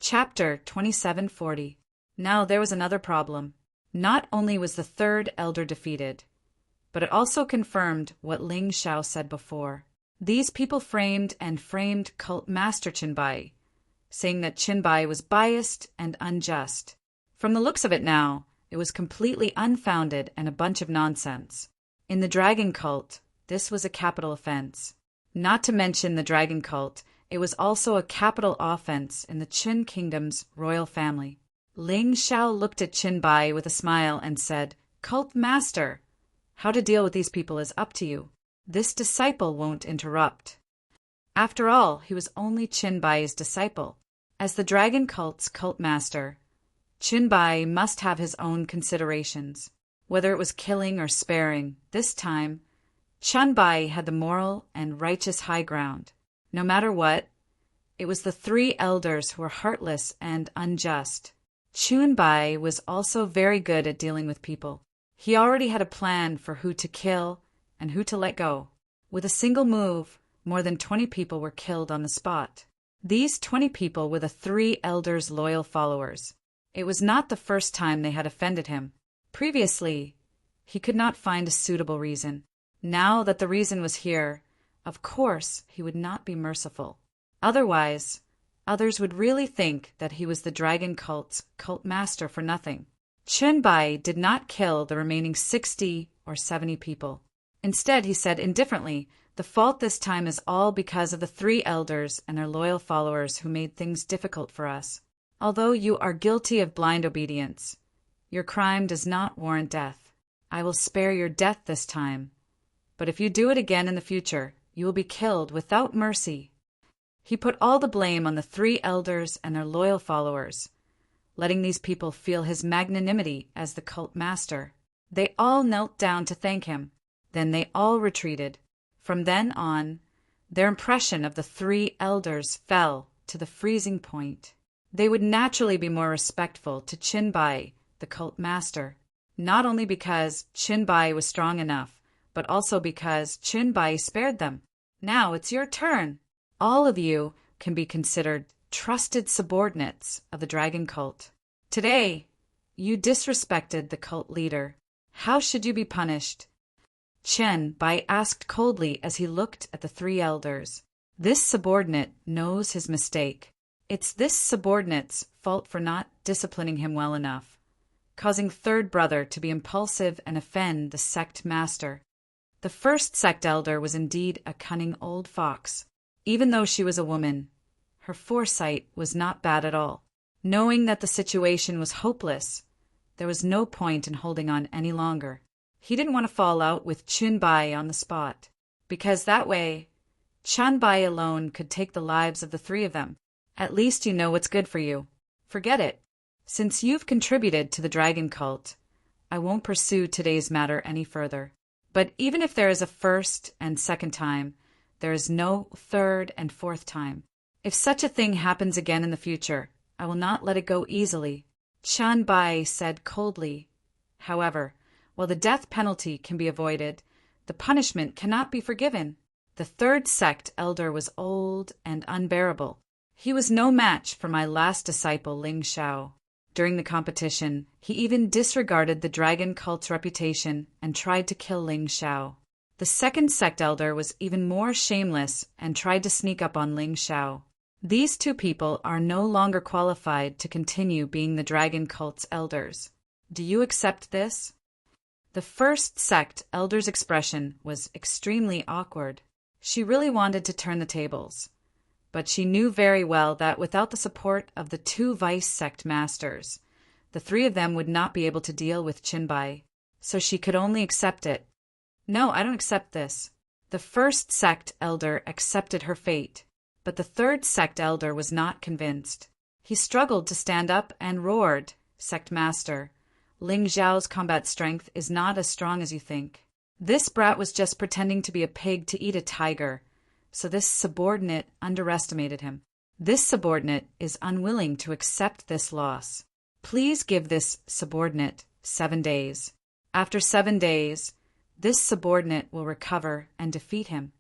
Chapter 2740. Now there was another problem. Not only was the third elder defeated, but it also confirmed what Ling Xiao said before. These people framed cult master Qinbai, saying that Qinbai was biased and unjust. From the looks of it now, it was completely unfounded and a bunch of nonsense. In the dragon cult, this was a capital offense. Not to mention the dragon cult, it was also a capital offense in the Qin kingdom's royal family. Ling Xiao looked at Qinbai with a smile and said, "Cult master, how to deal with these people is up to you. This disciple won't interrupt." After all, he was only Qinbai's disciple. As the dragon cult's cult master, Qinbai must have his own considerations. Whether it was killing or sparing, this time, Qinbai had the moral and righteous high ground. No matter what, it was the three elders who were heartless and unjust. Qinbai was also very good at dealing with people. He already had a plan for who to kill and who to let go. With a single move, more than 20 people were killed on the spot. These 20 people were the three elders' loyal followers. It was not the first time they had offended him. Previously, he could not find a suitable reason. Now that the reason was here, of course he would not be merciful. Otherwise, others would really think that he was the dragon cult's cult master for nothing. Qinbai did not kill the remaining 60 or 70 people. Instead, he said indifferently, "The fault this time is all because of the three elders and their loyal followers who made things difficult for us. Although you are guilty of blind obedience, your crime does not warrant death. I will spare your death this time, but if you do it again in the future, you will be killed without mercy." He put all the blame on the three elders and their loyal followers, letting these people feel his magnanimity as the cult master. They all knelt down to thank him. Then they all retreated. From then on, their impression of the three elders fell to the freezing point. They would naturally be more respectful to Qinbai, the cult master, not only because Qinbai was strong enough, but also because Qinbai spared them. "Now it's your turn. All of you can be considered trusted subordinates of the dragon cult. Today, you disrespected the cult leader. How should you be punished?" Qinbai asked coldly as he looked at the three elders. This subordinate knows his mistake. It's this subordinate's fault for not disciplining him well enough, causing third brother to be impulsive and offend the sect master. The first sect elder was indeed a cunning old fox. Even though she was a woman, her foresight was not bad at all. Knowing that the situation was hopeless, there was no point in holding on any longer. He didn't want to fall out with Qinbai on the spot, because that way, Qinbai alone could take the lives of the three of them. "At least you know what's good for you. Forget it. Since you've contributed to the dragon cult, I won't pursue today's matter any further. But even if there is a first and second time, there is no third and fourth time. If such a thing happens again in the future, I will not let it go easily," Qinbai said coldly. However, while the death penalty can be avoided, the punishment cannot be forgiven. The third sect elder was old and unbearable. He was no match for my last disciple Ling Xiao. During the competition, he even disregarded the dragon cult's reputation and tried to kill Ling Xiao. The second sect elder was even more shameless and tried to sneak up on Ling Xiao. These two people are no longer qualified to continue being the dragon cult's elders. Do you accept this? The first sect elder's expression was extremely awkward. She really wanted to turn the tables, but she knew very well that without the support of the two vice sect masters, the three of them would not be able to deal with Qinbai, so she could only accept it. "No, I don't accept this." The first sect elder accepted her fate, but the third sect elder was not convinced. He struggled to stand up and roared, "Sect master, Ling Xiao's combat strength is not as strong as you think. This brat was just pretending to be a pig to eat a tiger, so this subordinate underestimated him. This subordinate is unwilling to accept this loss. Please give this subordinate 7 days. After 7 days, this subordinate will recover and defeat him."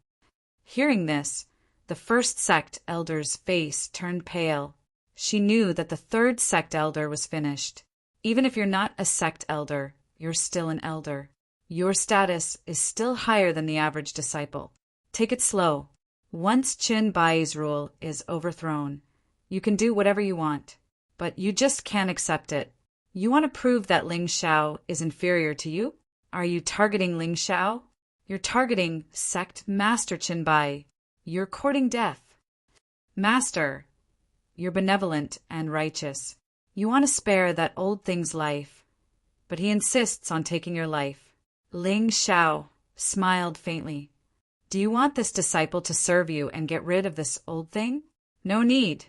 Hearing this, the first sect elder's face turned pale, She knew that the third sect elder was finished. Even if you're not a sect elder, you're still an elder. Your status is still higher than the average disciple. Take it slow. Once Qin Bai's rule is overthrown, you can do whatever you want, but you just can't accept it. You want to prove that Ling Shao is inferior to you? Are you targeting Ling Shao? You're targeting Sect Master Qin Bai. You're courting death. Master, you're benevolent and righteous. You want to spare that old thing's life, but he insists on taking your life. Ling Shao smiled faintly. Do you want this disciple to serve you and get rid of this old thing? No need.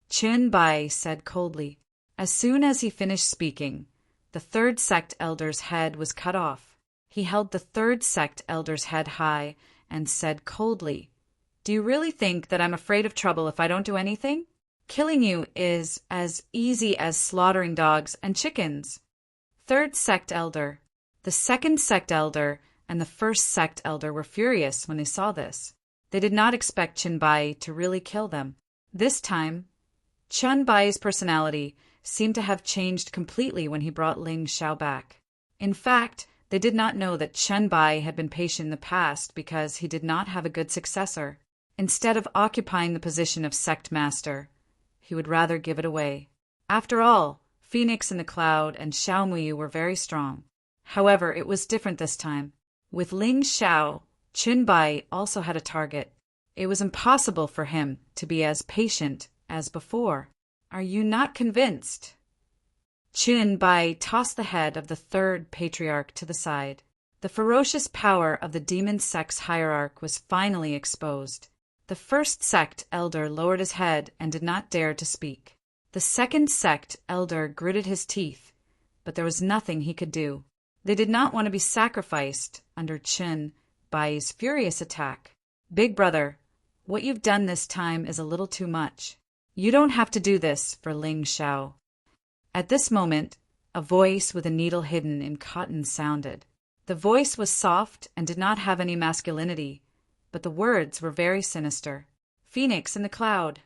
Qin Bai said coldly. As soon as he finished speaking, the third sect elder's head was cut off. He held the third sect elder's head high and said coldly, Do you really think that I'm afraid of trouble if I don't do anything? Killing you is as easy as slaughtering dogs and chickens. Third sect elder. The second sect elder and the first sect elder were furious when they saw this. They did not expect Qin Bai to really kill them. This time, Qin Bai's personality seemed to have changed completely when he brought Ling Shao back. In fact, they did not know that Qin Bai had been patient in the past because he did not have a good successor. Instead of occupying the position of sect master, he would rather give it away. After all, Phoenix in the Cloud and Xiao Muyu were very strong. However, it was different this time. With Ling Shao, Qin Bai also had a target. It was impossible for him to be as patient as before. Are you not convinced? Qin Bai tossed the head of the third patriarch to the side. The ferocious power of the demon sect's hierarch was finally exposed. The first sect elder lowered his head and did not dare to speak. The second sect elder gritted his teeth, but there was nothing he could do. They did not want to be sacrificed under Qin Bai's furious attack. Big brother, what you've done this time is a little too much. You don't have to do this for Ling Shao. At this moment, a voice with a needle hidden in cotton sounded. The voice was soft and did not have any masculinity, but the words were very sinister. Phoenix in the Cloud.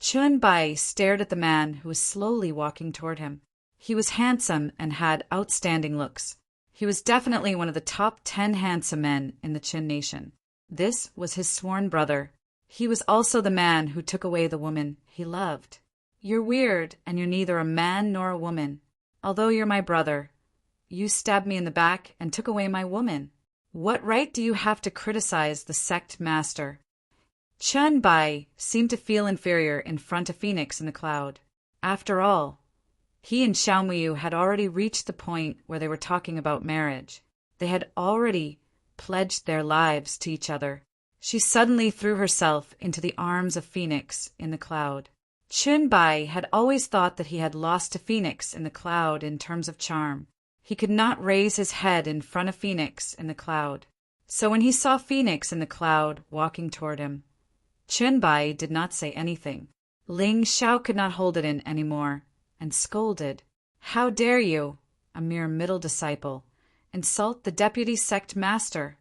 Qin Bai stared at the man who was slowly walking toward him. He was handsome and had outstanding looks. He was definitely one of the top 10 handsome men in the Qin nation. This was his sworn brother. He was also the man who took away the woman he loved. You're weird, and you're neither a man nor a woman. Although you're my brother, you stabbed me in the back and took away my woman. What right do you have to criticize the sect master? Qin Bai seemed to feel inferior in front of Phoenix in the Cloud. After all, he and Xiao Muyu had already reached the point where they were talking about marriage. They had already pledged their lives to each other. She suddenly threw herself into the arms of Phoenix in the Cloud. Qin Bai had always thought that he had lost to Phoenix in the Cloud in terms of charm. He could not raise his head in front of Phoenix in the Cloud. So when he saw Phoenix in the Cloud walking toward him, Qin Bai did not say anything. Ling Shao could not hold it in anymore and scolded. How dare you, a mere middle disciple, insult the deputy sect master?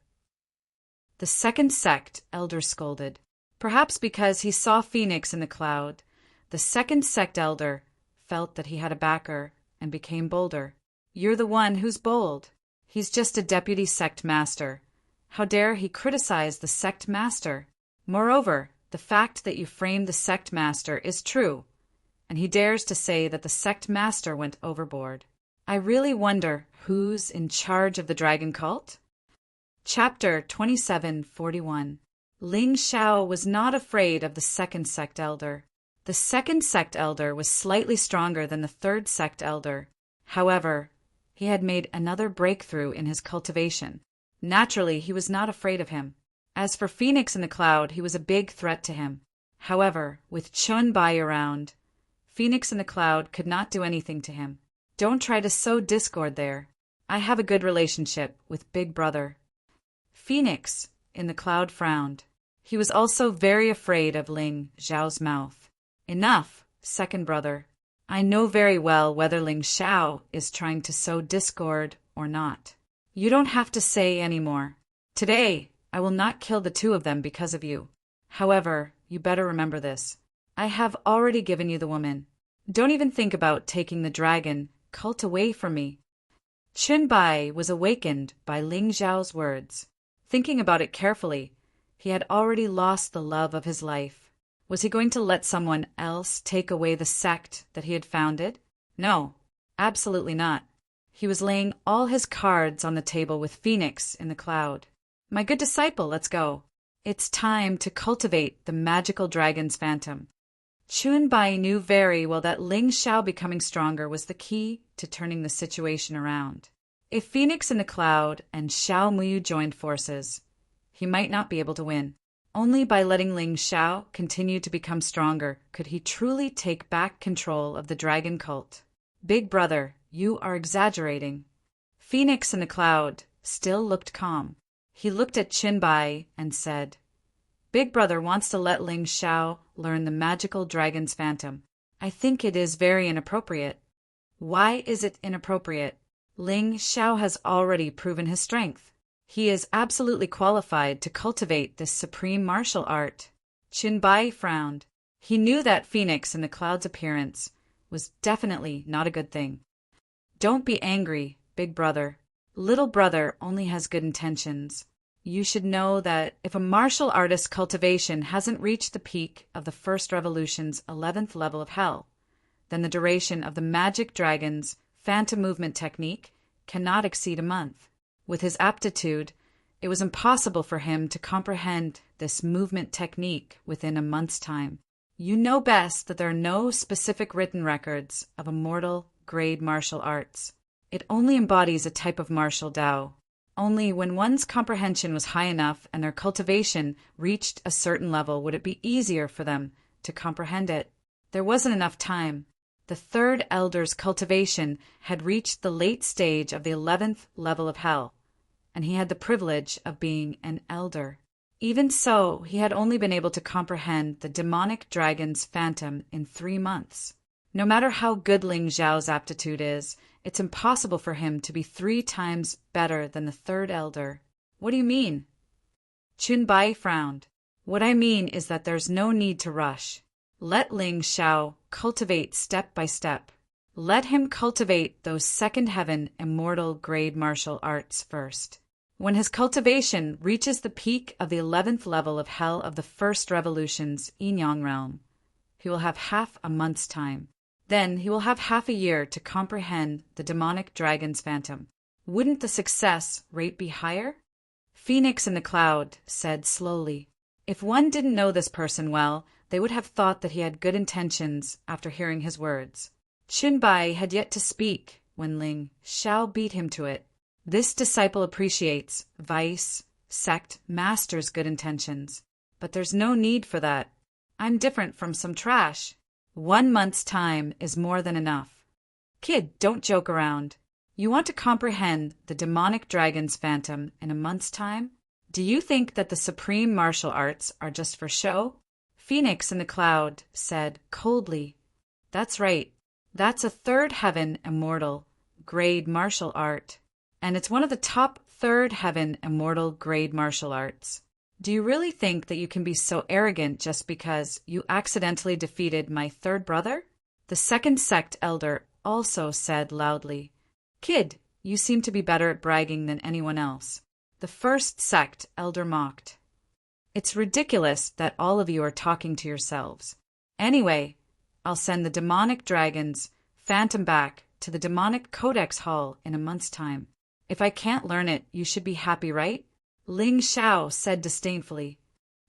The second sect elder scolded. Perhaps because he saw Phoenix in the Cloud, the second sect elder felt that he had a backer and became bolder. You're the one who's bold. He's just a deputy sect master. How dare he criticize the sect master? Moreover, the fact that you framed the sect master is true, and he dares to say that the sect master went overboard. I really wonder who's in charge of the dragon cult? Chapter 2741. Ling Shao was not afraid of the second sect elder. The second sect elder was slightly stronger than the third sect elder. However, he had made another breakthrough in his cultivation. Naturally, he was not afraid of him. As for Phoenix in the Cloud, he was a big threat to him. However, with Qin Bai around, Phoenix in the Cloud could not do anything to him. Don't try to sow discord there. I have a good relationship with Big Brother. Phoenix in the Cloud frowned. He was also very afraid of Ling Zhao's mouth. Enough, second brother. I know very well whether Ling Shao is trying to sow discord or not. You don't have to say any more. Today, I will not kill the two of them because of you. However, you better remember this. I have already given you the woman. Don't even think about taking the dragon cult away from me. Chunbai was awakened by Ling Zhao's words. Thinking about it carefully, he had already lost the love of his life. Was he going to let someone else take away the sect that he had founded? No, absolutely not. He was laying all his cards on the table with Phoenix in the cloud. My good disciple, let's go. It's time to cultivate the magical dragon's phantom. Chunbai knew very well that Ling Xiao becoming stronger was the key to turning the situation around. If Phoenix in the cloud and Xiao Muyu joined forces, he might not be able to win. Only by letting Ling Xiao continue to become stronger could he truly take back control of the dragon cult. Big brother, you are exaggerating. Phoenix in the cloud still looked calm. He looked at Chunbai and said, Big brother wants to let Ling Xiao learn the magical dragon's phantom. I think it is very inappropriate. Why is it inappropriate? Ling Xiao has already proven his strength. He is absolutely qualified to cultivate this supreme martial art. Chunbai frowned. He knew that Phoenix in the cloud's appearance was definitely not a good thing. Don't be angry, big brother. Little brother only has good intentions. You should know that if a martial artist's cultivation hasn't reached the peak of the First Revolution's 11th level of hell, then the duration of the magic dragon's phantom movement technique cannot exceed a month. With his aptitude, it was impossible for him to comprehend this movement technique within a month's time. You know best that there are no specific written records of immortal grade martial arts. It only embodies a type of martial Tao. Only when one's comprehension was high enough and their cultivation reached a certain level would it be easier for them to comprehend it. There wasn't enough time. The third elder's cultivation had reached the late stage of the 11th level of hell, and he had the privilege of being an elder. Even so, he had only been able to comprehend the demonic dragon's phantom in 3 months. No matter how good Ling Zhao's aptitude is, it's impossible for him to be 3 times better than the third elder. What do you mean? Chunbai frowned. What I mean is that there's no need to rush. Let Ling Xiao cultivate step by step. Let him cultivate those second heaven immortal grade martial arts first. When his cultivation reaches the peak of the 11th level of hell of the First Revolution's Yin-Yang realm, he will have half a month's time. Then he will have half a year to comprehend the demonic dragon's phantom. Wouldn't the success rate be higher? Phoenix in the cloud said slowly. If one didn't know this person well, they would have thought that he had good intentions after hearing his words. Chunbai had yet to speak when Ling Xiao beat him to it. This disciple appreciates vice, sect, master's good intentions. But there's no need for that. I'm different from some trash. 1 month's time is more than enough. Kid, don't joke around. You want to comprehend the demonic dragon's phantom in a month's time? Do you think that the supreme martial arts are just for show? Phoenix in the cloud said coldly, That's right. That's a third heaven immortal grade martial art. And it's one of the top third heaven immortal grade martial arts. Do you really think that you can be so arrogant just because you accidentally defeated my third brother? The second sect elder also said loudly, Kid, you seem to be better at bragging than anyone else. The first sect elder mocked. It's ridiculous that all of you are talking to yourselves. Anyway, I'll send the demonic dragon's phantom back to the demonic codex hall in a month's time. If I can't learn it, you should be happy, right? Ling Xiao said disdainfully.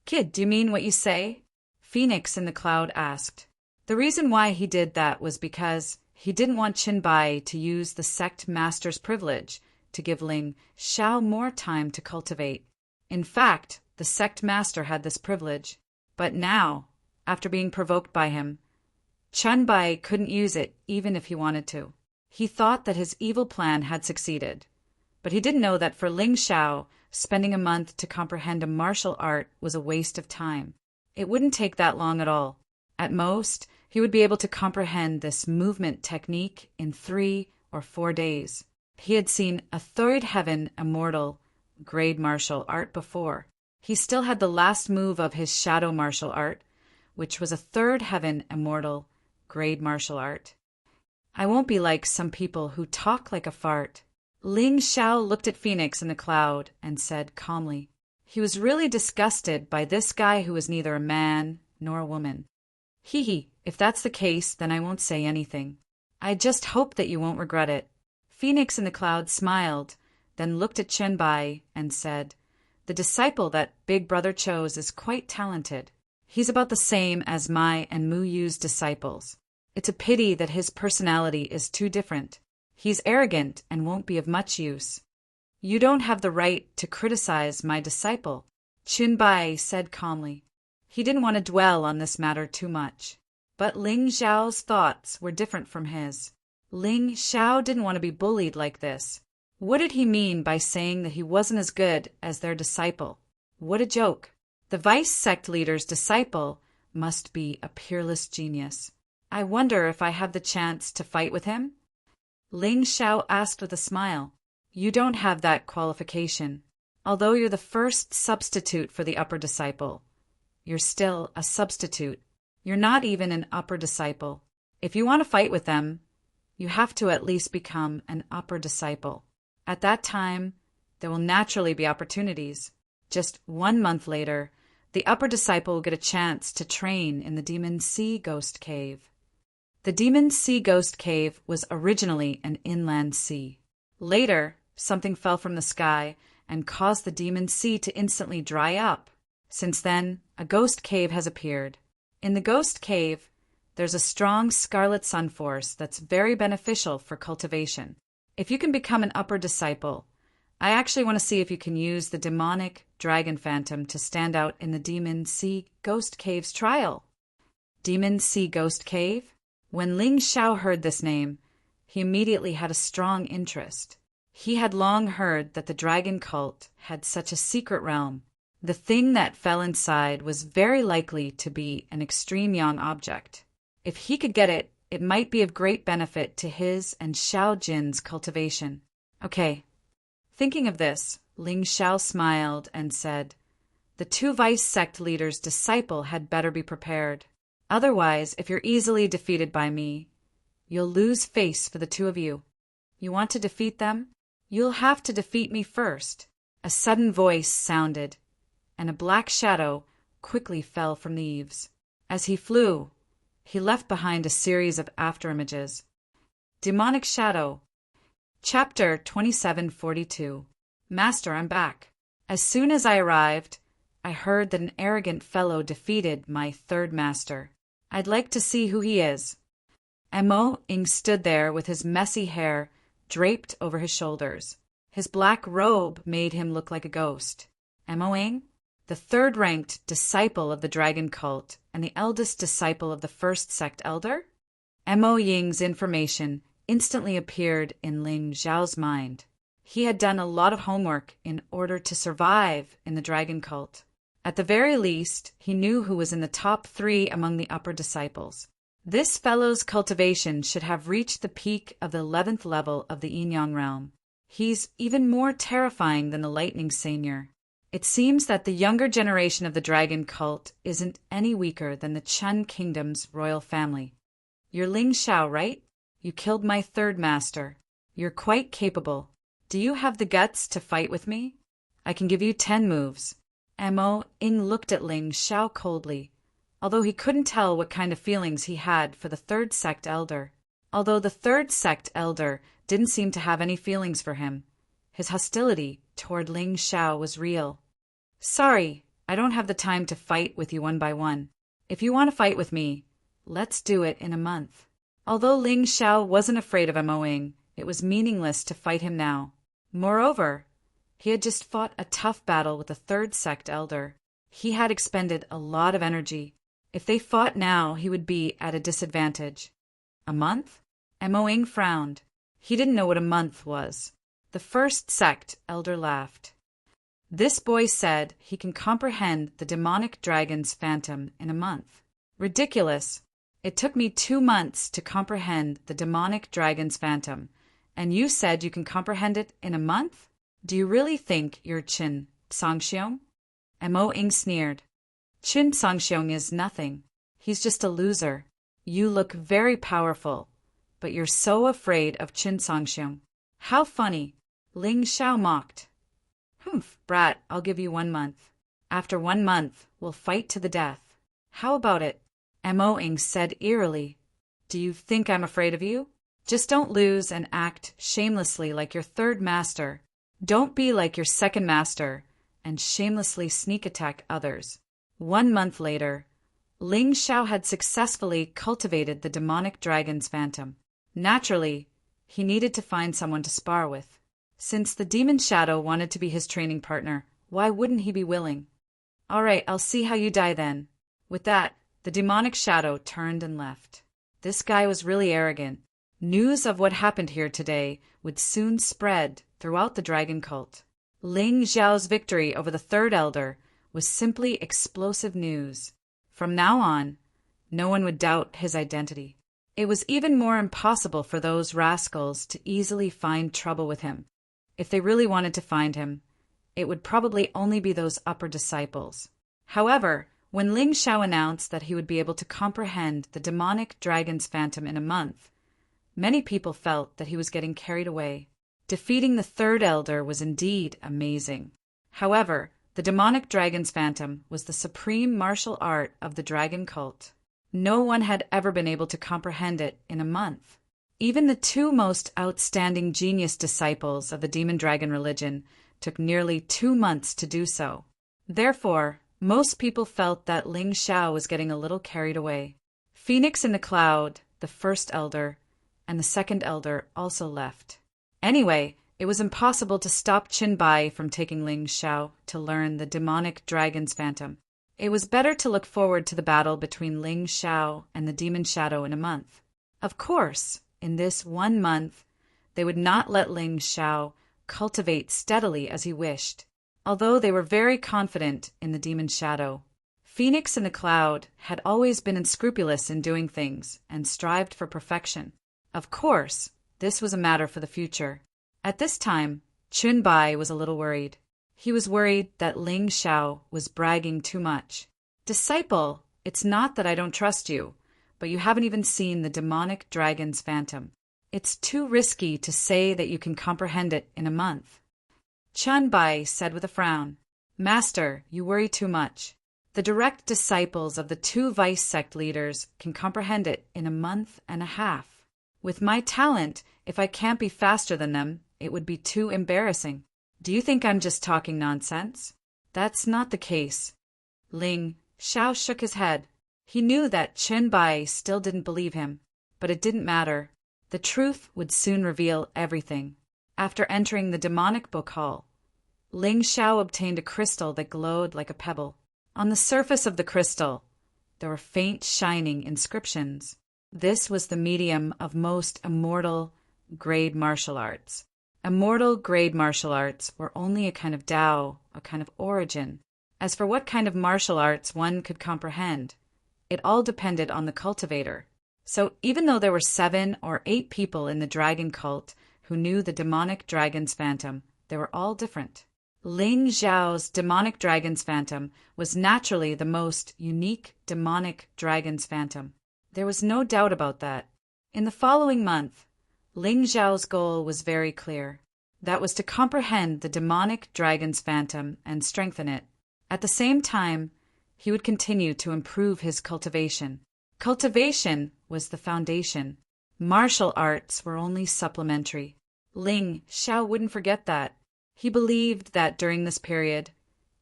Kid, do you mean what you say? Phoenix in the cloud asked. The reason why he did that was because he didn't want Chunbai to use the sect master's privilege to give Ling Xiao more time to cultivate. In fact, the sect master had this privilege. But now, after being provoked by him, Chunbai couldn't use it even if he wanted to. He thought that his evil plan had succeeded. But he didn't know that for Ling Xiao, spending a month to comprehend a martial art was a waste of time. It wouldn't take that long at all. At most, he would be able to comprehend this movement technique in 3 or 4 days. He had seen a third heaven immortal grade martial art before. He still had the last move of his shadow martial art, which was a third heaven immortal grade martial art. I won't be like some people who talk like a fart. Ling Xiao looked at Phoenix in the cloud and said calmly. He was really disgusted by this guy who was neither a man nor a woman. Hee, if that's the case, then I won't say anything. I just hope that you won't regret it. Phoenix in the cloud smiled, then looked at Chenbai and said, The disciple that Big Brother chose is quite talented. He's about the same as my and Mu Yu's disciples. It's a pity that his personality is too different. He's arrogant and won't be of much use. You don't have the right to criticize my disciple, Chenbai said calmly. He didn't want to dwell on this matter too much. But Ling Xiao's thoughts were different from his. Ling Xiao didn't want to be bullied like this. What did he mean by saying that he wasn't as good as their disciple? What a joke. The vice sect leader's disciple must be a peerless genius. I wonder if I have the chance to fight with him? Ling Xiao asked with a smile. You don't have that qualification. Although you're the first substitute for the upper disciple, you're still a substitute. You're not even an upper disciple. If you want to fight with them, you have to at least become an upper disciple. At that time, there will naturally be opportunities. Just 1 month later, the upper disciple will get a chance to train in the Demon Sea Ghost Cave. The Demon Sea Ghost Cave was originally an inland sea. Later, something fell from the sky and caused the Demon Sea to instantly dry up. Since then, a ghost cave has appeared. In the ghost cave, there's a strong scarlet sun force that's very beneficial for cultivation. If you can become an upper disciple, I actually want to see if you can use the demonic dragon phantom to stand out in the Demon Sea Ghost Cave's trial. Demon Sea Ghost Cave? When Ling Xiao heard this name, he immediately had a strong interest. He had long heard that the dragon cult had such a secret realm. The thing that fell inside was very likely to be an extreme yang object. If he could get it, it might be of great benefit to his and Xiao Jin's cultivation. Okay. Thinking of this, Ling Xiao smiled and said, The 2 vice sect leaders' disciple had better be prepared. Otherwise, if you're easily defeated by me, you'll lose face for the 2 of you. You want to defeat them? You'll have to defeat me first. A sudden voice sounded, and a black shadow quickly fell from the eaves. As he flew, he left behind a series of afterimages. Demonic Shadow. Chapter 2742. Master, I'm back. As soon as I arrived, I heard that an arrogant fellow defeated my 3rd master. I'd like to see who he is. Mo Ying stood there with his messy hair draped over his shoulders. His black robe made him look like a ghost. Mo Ying? The 3rd-ranked disciple of the dragon cult and the eldest disciple of the first sect elder? Mo Ying's information instantly appeared in Ling Xiao's mind. He had done a lot of homework in order to survive in the dragon cult. At the very least, he knew who was in the top 3 among the upper disciples. This fellow's cultivation should have reached the peak of the 11th level of the Yin-Yang realm. He's even more terrifying than the Lightning Seigneur. It seems that the younger generation of the dragon cult isn't any weaker than the Chen Kingdom's royal family. You're Ling Xiao, right? You killed my 3rd master. You're quite capable. Do you have the guts to fight with me? I can give you 10 moves. Mo Ying looked at Ling Xiao coldly, although he couldn't tell what kind of feelings he had for the 3rd sect elder. Although the 3rd sect elder didn't seem to have any feelings for him, his hostility toward Ling Xiao was real. Sorry, I don't have the time to fight with you one by one. If you want to fight with me, let's do it in a month. Although Ling Xiao wasn't afraid of Mo Ying, it was meaningless to fight him now. Moreover, he had just fought a tough battle with the 3rd sect elder. He had expended a lot of energy. If they fought now, he would be at a disadvantage. A month? Mo Ying frowned. He didn't know what a month was. The first sect elder laughed. This boy said he can comprehend the demonic dragon's phantom in a month. Ridiculous. It took me 2 months to comprehend the demonic dragon's phantom, and you said you can comprehend it in a month? Do you really think you're Qin Songxiong? Mo Ying sneered. Qin Songxiong is nothing. He's just a loser. You look very powerful, but you're so afraid of Qin Songxiong. How funny. Ling Xiao mocked. Humph, brat, I'll give you 1 month. After 1 month, we'll fight to the death. How about it? Mo Ing said eerily. Do you think I'm afraid of you? Just don't lose and act shamelessly like your third master. Don't be like your second master and shamelessly sneak attack others. 1 month later, Ling Xiao had successfully cultivated the demonic dragon's phantom. Naturally, he needed to find someone to spar with. Since the demon shadow wanted to be his training partner, why wouldn't he be willing? All right, I'll see how you die then. With that, the demonic shadow turned and left. This guy was really arrogant. News of what happened here today would soon spread throughout the dragon cult. Ling Xiao's victory over the third elder was simply explosive news. From now on, no one would doubt his identity. It was even more impossible for those rascals to easily find trouble with him. If they really wanted to find him, it would probably only be those upper disciples. However, when Ling Xiao announced that he would be able to comprehend the demonic dragon's phantom in a month, many people felt that he was getting carried away. Defeating the third elder was indeed amazing. However, the demonic dragon's phantom was the supreme martial art of the dragon cult. No one had ever been able to comprehend it in a month. Even the 2 most outstanding genius disciples of the demon dragon religion took nearly 2 months to do so. Therefore, most people felt that Ling Xiao was getting a little carried away. Phoenix in the Cloud, the first elder, and the second elder also left. Anyway, it was impossible to stop Qin Bai from taking Ling Xiao to learn the demonic dragon's phantom. It was better to look forward to the battle between Ling Xiao and the demon shadow in a month. Of course, in this 1 month, they would not let Ling Xiao cultivate steadily as he wished, although they were very confident in the demon shadow. Phoenix in the Cloud had always been unscrupulous in doing things and strived for perfection. Of course, this was a matter for the future. At this time, Qin Bai was a little worried. He was worried that Ling Xiao was bragging too much. Disciple, it's not that I don't trust you, but you haven't even seen the demonic dragon's phantom. It's too risky to say that you can comprehend it in a month. Qin Bai said with a frown, Master, you worry too much. The direct disciples of the 2 vice sect leaders can comprehend it in a month and a half. With my talent, if I can't be faster than them, it would be too embarrassing. Do you think I'm just talking nonsense? That's not the case. Ling Xiao shook his head. He knew that Qin Bai still didn't believe him, but it didn't matter. The truth would soon reveal everything. After entering the demonic book hall, Ling Xiao obtained a crystal that glowed like a pebble. On the surface of the crystal, there were faint shining inscriptions. This was the medium of most immortal grade martial arts. Immortal grade martial arts were only a kind of Tao, a kind of origin. As for what kind of martial arts one could comprehend, it all depended on the cultivator. So even though there were 7 or 8 people in the dragon cult who knew the demonic dragon's phantom, they were all different. Ling Xiao's demonic dragon's phantom was naturally the most unique demonic dragon's phantom. There was no doubt about that. In the following month, Ling Xiao's goal was very clear. That was to comprehend the demonic dragon's phantom and strengthen it. At the same time, he would continue to improve his cultivation. Cultivation was the foundation. Martial arts were only supplementary. Ling Xiao wouldn't forget that. He believed that during this period,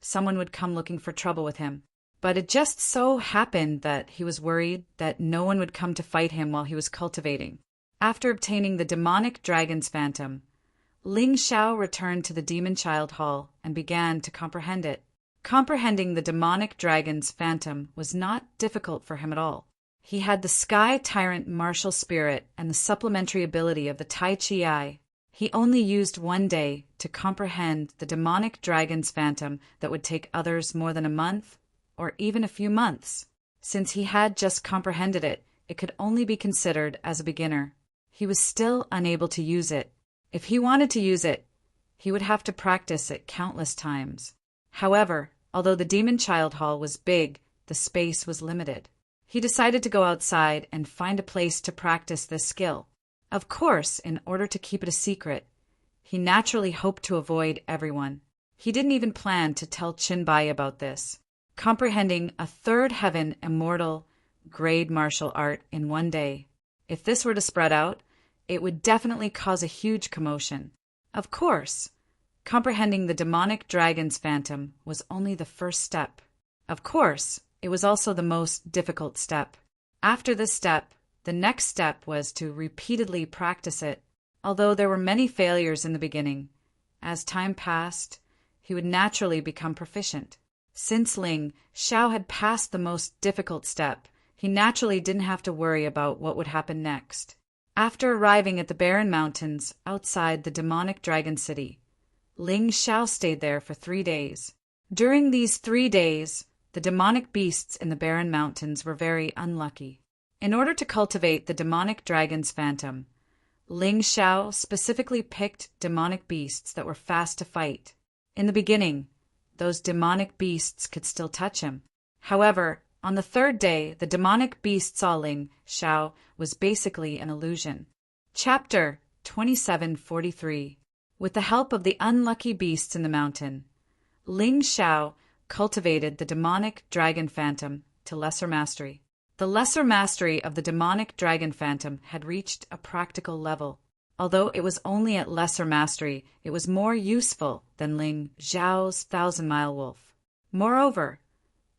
someone would come looking for trouble with him. But it just so happened that he was worried that no one would come to fight him while he was cultivating. After obtaining the demonic dragon's phantom, Ling Xiao returned to the demon child hall and began to comprehend it. Comprehending the demonic dragon's phantom was not difficult for him at all. He had the sky tyrant martial spirit and the supplementary ability of the Tai Chi Eye. He only used 1 day to comprehend the demonic dragon's phantom that would take others more than a month or even a few months. Since he had just comprehended it, it could only be considered as a beginner. He was still unable to use it. If he wanted to use it, he would have to practice it countless times. However, although the demon child hall was big, the space was limited. He decided to go outside and find a place to practice this skill. Of course, in order to keep it a secret, he naturally hoped to avoid everyone. He didn't even plan to tell Chinbai about this. Comprehending a third heaven immortal grade martial art in one day, if this were to spread out, it would definitely cause a huge commotion. Of course, comprehending the demonic dragon's phantom was only the first step. Of course, it was also the most difficult step. After this step, the next step was to repeatedly practice it. Although there were many failures in the beginning, as time passed, he would naturally become proficient. Since Ling Xiao had passed the most difficult step, he naturally didn't have to worry about what would happen next. After arriving at the barren mountains outside the demonic dragon city, Ling Xiao stayed there for 3 days. During these 3 days, the demonic beasts in the barren mountains were very unlucky. In order to cultivate the demonic dragon's phantom, Ling Xiao specifically picked demonic beasts that were fast to fight. In the beginning, those demonic beasts could still touch him. However, on the 3rd day, the demonic beast saw Ling Xiao was basically an illusion. Chapter 2743. With the help of the unlucky beasts in the mountain, Ling Xiao cultivated the demonic dragon phantom to lesser mastery. The lesser mastery of the demonic dragon phantom had reached a practical level. Although it was only at lesser mastery, it was more useful than Ling Xiao's 1,000-mile wolf. Moreover,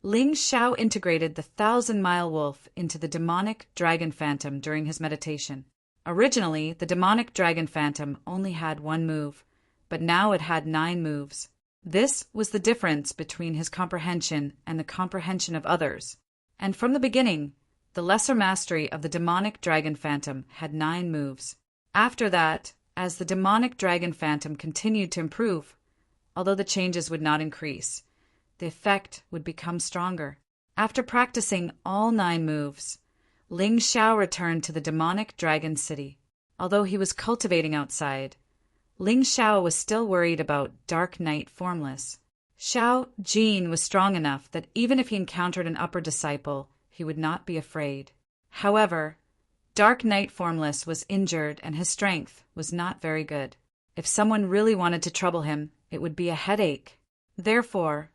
Ling Xiao integrated the 1,000-mile wolf into the demonic dragon phantom during his meditation. Originally, the demonic dragon phantom only had 1 move, but now it had 9 moves. This was the difference between his comprehension and the comprehension of others. And from the beginning, the lesser mastery of the demonic dragon phantom had 9 moves. After that, as the demonic dragon phantom continued to improve, although the changes would not increase, the effect would become stronger. After practicing all 9 moves, Ling Xiao returned to the demonic dragon city. Although he was cultivating outside, Ling Xiao was still worried about Dark Knight Formless. Xiao Jin was strong enough that even if he encountered an upper disciple, he would not be afraid. However, Dark Knight Formless was injured and his strength was not very good. If someone really wanted to trouble him, it would be a headache. Therefore,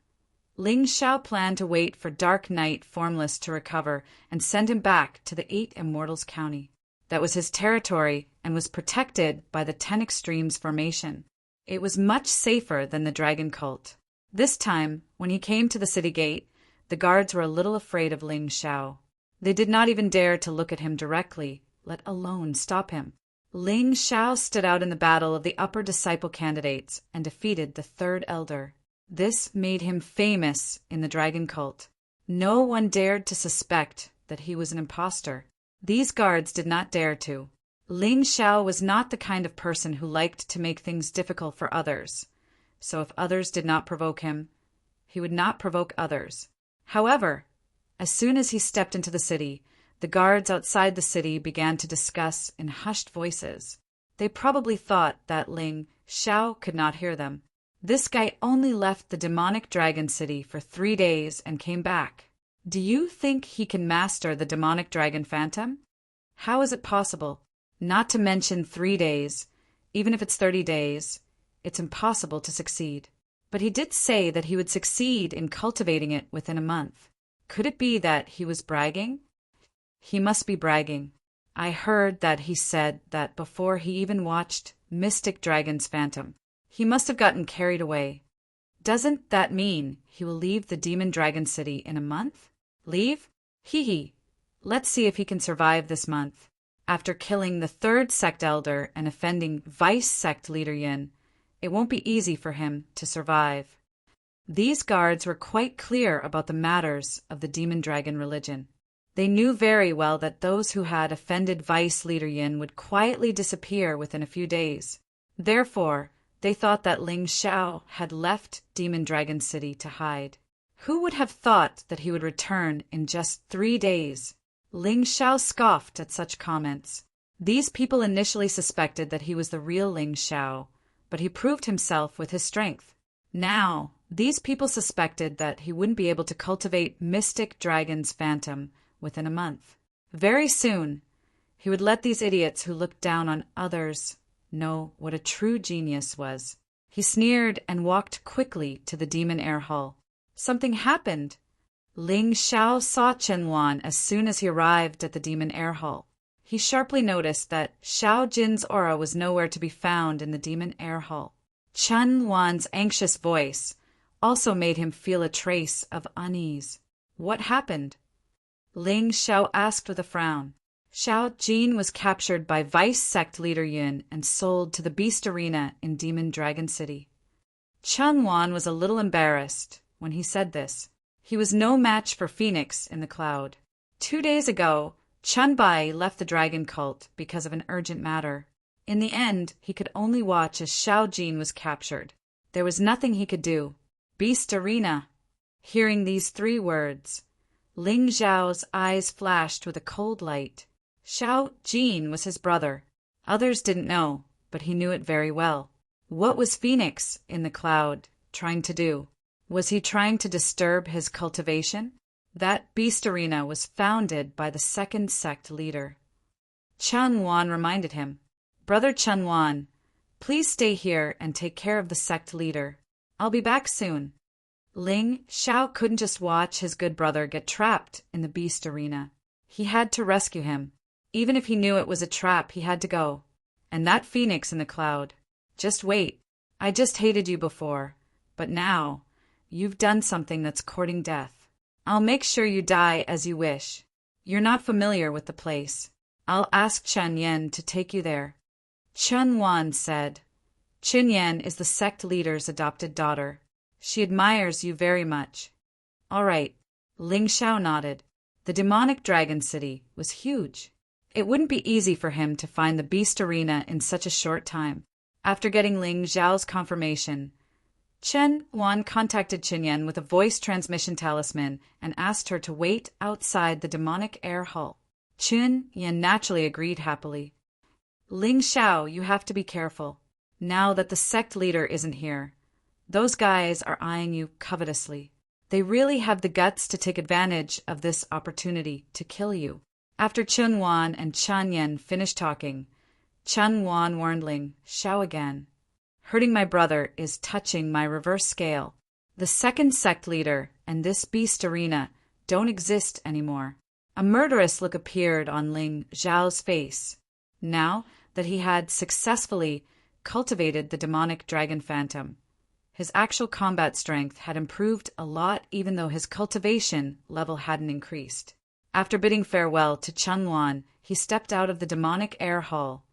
Ling Xiao planned to wait for Dark Knight Formless to recover and send him back to the 8 Immortals County. That was his territory and was protected by the 10 Extremes formation. It was much safer than the Dragon Cult. This time, when he came to the city gate, the guards were a little afraid of Ling Xiao. They did not even dare to look at him directly, let alone stop him. Ling Xiao stood out in the battle of the upper disciple candidates and defeated the 3rd elder. This made him famous in the Dragon Cult. No one dared to suspect that he was an impostor. These guards did not dare to. Ling Xiao was not the kind of person who liked to make things difficult for others. So if others did not provoke him, he would not provoke others. However, as soon as he stepped into the city, the guards outside the city began to discuss in hushed voices. They probably thought that Ling Xiao could not hear them. This guy only left the demonic dragon city for 3 days and came back. Do you think he can master the demonic dragon phantom? How is it possible? Not to mention 3 days, even if it's 30 days, it's impossible to succeed. But he did say that he would succeed in cultivating it within a month. Could it be that he was bragging? He must be bragging. I heard that he said that before he even watched Mystic Dragon's Phantom. He must have gotten carried away. Doesn't that mean he will leave the Demon Dragon City in a month? Leave? Hee. Let's see if he can survive this month. After killing the 3rd sect elder and offending Vice Sect Leader Yin, it won't be easy for him to survive. These guards were quite clear about the matters of the Demon Dragon religion. They knew very well that those who had offended Vice Leader Yin would quietly disappear within a few days. Therefore, they thought that Ling Xiao had left Demon Dragon City to hide. Who would have thought that he would return in just 3 days? Ling Xiao scoffed at such comments. These people initially suspected that he was the real Ling Xiao, but he proved himself with his strength. Now, these people suspected that he wouldn't be able to cultivate Mystic Dragon's Phantom within a month. Very soon, he would let these idiots who looked down on others know what a true genius was. He sneered and walked quickly to the demon air hall. Something happened. Ling Xiao saw Chen Yuan as soon as he arrived at the demon air hall. He sharply noticed that Xiao Jin's aura was nowhere to be found in the demon air hall. Chen Yuan's anxious voice also made him feel a trace of unease. What happened? Ling Xiao asked with a frown. Xiao Jin was captured by vice sect leader Yun and sold to the Beast Arena in Demon Dragon City. Chen Yuan was a little embarrassed when he said this. He was no match for Phoenix in the cloud. 2 days ago, Chen Bai left the dragon cult because of an urgent matter. In the end, he could only watch as Xiao Jin was captured. There was nothing he could do. Beast Arena. Hearing these 3 words, Ling Xiao's eyes flashed with a cold light. Xiao Jin was his brother. Others didn't know, but he knew it very well. What was Phoenix in the cloud trying to do? Was he trying to disturb his cultivation? That Beast Arena was founded by the second sect leader. Chen Yuan reminded him, "Brother Chen Yuan, please stay here and take care of the sect leader. I'll be back soon." Ling Xiao couldn't just watch his good brother get trapped in the Beast Arena. He had to rescue him. Even if he knew it was a trap, he had to go. And that Phoenix in the cloud. Just wait. I just hated you before. But now, you've done something that's courting death. I'll make sure you die as you wish. You're not familiar with the place. I'll ask Chen Yan to take you there. Chen Yuan said, "Chen Yan is the sect leader's adopted daughter. She admires you very much." "All right." Ling Xiao nodded. The demonic dragon city was huge. It wouldn't be easy for him to find the Beast Arena in such a short time. After getting Ling Xiao's confirmation, Chen Yuan contacted Chen Yan with a voice transmission talisman and asked her to wait outside the demonic air hall. Chen Yan naturally agreed happily. "Ling Xiao, you have to be careful. Now that the sect leader isn't here, those guys are eyeing you covetously. They really have the guts to take advantage of this opportunity to kill you." After Chen Yuan and Chen Yan finished talking, Chen Yuan warned Ling Xiao again. "Hurting my brother is touching my reverse scale. The second sect leader and this Beast Arena don't exist anymore." A murderous look appeared on Ling Xiao's face, now that he had successfully cultivated the demonic dragon phantom. His actual combat strength had improved a lot even though his cultivation level hadn't increased. After bidding farewell to Chen Yuan, he stepped out of the demonic air hall,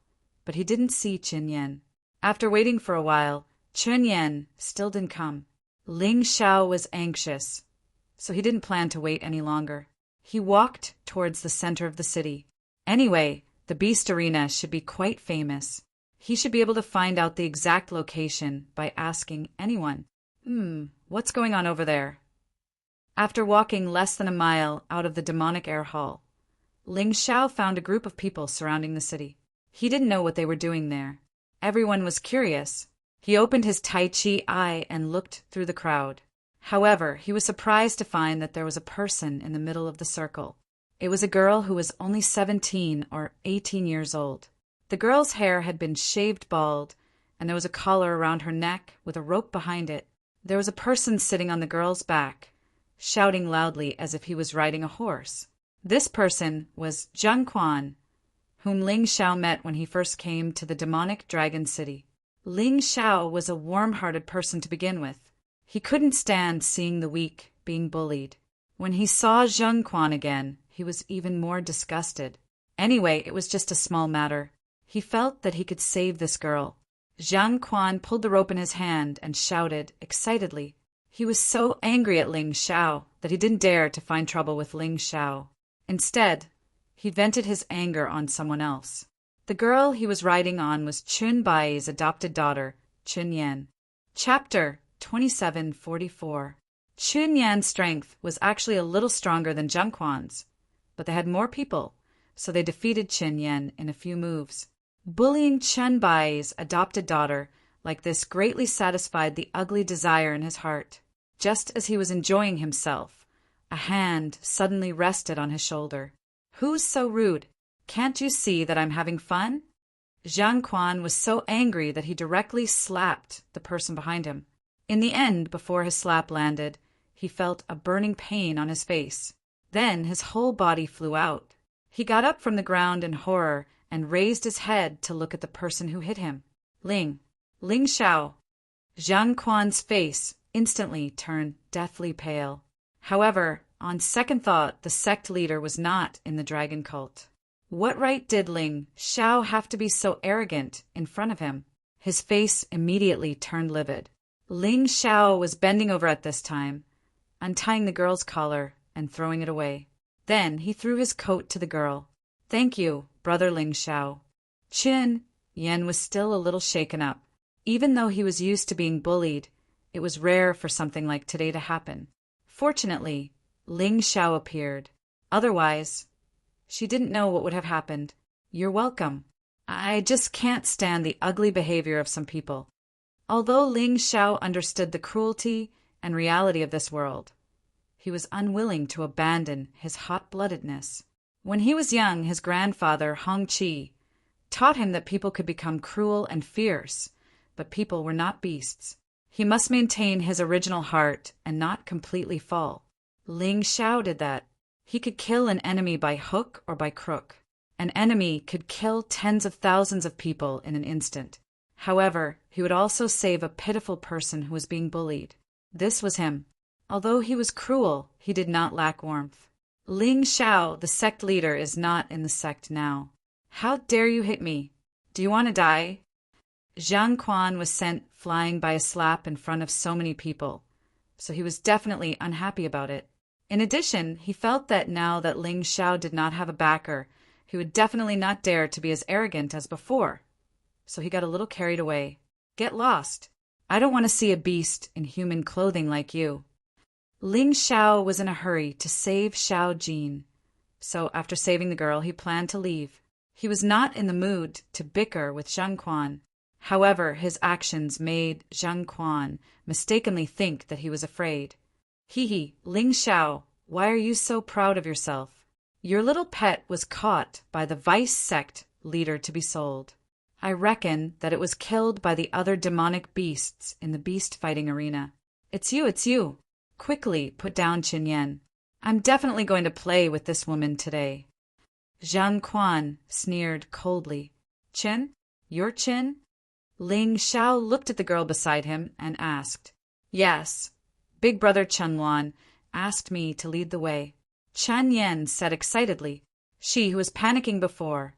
but he didn't see Chen Yan. After waiting for a while, Chen Yan still didn't come. Ling Xiao was anxious, so he didn't plan to wait any longer. He walked towards the center of the city. Anyway, the Beast Arena should be quite famous. He should be able to find out the exact location by asking anyone. What's going on over there? After walking less than a mile out of the demonic air hall, Ling Xiao found a group of people surrounding the city. He didn't know what they were doing there. Everyone was curious. He opened his Tai Chi eye and looked through the crowd. However, he was surprised to find that there was a person in the middle of the circle. It was a girl who was only 17 or 18 years old. The girl's hair had been shaved bald, and there was a collar around her neck with a rope behind it. There was a person sitting on the girl's back, shouting loudly as if he was riding a horse. This person was Zhang Quan, whom Ling Xiao met when he first came to the demonic dragon city. Ling Xiao was a warm-hearted person to begin with. He couldn't stand seeing the weak being bullied. When he saw Zhang Quan again, he was even more disgusted. Anyway, it was just a small matter. He felt that he could save this girl. Zhang Quan pulled the rope in his hand and shouted excitedly. He was so angry at Ling Xiao that he didn't dare to find trouble with Ling Xiao. Instead, he vented his anger on someone else. The girl he was riding on was Chun Bai's adopted daughter, Chun Yan. Chapter 2744. Chun Yan's strength was actually a little stronger than Zhang Quan's, but they had more people, so they defeated Chun Yan in a few moves. Bullying Chun Bai's adopted daughter like this greatly satisfied the ugly desire in his heart. Just as he was enjoying himself, A hand suddenly rested on his shoulder. "Who's so rude? Can't you see that I'm having fun?" Zhang Quan was so angry that he directly slapped the person behind him. In the end, before his slap landed, he felt a burning pain on his face. Then his whole body flew out. He got up from the ground in horror and raised his head to look at the person who hit him. Ling Xiao. Zhang Quan's face instantly turned deathly pale. However, on second thought, the sect leader was not in the dragon cult. What right did Ling Xiao have to be so arrogant in front of him? His face immediately turned livid. Ling Xiao was bending over at this time, untying the girl's collar and throwing it away. Then he threw his coat to the girl. "Thank you, brother Ling Xiao." Qin Yan was still a little shaken up. Even though he was used to being bullied, it was rare for something like today to happen. Fortunately, Ling Xiao appeared. Otherwise, she didn't know what would have happened. "You're welcome. I just can't stand the ugly behavior of some people." Although Ling Xiao understood the cruelty and reality of this world, he was unwilling to abandon his hot-bloodedness. When he was young, his grandfather, Hong Qi, taught him that people could become cruel and fierce, but people were not beasts. He must maintain his original heart and not completely fall. Ling Xiao did that. He could kill an enemy by hook or by crook. An enemy could kill tens of thousands of people in an instant. However, he would also save a pitiful person who was being bullied. This was him. Although he was cruel, he did not lack warmth. "Ling Xiao, the sect leader, is not in the sect now. How dare you hit me? Do you want to die?" Zhang Quan was sent flying by a slap in front of so many people, so he was definitely unhappy about it. In addition, he felt that now that Ling Xiao did not have a backer, he would definitely not dare to be as arrogant as before. So he got a little carried away. "Get lost. I don't want to see a beast in human clothing like you." Ling Xiao was in a hurry to save Xiao Jin, so after saving the girl, he planned to leave. He was not in the mood to bicker with Zhang Quan. However, his actions made Zhang Quan mistakenly think that he was afraid. "Hee, Ling Xiao, why are you so proud of yourself? Your little pet was caught by the vice sect leader to be sold. I reckon that it was killed by the other demonic beasts in the beast fighting arena. It's you. Quickly put down Qin Yan. I'm definitely going to play with this woman today." Zhang Quan sneered coldly. "Qin? You're Qin?" Ling Xiao looked at the girl beside him and asked. "Yes. Big brother Chen Luan asked me to lead the way." Chen Yan said excitedly. She, who was panicking before,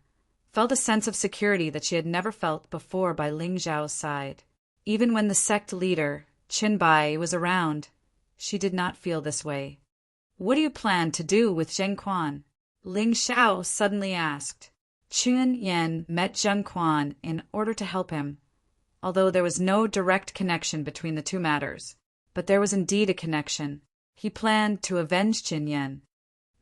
felt a sense of security that she had never felt before by Ling Xiao's side. Even when the sect leader, Qin Bai, was around, she did not feel this way. "What do you plan to do with Zhang Quan?" Ling Xiao suddenly asked. Qin Yan met Zhang Quan in order to help him, although there was no direct connection between the two matters. But there was indeed a connection. He planned to avenge Qin Yan.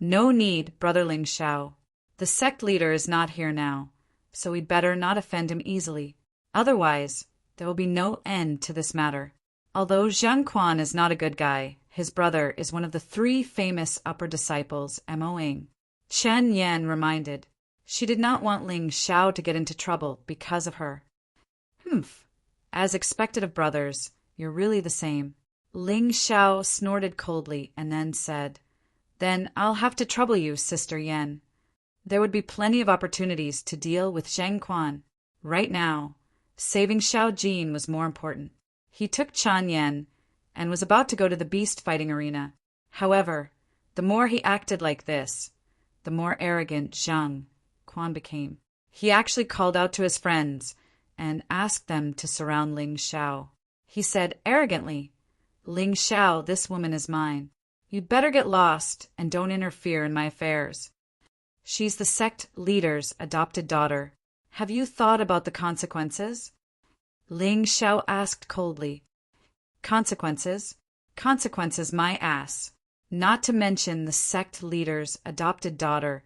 "No need, brother Ling Xiao. The sect leader is not here now, so we'd better not offend him easily. Otherwise, there will be no end to this matter." Although Zhang Quan is not a good guy, his brother is one of the 3 famous upper disciples Moing. Chen Yan reminded. She did not want Ling Xiao to get into trouble because of her. "Humph. As expected of brothers, you're really the same." Ling Xiao snorted coldly and then said, "Then I'll have to trouble you, Sister Yan. There would be plenty of opportunities to deal with Zhang Quan. Right now, saving Xiao Jin was more important." He took Chen Yan and was about to go to the beast fighting arena. However, the more he acted like this, the more arrogant Zhang Quan became. He actually called out to his friends and asked them to surround Ling Xiao. He said arrogantly, "Ling Xiao, this woman is mine. You'd better get lost and don't interfere in my affairs. She's the sect leader's adopted daughter. Have you thought about the consequences?" Ling Xiao asked coldly. "Consequences? Consequences, my ass. Not to mention the sect leader's adopted daughter.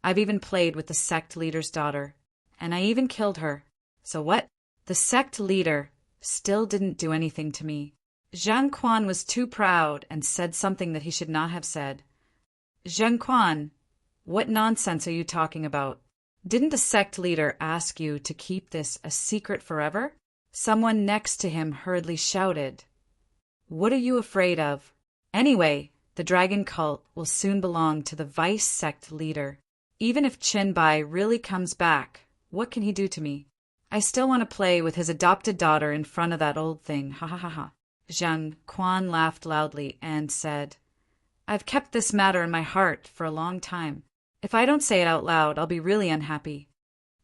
I've even played with the sect leader's daughter, and I even killed her. So what? The sect leader still didn't do anything to me." Zhang Quan was too proud and said something that he should not have said. Zheng Quan, what nonsense are you talking about? Didn't the sect leader ask you to keep this a secret forever? Someone next to him hurriedly shouted. What are you afraid of? Anyway, the dragon cult will soon belong to the vice sect leader. Even if Qin Bai really comes back, what can he do to me? I still want to play with his adopted daughter in front of that old thing, ha ha ha ha. Zheng Quan laughed loudly and said, I've kept this matter in my heart for a long time. If I don't say it out loud, I'll be really unhappy.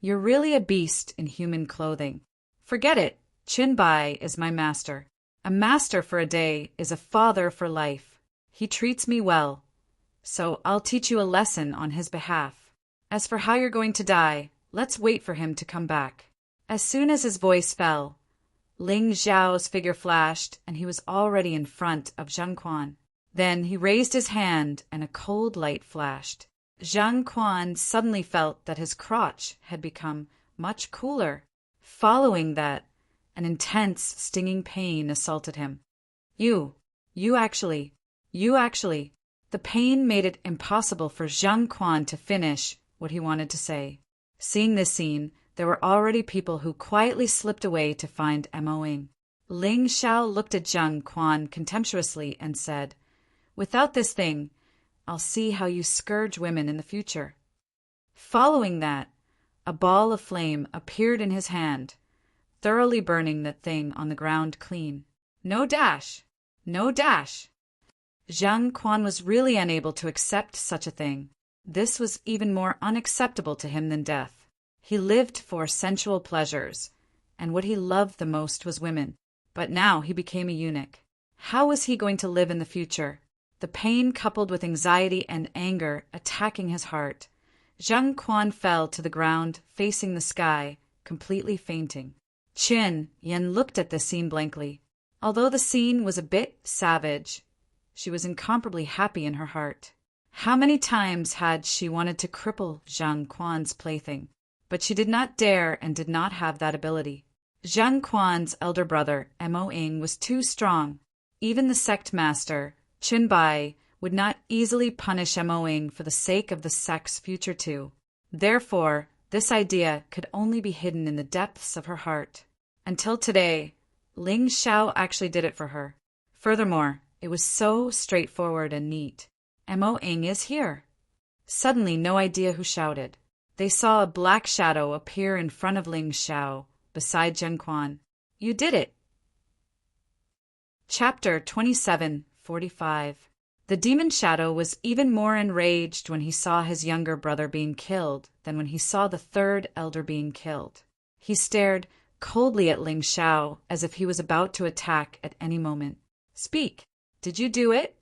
You're really a beast in human clothing. Forget it. Qin Bai is my master. A master for a day is a father for life. He treats me well. So I'll teach you a lesson on his behalf. As for how you're going to die, let's wait for him to come back. As soon as his voice fell, Ling Zhao's figure flashed, and he was already in front of Zheng Quan. Then he raised his hand, and a cold light flashed. Zheng Quan suddenly felt that his crotch had become much cooler. Following that, an intense, stinging pain assaulted him. You actually. The pain made it impossible for Zheng Quan to finish what he wanted to say. Seeing this scene, there were already people who quietly slipped away to find Mo-ing. Ling Xiao looked at Zheng Quan contemptuously and said, Without this thing, I'll see how you scourge women in the future. Following that, a ball of flame appeared in his hand, thoroughly burning that thing on the ground clean. No dash! Zheng Quan was really unable to accept such a thing. This was even more unacceptable to him than death. He lived for sensual pleasures, and what he loved the most was women. But now he became a eunuch. How was he going to live in the future? The pain coupled with anxiety and anger attacking his heart. Zheng Quan fell to the ground, facing the sky, completely fainting. Qin Yan looked at this scene blankly. Although the scene was a bit savage, she was incomparably happy in her heart. How many times had she wanted to cripple Zheng Quan's plaything? But she did not dare and did not have that ability. Zheng Quan's elder brother, Mo-ing, was too strong. Even the sect master, Qin Bai, would not easily punish Mo-ing for the sake of the sect's future too. Therefore, this idea could only be hidden in the depths of her heart. Until today, Ling Xiao actually did it for her. Furthermore, it was so straightforward and neat. Mo-ing is here. Suddenly, no idea who shouted. They saw a black shadow appear in front of Ling Xiao, beside Zheng Quan. You did it! Chapter 27:45. The demon shadow was even more enraged when he saw his younger brother being killed than when he saw the third elder being killed. He stared coldly at Ling Xiao as if he was about to attack at any moment. Speak! Did you do it?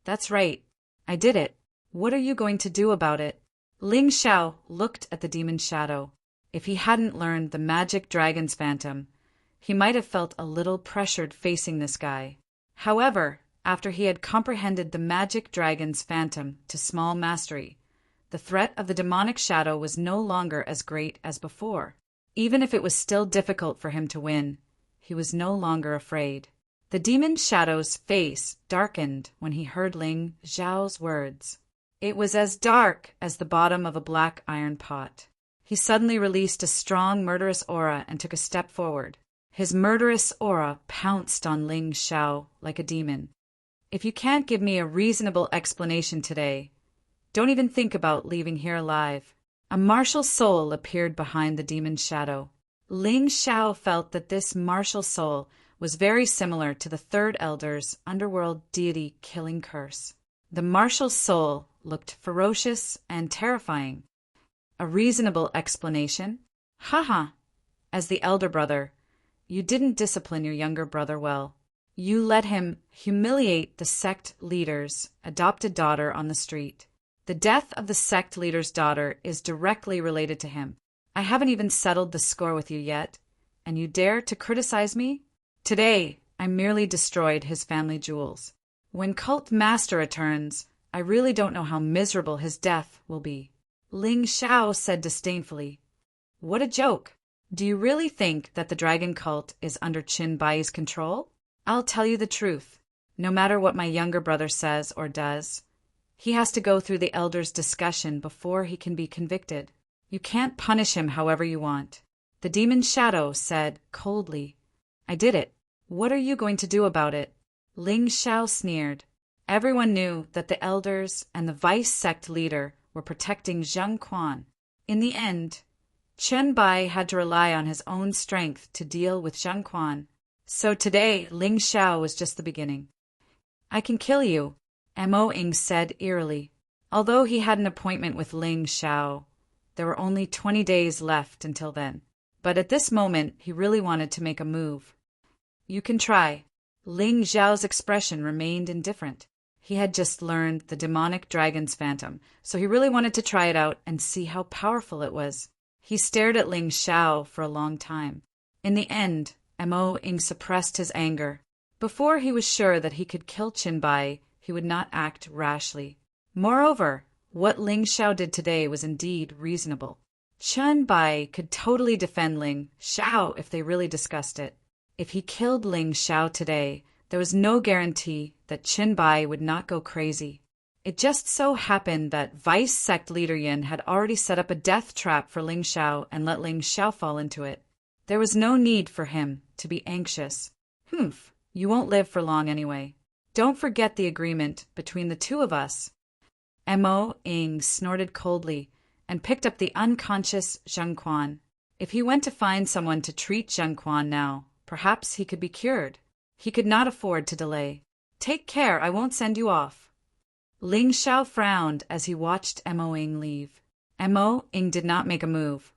That's right. I did it. What are you going to do about it? Ling Xiao looked at the demon shadow. If he hadn't learned the magic dragon's phantom, he might have felt a little pressured facing this guy. However, after he had comprehended the magic dragon's phantom to small mastery, the threat of the demonic shadow was no longer as great as before. Even if it was still difficult for him to win, he was no longer afraid. The demon shadow's face darkened when he heard Ling Xiao's words. It was as dark as the bottom of a black iron pot. He suddenly released a strong, murderous aura and took a step forward. His murderous aura pounced on Ling Xiao like a demon. If you can't give me a reasonable explanation today, don't even think about leaving here alive. A martial soul appeared behind the demon shadow. Ling Xiao felt that this martial soul was very similar to the third elder's underworld deity killing curse. The martial soul looked ferocious and terrifying. A reasonable explanation? Haha! As the elder brother, you didn't discipline your younger brother well. You let him humiliate the sect leader's adopted daughter on the street. The death of the sect leader's daughter is directly related to him. I haven't even settled the score with you yet, and you dare to criticize me? Today, I merely destroyed his family jewels. When Cult Master returns, I really don't know how miserable his death will be. Ling Xiao said disdainfully. What a joke! Do you really think that the dragon cult is under Qin Bai's control? I'll tell you the truth. No matter what my younger brother says or does, He has to go through the elders' discussion before he can be convicted. You can't punish him however you want. The demon Shadow said coldly, I did it. What are you going to do about it? Ling Xiao sneered. Everyone knew that the elders and the vice sect leader were protecting Zheng Quan. In the end, Chen Bai had to rely on his own strength to deal with Zheng Quan. So today, Ling Xiao was just the beginning. I can kill you, Mo Ying said eerily. Although he had an appointment with Ling Xiao, there were only 20 days left until then. But at this moment, he really wanted to make a move. You can try. Ling Xiao's expression remained indifferent. He had just learned the demonic dragon's phantom, so he really wanted to try it out and see how powerful it was. He stared at Ling Xiao for a long time. In the end, Mo Ying suppressed his anger. Before he was sure that he could kill Qin Bai, he would not act rashly. Moreover, what Ling Xiao did today was indeed reasonable. Chen Bai could totally defend Ling Xiao if they really discussed it. If he killed Ling Xiao today, there was no guarantee that Qin Bai would not go crazy. It just so happened that Vice Sect Leader Yin had already set up a death trap for Ling Xiao and let Ling Xiao fall into it. There was no need for him to be anxious. Humph, you won't live for long anyway. Don't forget the agreement between the two of us. Mo Ying snorted coldly and picked up the unconscious Zheng Quan. If he went to find someone to treat Zheng Quan now, perhaps he could be cured. He could not afford to delay. Take care, I won't send you off. Ling Xiao frowned as he watched Mo Ying leave. Mo Ying did not make a move,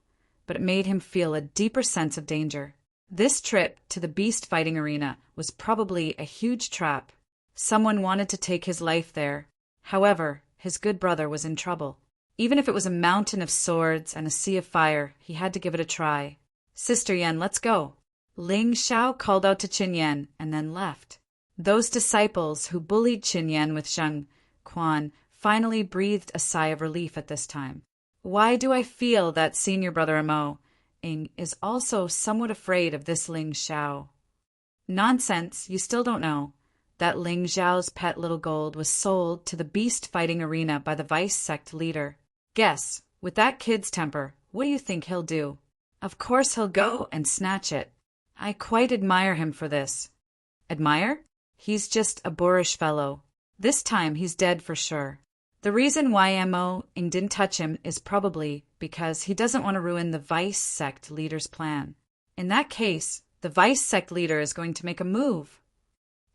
but it made him feel a deeper sense of danger. This trip to the beast fighting arena was probably a huge trap. Someone wanted to take his life there. However, his good brother was in trouble. Even if it was a mountain of swords and a sea of fire, he had to give it a try. Sister Yan, let's go. Ling Xiao called out to Qin Yan and then left. Those disciples who bullied Qin Yan with Zheng Quan finally breathed a sigh of relief at this time. Why do I feel that senior brother Mo Ying is also somewhat afraid of this Ling Xiao? Nonsense, you still don't know. That Ling Xiao's pet little gold was sold to the beast fighting arena by the vice sect leader. Guess, with that kid's temper, what do you think he'll do? Of course he'll go and snatch it. I quite admire him for this. Admire? He's just a boorish fellow. This time he's dead for sure. The reason why Mo Ying didn't touch him is probably because he doesn't want to ruin the vice sect leader's plan. In that case, the vice sect leader is going to make a move.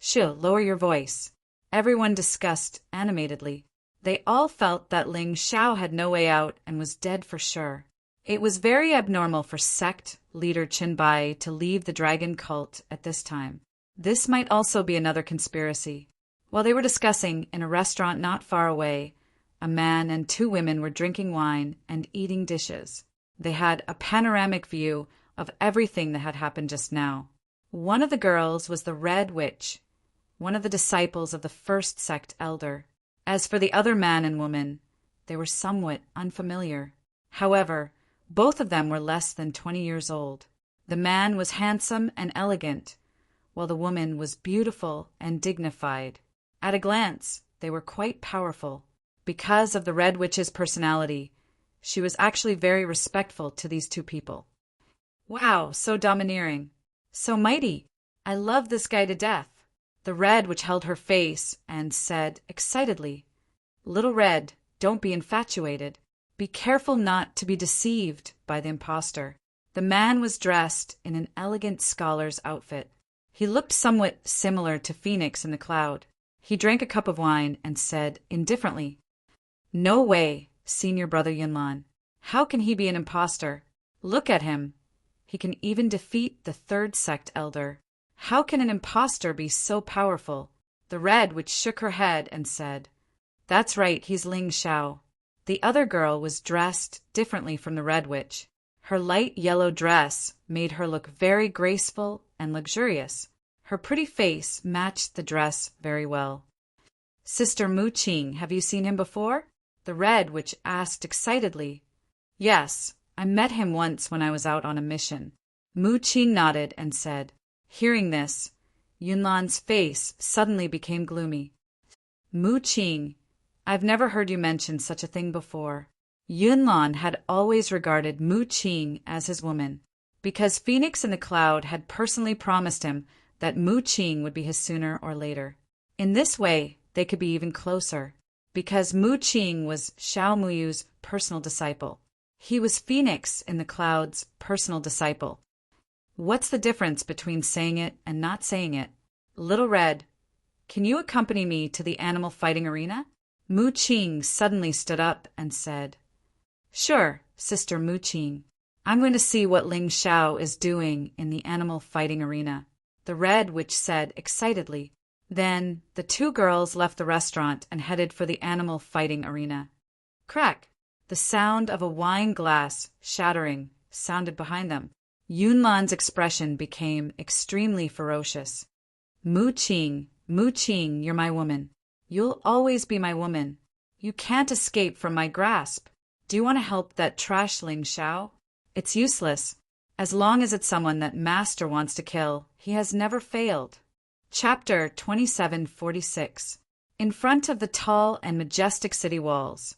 Shil, lower your voice. Everyone discussed animatedly. They all felt that Ling Xiao had no way out and was dead for sure. It was very abnormal for sect leader Qin Bai to leave the dragon cult at this time. This might also be another conspiracy. While they were discussing in a restaurant not far away, a man and two women were drinking wine and eating dishes. They had a panoramic view of everything that had happened just now. One of the girls was the Red Witch, one of the disciples of the first sect elder. As for the other man and woman, they were somewhat unfamiliar. However, both of them were less than 20 years old. The man was handsome and elegant, while the woman was beautiful and dignified. At a glance, they were quite powerful. Because of the Red Witch's personality, she was actually very respectful to these two people. Wow, so domineering. So mighty. I love this guy to death. The Red Witch held her face and said excitedly, Little Red, don't be infatuated. Be careful not to be deceived by the impostor. The man was dressed in an elegant scholar's outfit. He looked somewhat similar to Phoenix in the cloud. He drank a cup of wine and said indifferently, No way, senior brother Yunlan. How can he be an impostor? Look at him. He can even defeat the third sect elder. How can an impostor be so powerful? The Red Witch shook her head and said, That's right, he's Ling Xiao. The other girl was dressed differently from the Red Witch. Her light yellow dress made her look very graceful and luxurious. Her pretty face matched the dress very well. Sister Mu Qing, have you seen him before? The Red Witch asked excitedly. Yes, I met him once when I was out on a mission. Mu Qing nodded and said. Hearing this, Yunlan's face suddenly became gloomy. Mu Qing, I've never heard you mention such a thing before. Yunlan had always regarded Mu Qing as his woman, because Phoenix in the Cloud had personally promised him that Mu Qing would be his sooner or later. In this way, they could be even closer, because Mu Qing was Xiao Muyu's personal disciple. He was Phoenix in the Cloud's personal disciple. What's the difference between saying it and not saying it? Little Red, can you accompany me to the animal fighting arena? Mu Qing suddenly stood up and said, Sure, Sister Mu Qing. I'm going to see what Ling Xiao is doing in the animal fighting arena. The Red Witch said excitedly. Then the two girls left the restaurant and headed for the animal fighting arena. Crack! The sound of a wine glass shattering sounded behind them. Yunlan's expression became extremely ferocious. Mu Qing, you're my woman. You'll always be my woman. You can't escape from my grasp. Do you want to help that trash Ling Xiao? It's useless. As long as it's someone that Master wants to kill, he has never failed. Chapter 2746. In front of the tall and majestic city walls,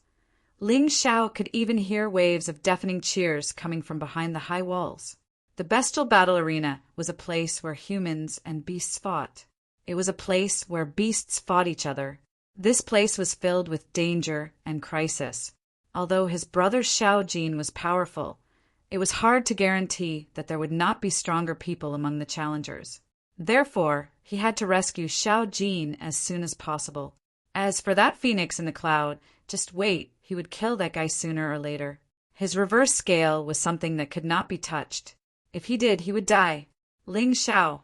Ling Xiao could even hear waves of deafening cheers coming from behind the high walls. The bestial battle arena was a place where humans and beasts fought. It was a place where beasts fought each other. This place was filled with danger and crisis. Although his brother Xiao Jin was powerful, it was hard to guarantee that there would not be stronger people among the challengers. Therefore, he had to rescue Xiao Jin as soon as possible. As for that Phoenix in the Cloud, just wait, he would kill that guy sooner or later. His reverse scale was something that could not be touched. If he did, he would die. Ling Xiao.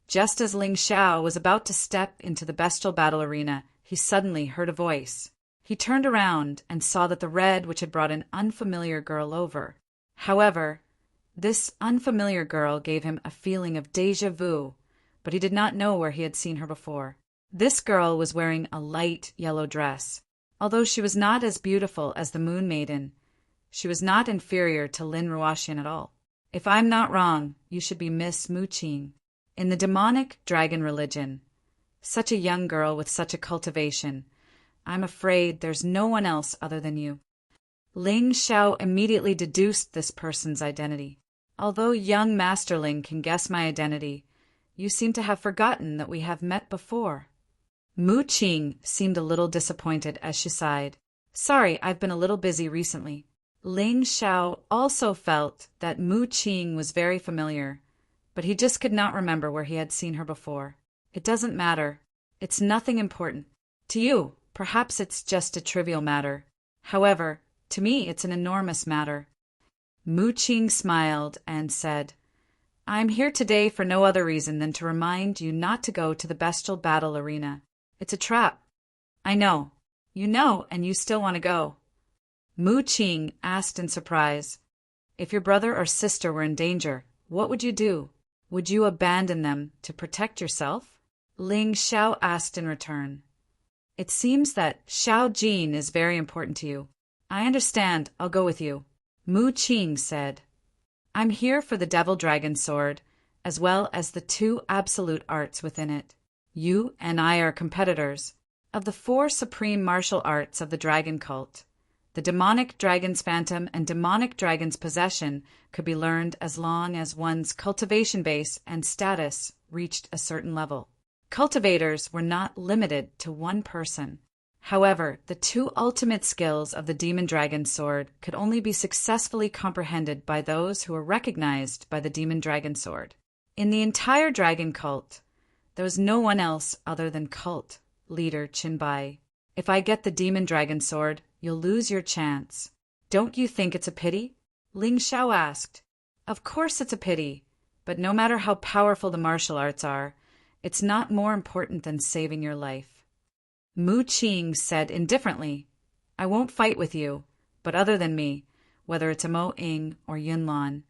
Just as Ling Xiao was about to step into the bestial battle arena, he suddenly heard a voice. He turned around and saw that the Red Witch had brought an unfamiliar girl over. However, this unfamiliar girl gave him a feeling of déjà vu, but he did not know where he had seen her before. This girl was wearing a light yellow dress. Although she was not as beautiful as the Moon Maiden, she was not inferior to Lin Ruoxian at all. If I'm not wrong, you should be Miss Mu Qing. In the demonic dragon religion, such a young girl with such a cultivation, I'm afraid there's no one else other than you. Ling Xiao immediately deduced this person's identity. Although young Masterling can guess my identity, you seem to have forgotten that we have met before. Mu Qing seemed a little disappointed as she sighed. Sorry, I've been a little busy recently. Ling Xiao also felt that Mu Qing was very familiar, but he just could not remember where he had seen her before. It doesn't matter. It's nothing important. To you, perhaps it's just a trivial matter. However, to me it's an enormous matter. Mu Qing smiled and said, I'm here today for no other reason than to remind you not to go to the bestial battle arena. It's a trap. I know. You know, and you still want to go. Mu Qing asked in surprise, If your brother or sister were in danger, what would you do? Would you abandon them to protect yourself? Ling Xiao asked in return. It seems that Xiao Jin is very important to you. I understand, I'll go with you. Mu Qing said, I'm here for the Devil Dragon Sword, as well as the two absolute arts within it. You and I are competitors. Of the four supreme martial arts of the dragon cult, the demonic dragon's phantom and demonic dragon's possession could be learned as long as one's cultivation base and status reached a certain level. Cultivators were not limited to one person. However, the two ultimate skills of the demon dragon sword could only be successfully comprehended by those who were recognized by the demon dragon sword. In the entire dragon cult, there was no one else other than cult leader Qinbai. If I get the demon dragon sword, you'll lose your chance. Don't you think it's a pity? Ling Xiao asked. Of course it's a pity, but no matter how powerful the martial arts are, it's not more important than saving your life. Mu Qing said indifferently, I won't fight with you, but other than me, whether it's Mo Ying or Yunlan,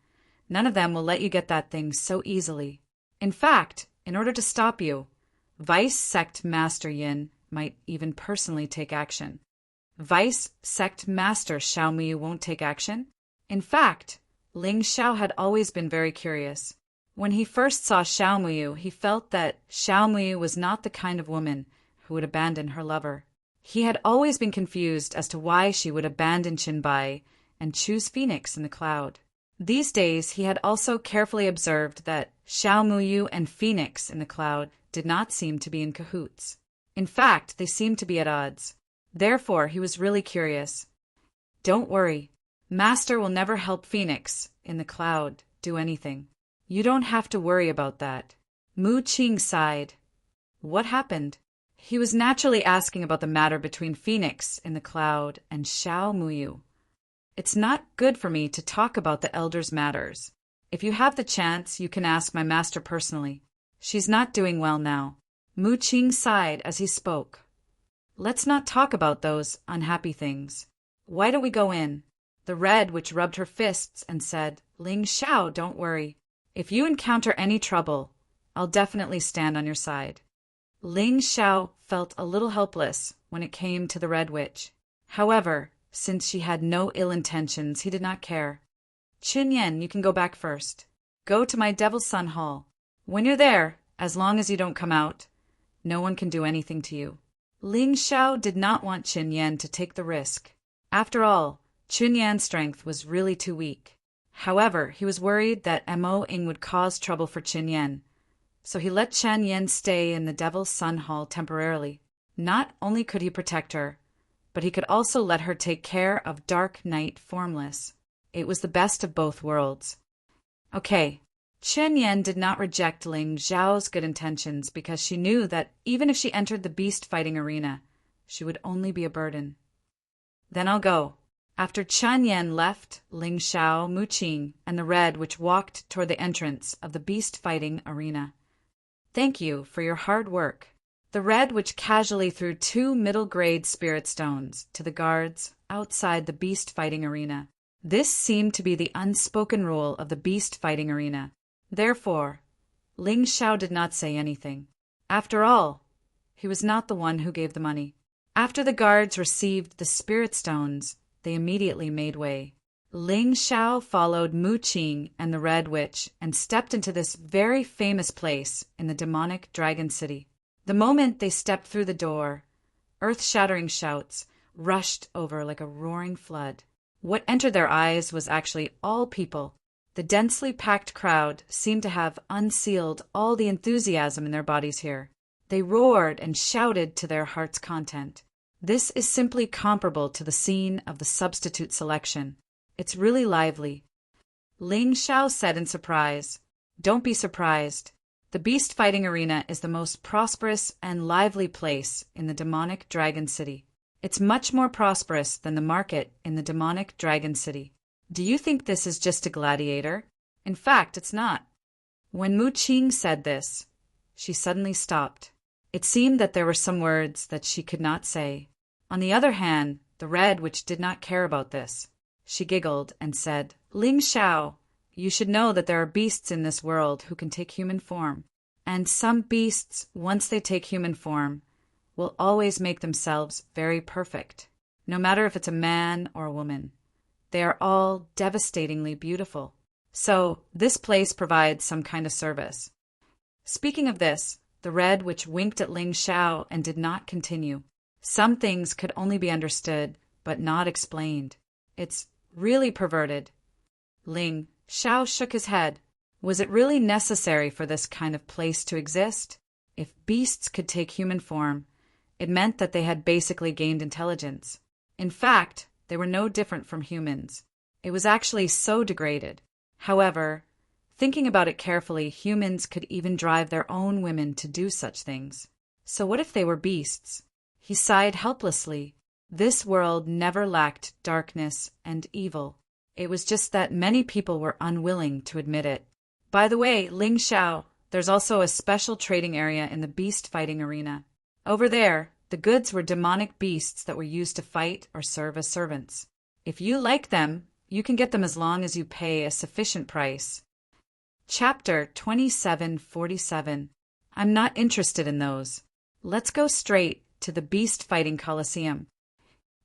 none of them will let you get that thing so easily. In fact, in order to stop you, Vice Sect Master Yin might even personally take action. Vice Sect Master Xiao Mu won't take action? In fact, Ling Xiao had always been very curious. When he first saw Xiao Mu, he felt that Xiao Mu was not the kind of woman who would abandon her lover. He had always been confused as to why she would abandon Qinbai and choose Phoenix in the cloud. These days he had also carefully observed that Xiao Muyu and Phoenix in the cloud did not seem to be in cahoots. In fact, they seemed to be at odds. Therefore, he was really curious. Don't worry. Master will never help Phoenix in the cloud do anything. You don't have to worry about that. Mu Qing sighed. What happened? He was naturally asking about the matter between Phoenix in the cloud and Xiao Muyu. It's not good for me to talk about the elders' matters. If you have the chance, you can ask my master personally. She's not doing well now. Mu Qing sighed as he spoke. Let's not talk about those unhappy things. Why don't we go in? The Red Witch rubbed her fists and said, Ling Xiao, don't worry. If you encounter any trouble, I'll definitely stand on your side. Ling Xiao felt a little helpless when it came to the Red Witch. However, since she had no ill intentions, he did not care. Qin Yan, you can go back first. Go to my Devil's Sun Hall. When you're there, as long as you don't come out, no one can do anything to you. Ling Xiao did not want Qin Yan to take the risk. After all, Qin Yan's strength was really too weak. However, he was worried that Mo Ying would cause trouble for Qin Yan, so he let Chen Yan stay in the Devil's Sun Hall temporarily. Not only could he protect her, but he could also let her take care of Dark Knight Formless. It was the best of both worlds. Okay, Chen Yan did not reject Ling Xiao's good intentions because she knew that even if she entered the beast fighting arena, she would only be a burden. Then I'll go. After Chen Yan left, Ling Xiao, Mu Qing, and the Red Witch walked toward the entrance of the beast fighting arena. Thank you for your hard work. The Red Witch casually threw 2 middle-grade spirit stones to the guards outside the beast fighting arena. This seemed to be the unspoken rule of the beast fighting arena. Therefore, Ling Xiao did not say anything. After all, he was not the one who gave the money. After the guards received the spirit stones, they immediately made way. Ling Xiao followed Mu Qing and the Red Witch and stepped into this very famous place in the demonic dragon city. The moment they stepped through the door, earth-shattering shouts rushed over like a roaring flood. What entered their eyes was actually all people. The densely packed crowd seemed to have unsealed all the enthusiasm in their bodies here. They roared and shouted to their heart's content. This is simply comparable to the scene of the substitute selection. It's really lively. Ling Xiao said in surprise, Don't be surprised. The beast fighting arena is the most prosperous and lively place in the demonic dragon city. It's much more prosperous than the market in the demonic dragon city. Do you think this is just a gladiator? In fact, it's not. When Mu Qing said this, she suddenly stopped. It seemed that there were some words that she could not say. On the other hand, the Red Witch did not care about this. She giggled and said, Ling Xiao, you should know that there are beasts in this world who can take human form. And some beasts, once they take human form, will always make themselves very perfect, no matter if it's a man or a woman. They are all devastatingly beautiful. So, this place provides some kind of service. Speaking of this, the Red Witch winked at Ling Xiao and did not continue. Some things could only be understood, but not explained. It's really perverted. Ling Xiao shook his head. Was it really necessary for this kind of place to exist? If beasts could take human form, it meant that they had basically gained intelligence. In fact, they were no different from humans. It was actually so degraded. However, thinking about it carefully, humans could even drive their own women to do such things. So what if they were beasts? He sighed helplessly. This world never lacked darkness and evil. It was just that many people were unwilling to admit it. By the way, Ling Xiao, there's also a special trading area in the beast fighting arena. Over there, the goods were demonic beasts that were used to fight or serve as servants. If you like them, you can get them as long as you pay a sufficient price. Chapter 2747. I'm not interested in those. Let's go straight to the beast fighting coliseum.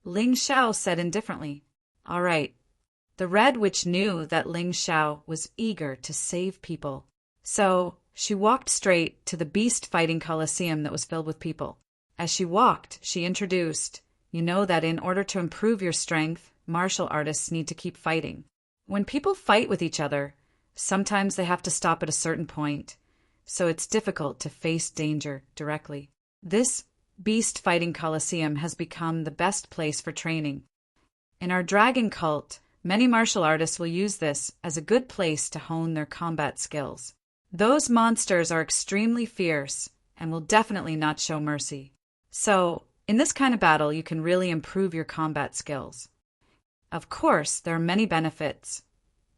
Ling Xiao said indifferently. All right. The Red Witch knew that Ling Xiao was eager to save people. So she walked straight to the beast fighting coliseum that was filled with people. As she walked, she introduced, "You know that in order to improve your strength, martial artists need to keep fighting. When people fight with each other, sometimes they have to stop at a certain point, so it's difficult to face danger directly. This beast fighting coliseum has become the best place for training. In our dragon cult, many martial artists will use this as a good place to hone their combat skills. Those monsters are extremely fierce and will definitely not show mercy. So, in this kind of battle, you can really improve your combat skills. Of course, there are many benefits,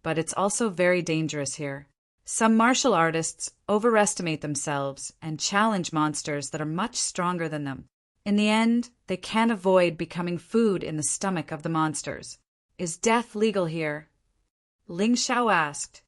but it's also very dangerous here. Some martial artists overestimate themselves and challenge monsters that are much stronger than them. In the end, they can't avoid becoming food in the stomach of the monsters. Is death legal here?" Ling Xiao asked.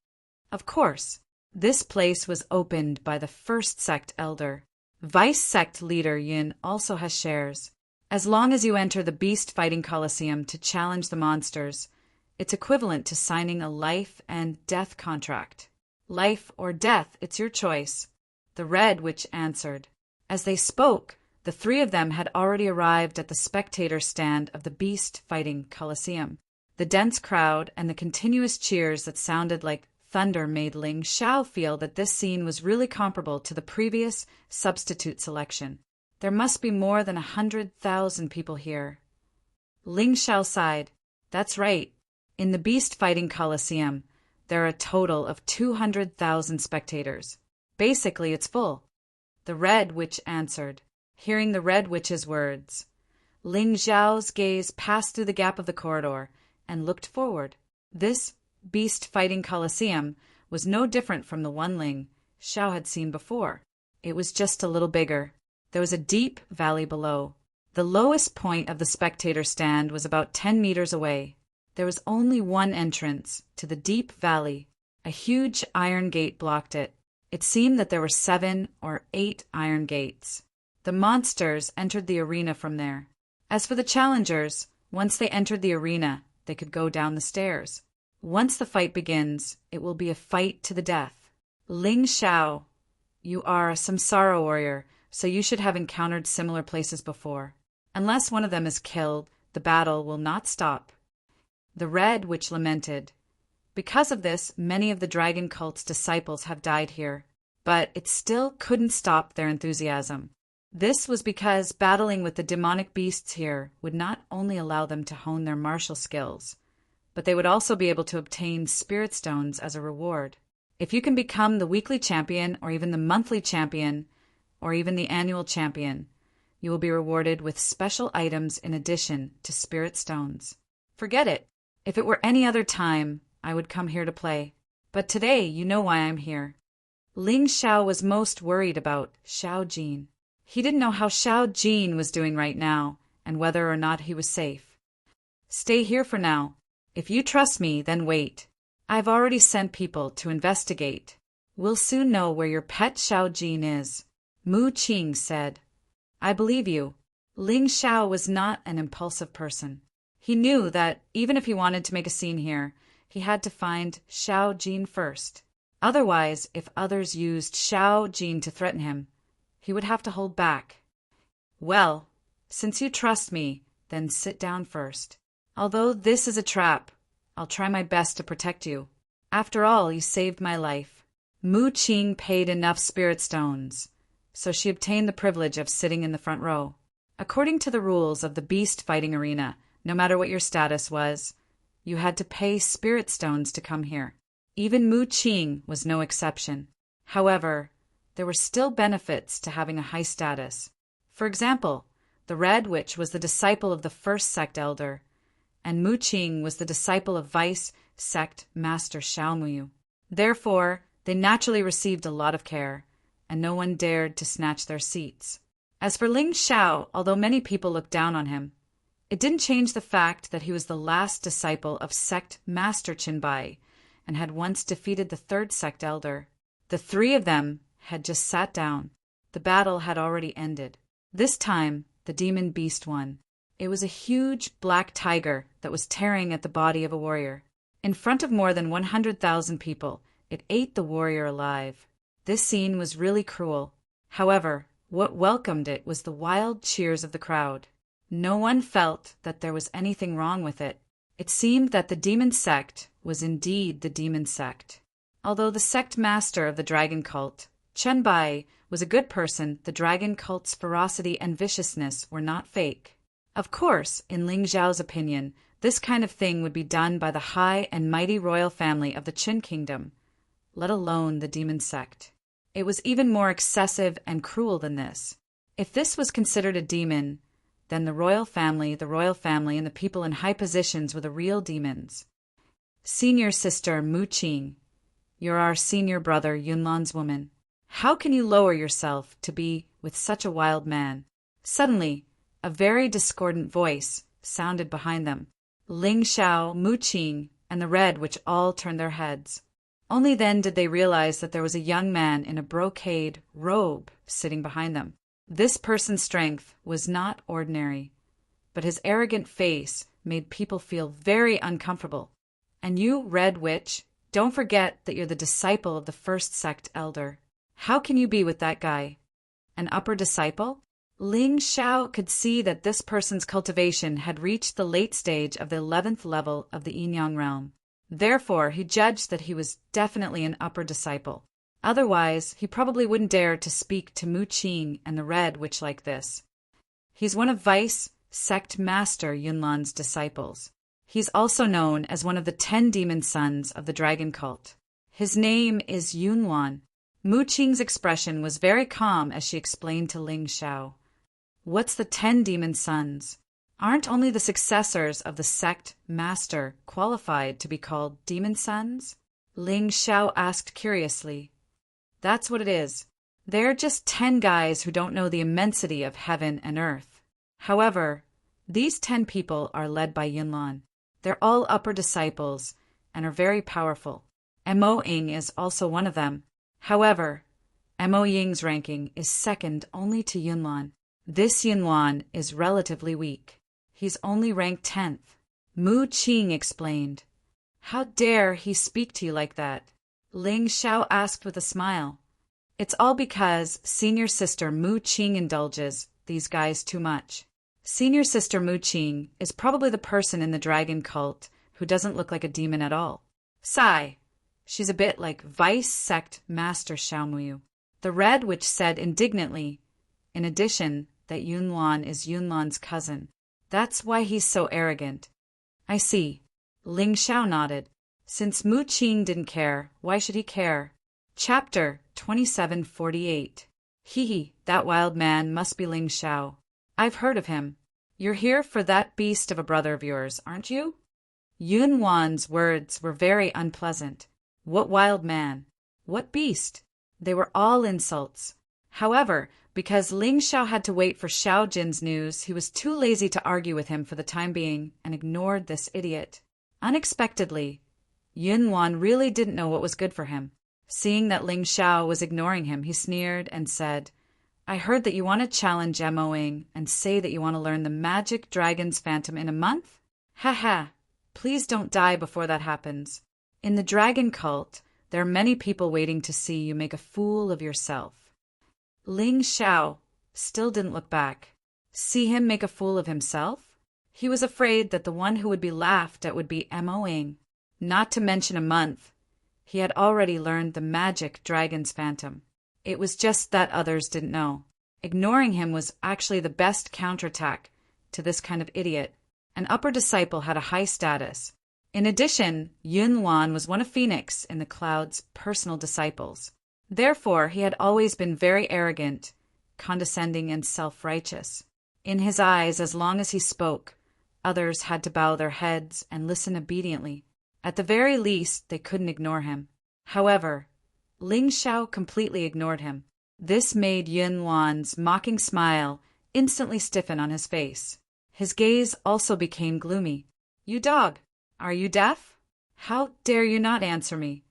Of course. This place was opened by the first sect elder. Vice sect leader Yin also has shares. As long as you enter the beast fighting coliseum to challenge the monsters, it's equivalent to signing a life and death contract. Life or death, it's your choice, the Red Witch answered. As they spoke, the three of them had already arrived at the spectator stand of the beast fighting coliseum. The dense crowd and the continuous cheers that sounded like thunder made Ling Xiao feel that this scene was really comparable to the previous substitute selection. There must be more than 100,000 people here. Ling Xiao sighed. That's right. In the beast fighting coliseum, there are a total of 200,000 spectators. Basically, it's full. The Red Witch answered. Hearing the Red Witch's words, Ling Xiao's gaze passed through the gap of the corridor and looked forward. This beast fighting coliseum was no different from the one Ling Xiao had seen before. It was just a little bigger. There was a deep valley below. The lowest point of the spectator stand was about 10 meters away. There was only one entrance to the deep valley. A huge iron gate blocked it. It seemed that there were 7 or 8 iron gates. The monsters entered the arena from there. As for the challengers, once they entered the arena, they could go down the stairs. Once the fight begins, it will be a fight to the death. Ling Xiao, you are a samsara warrior, so you should have encountered similar places before. Unless one of them is killed, the battle will not stop. The Red Witch lamented. Because of this, many of the dragon cult's disciples have died here, but it still couldn't stop their enthusiasm. This was because battling with the demonic beasts here would not only allow them to hone their martial skills, but they would also be able to obtain spirit stones as a reward. If you can become the weekly champion or even the monthly champion or even the annual champion, you will be rewarded with special items in addition to spirit stones. Forget it. If it were any other time, I would come here to play. But today, you know why I'm here. Ling Xiao was most worried about Xiao Jin. He didn't know how Xiao Jin was doing right now and whether or not he was safe. Stay here for now. If you trust me, then wait. I've already sent people to investigate. We'll soon know where your pet Xiao Jin is. Mu Qing said. I believe you. Ling Xiao was not an impulsive person. He knew that even if he wanted to make a scene here, he had to find Xiao Jin first. Otherwise, if others used Xiao Jin to threaten him, he would have to hold back. Well, since you trust me, then sit down first. Although this is a trap, I'll try my best to protect you. After all, you saved my life. Mu Qing paid enough spirit stones, so she obtained the privilege of sitting in the front row. According to the rules of the beast fighting arena, no matter what your status was, you had to pay spirit stones to come here. Even Mu Qing was no exception. However, there were still benefits to having a high status. For example, the Red Witch was the disciple of the first sect elder, and Mu Qing was the disciple of Vice Sect Master Xiaomu. Therefore, they naturally received a lot of care, and no one dared to snatch their seats. As for Ling Xiao, although many people looked down on him, it didn't change the fact that he was the last disciple of Sect Master Qinbai and had once defeated the third sect elder. The three of them had just sat down. The battle had already ended. This time, the demon beast won. It was a huge black tiger that was tearing at the body of a warrior. In front of more than 100,000 people, it ate the warrior alive. This scene was really cruel. However, What welcomed it was the wild cheers of the crowd. No one felt that there was anything wrong with it. It seemed that the demon sect was indeed the demon sect. Although the sect master of the dragon cult, Chen Bai, was a good person, the dragon cult's ferocity and viciousness were not fake. Of course, in Ling Xiao's opinion, this kind of thing would be done by the high and mighty royal family of the Qin kingdom, let alone the demon sect. It was even more excessive and cruel than this. If this was considered a demon, then the royal family, and the people in high positions were the real demons. Senior sister Mu Qing, you're our senior brother Yunlan's woman. How can you lower yourself to be with such a wild man? Suddenly, a very discordant voice sounded behind them. Ling Xiao, Mu Qing, and the Red Witch all turned their heads. Only then did they realize that there was a young man in a brocade robe sitting behind them. This person's strength was not ordinary, but his arrogant face made people feel very uncomfortable. And you, Red Witch, don't forget that you're the disciple of the first sect elder. How can you be with that guy? An upper disciple? Ling Xiao could see that this person's cultivation had reached the late stage of the 11th level of the Yin-Yang realm. Therefore, he judged that he was definitely an upper disciple. Otherwise, he probably wouldn't dare to speak to Mu Qing and the Red Witch like this. He's one of Vice Sect Master Yunlan's disciples. He's also known as one of the 10 demon sons of the dragon cult. His name is Yunlan. Mu Qing's expression was very calm as she explained to Ling Xiao. What's the 10 demon sons? Aren't only the successors of the sect master qualified to be called demon sons? Ling Xiao asked curiously. That's what it is. They're just 10 guys who don't know the immensity of heaven and earth. However, these 10 people are led by Yunlan. They're all upper disciples and are very powerful. Mo Ying is also one of them. However, Mo Ying's ranking is second only to Yunlan. This Yunlan is relatively weak. He's only ranked 10th. Mu Qing explained. How dare he speak to you like that? Ling Xiao asked with a smile. It's all because senior sister Mu Qing indulges these guys too much. Senior sister Mu Qing is probably the person in the dragon cult who doesn't look like a demon at all. Sigh. She's a bit like Vice Sect Master Xiaomuyu. The Red Witch said indignantly, in addition, that Yunlan is Yunlan's cousin. That's why he's so arrogant. I see. Ling Xiao nodded. Since Mu Qing didn't care, why should he care? Chapter 2748. Hee, that wild man must be Ling Xiao. I've heard of him. You're here for that beast of a brother of yours, aren't you? Yunwan's words were very unpleasant. What wild man? What beast? They were all insults. However, because Ling Xiao had to wait for Xiao Jin's news, he was too lazy to argue with him for the time being and ignored this idiot. Unexpectedly, Yunwan really didn't know what was good for him. Seeing that Ling Xiao was ignoring him, he sneered and said, I heard that you want to challenge Mo Ying and say that you want to learn the magic dragon's phantom in a month? Ha ha, please don't die before that happens. In the dragon cult, there are many people waiting to see you make a fool of yourself. Ling Xiao still didn't look back. See him make a fool of himself? He was afraid that the one who would be laughed at would be Mo Ying. Not to mention a month. He had already learned the magic dragon's phantom. It was just that others didn't know. Ignoring him was actually the best counterattack to this kind of idiot. An upper disciple had a high status. In addition, Yunwan was one of Phoenix in the Cloud's personal disciples. Therefore, he had always been very arrogant, condescending, and self-righteous. In his eyes, as long as he spoke, others had to bow their heads and listen obediently. At the very least, they couldn't ignore him. However, Ling Xiao completely ignored him. This made Yunwan's mocking smile instantly stiffen on his face. His gaze also became gloomy. You dog, are you deaf? How dare you not answer me?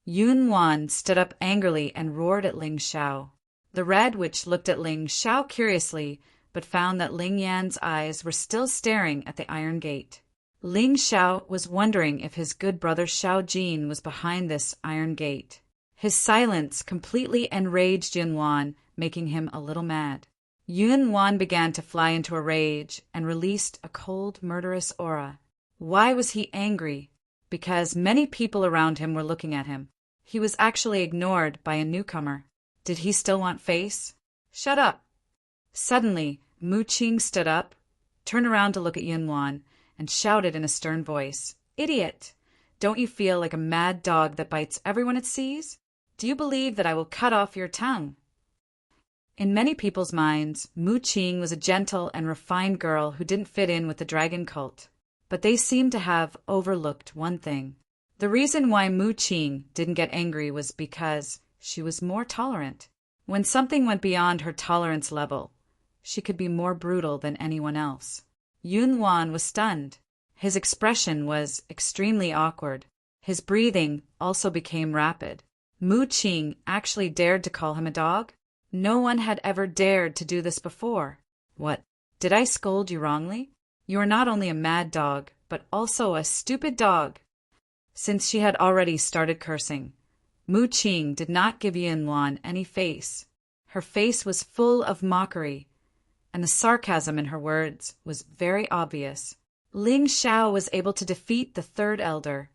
Yunwan stood up angrily and roared at Ling Xiao. The Red Witch looked at Ling Xiao curiously, but found that Ling Yan's eyes were still staring at the iron gate. Ling Xiao was wondering if his good brother Xiao Jin was behind this iron gate. His silence completely enraged Yunwan, making him a little mad. Yunwan began to fly into a rage and released a cold, murderous aura. Why was he angry? Because many people around him were looking at him. He was actually ignored by a newcomer. Did he still want face? Shut up! Suddenly, Mu Qing stood up, turned around to look at Yunwan, and shouted in a stern voice, "Idiot! Don't you feel like a mad dog that bites everyone it sees? Do you believe that I will cut off your tongue?" In many people's minds, Mu Qing was a gentle and refined girl who didn't fit in with the dragon cult. But they seemed to have overlooked one thing. The reason why Mu Qing didn't get angry was because she was more tolerant. When something went beyond her tolerance level, she could be more brutal than anyone else. Yunwan was stunned. His expression was extremely awkward. His breathing also became rapid. Mu Qing actually dared to call him a dog? No one had ever dared to do this before. What? Did I scold you wrongly? You are not only a mad dog, but also a stupid dog. Since she had already started cursing, Mu Qing did not give Yunwan any face. Her face was full of mockery, and the sarcasm in her words was very obvious. Ling Xiao was able to defeat the third elder,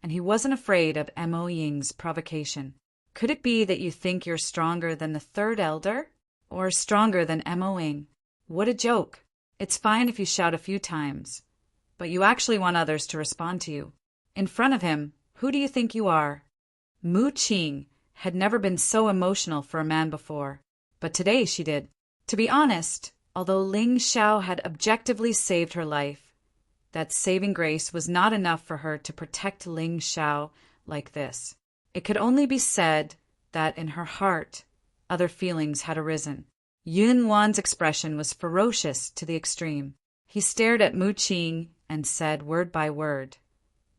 and he wasn't afraid of Mo Ying's provocation. Could it be that you think you're stronger than the third elder? Or stronger than Mo Ying? What a joke! It's fine if you shout a few times, but you actually want others to respond to you. In front of him, who do you think you are? Mu Qing had never been so emotional for a man before, but today she did. To be honest, although Ling Xiao had objectively saved her life, that saving grace was not enough for her to protect Ling Xiao like this. It could only be said that in her heart, other feelings had arisen. Yunwan's expression was ferocious to the extreme. He stared at Mu Qing and said word by word,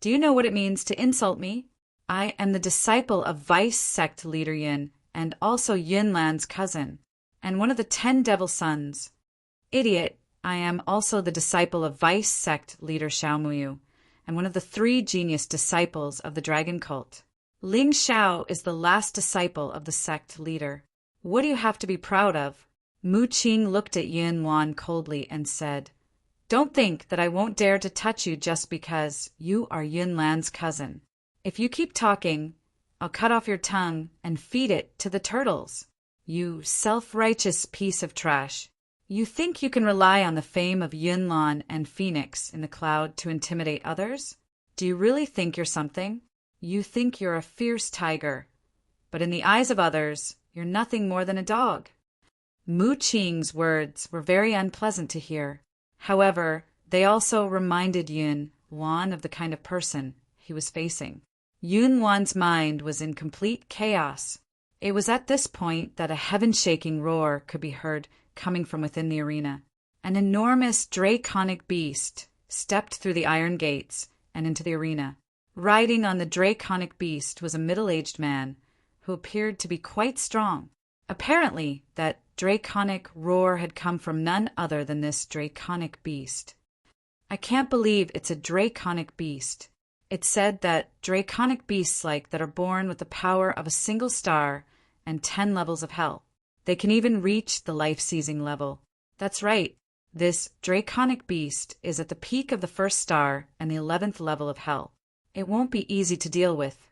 "Do you know what it means to insult me? I am the disciple of Vice Sect leader Yun, and also Yunlan's cousin, and one of the 10 devil sons. Idiot, I am also the disciple of Vice Sect leader Xiaomuyu, and one of the 3 genius disciples of the dragon cult. Ling Xiao is the last disciple of the sect leader. What do you have to be proud of?" Mu Qing looked at Yunwan coldly and said, "Don't think that I won't dare to touch you just because you are Yunlan's cousin. If you keep talking, I'll cut off your tongue and feed it to the turtles. You self-righteous piece of trash. You think you can rely on the fame of Yunlan and Phoenix in the cloud to intimidate others? Do you really think you're something? You think you're a fierce tiger, but in the eyes of others, you're nothing more than a dog." Mu Qing's words were very unpleasant to hear. However, they also reminded Yunwan of the kind of person he was facing. Yunwan's mind was in complete chaos. It was at this point that a heaven-shaking roar could be heard coming from within the arena. An enormous draconic beast stepped through the iron gates and into the arena. Riding on the draconic beast was a middle-aged man who appeared to be quite strong. Apparently, that draconic roar had come from none other than this draconic beast. I can't believe it's a draconic beast. It's said that draconic beasts like that are born with the power of a single star and 10 levels of hell. They can even reach the life-seizing level. That's right. This draconic beast is at the peak of the first star and the 11th level of hell. It won't be easy to deal with.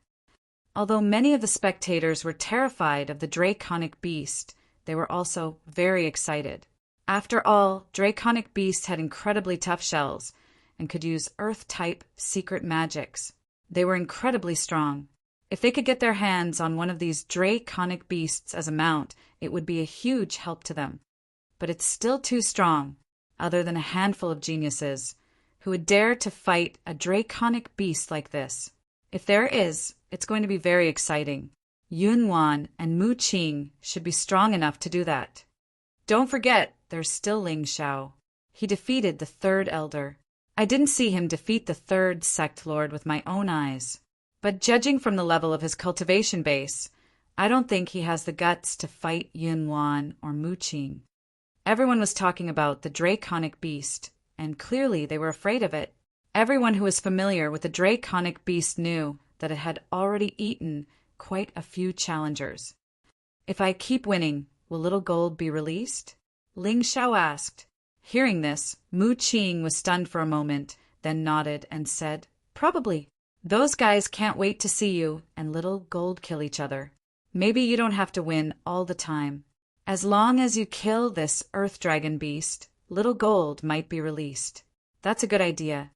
Although many of the spectators were terrified of the draconic beast, they were also very excited. After all, draconic beasts had incredibly tough shells and could use Earth-type secret magics. They were incredibly strong. If they could get their hands on one of these draconic beasts as a mount, it would be a huge help to them. But it's still too strong, other than a handful of geniuses who would dare to fight a draconic beast like this. If there is, it's going to be very exciting. Yunwan and Mu Qing should be strong enough to do that. Don't forget, there's still Ling Xiao. He defeated the third elder. I didn't see him defeat the third sect lord with my own eyes. But judging from the level of his cultivation base, I don't think he has the guts to fight Yunwan or Mu Qing. Everyone was talking about the draconic beast, and clearly they were afraid of it. Everyone who was familiar with the draconic beast knew that it had already eaten quite a few challengers. If I keep winning, will Little Gold be released? Ling Xiao asked. Hearing this, Mu Qing was stunned for a moment, then nodded and said, Probably. Those guys can't wait to see you and Little Gold kill each other. Maybe you don't have to win all the time. As long as you kill this Earth Dragon beast, Little Gold might be released. That's a good idea.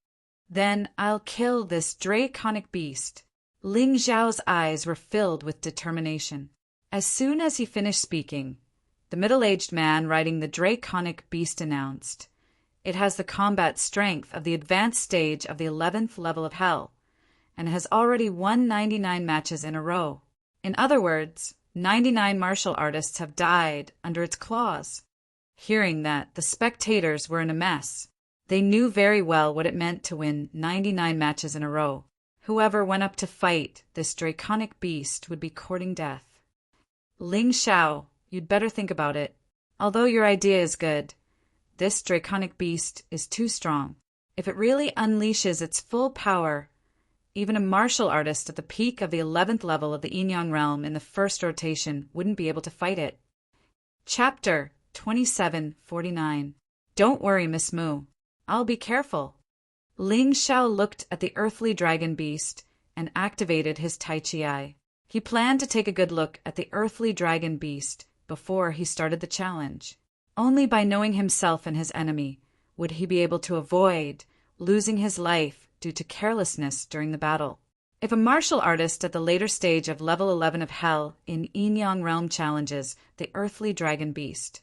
Then I'll kill this draconic beast. Ling Xiao's eyes were filled with determination. As soon as he finished speaking, the middle-aged man riding the draconic beast announced, It has the combat strength of the advanced stage of the 11th level of Hell, and has already won 99 matches in a row. In other words, 99 martial artists have died under its claws. Hearing that, the spectators were in a mess. They knew very well what it meant to win 99 matches in a row. Whoever went up to fight this draconic beast would be courting death. Ling Xiao, you'd better think about it. Although your idea is good, this draconic beast is too strong. If it really unleashes its full power, even a martial artist at the peak of the 11th level of the Yin-Yang realm in the first rotation wouldn't be able to fight it. Chapter 2749. Don't worry, Miss Mu. I'll be careful. Ling Xiao looked at the earthly dragon beast and activated his Tai Chi eye. He planned to take a good look at the earthly dragon beast before he started the challenge. Only by knowing himself and his enemy would he be able to avoid losing his life due to carelessness during the battle. If a martial artist at the later stage of level 11 of Hell in Yin-Yang realm challenges the earthly dragon beast,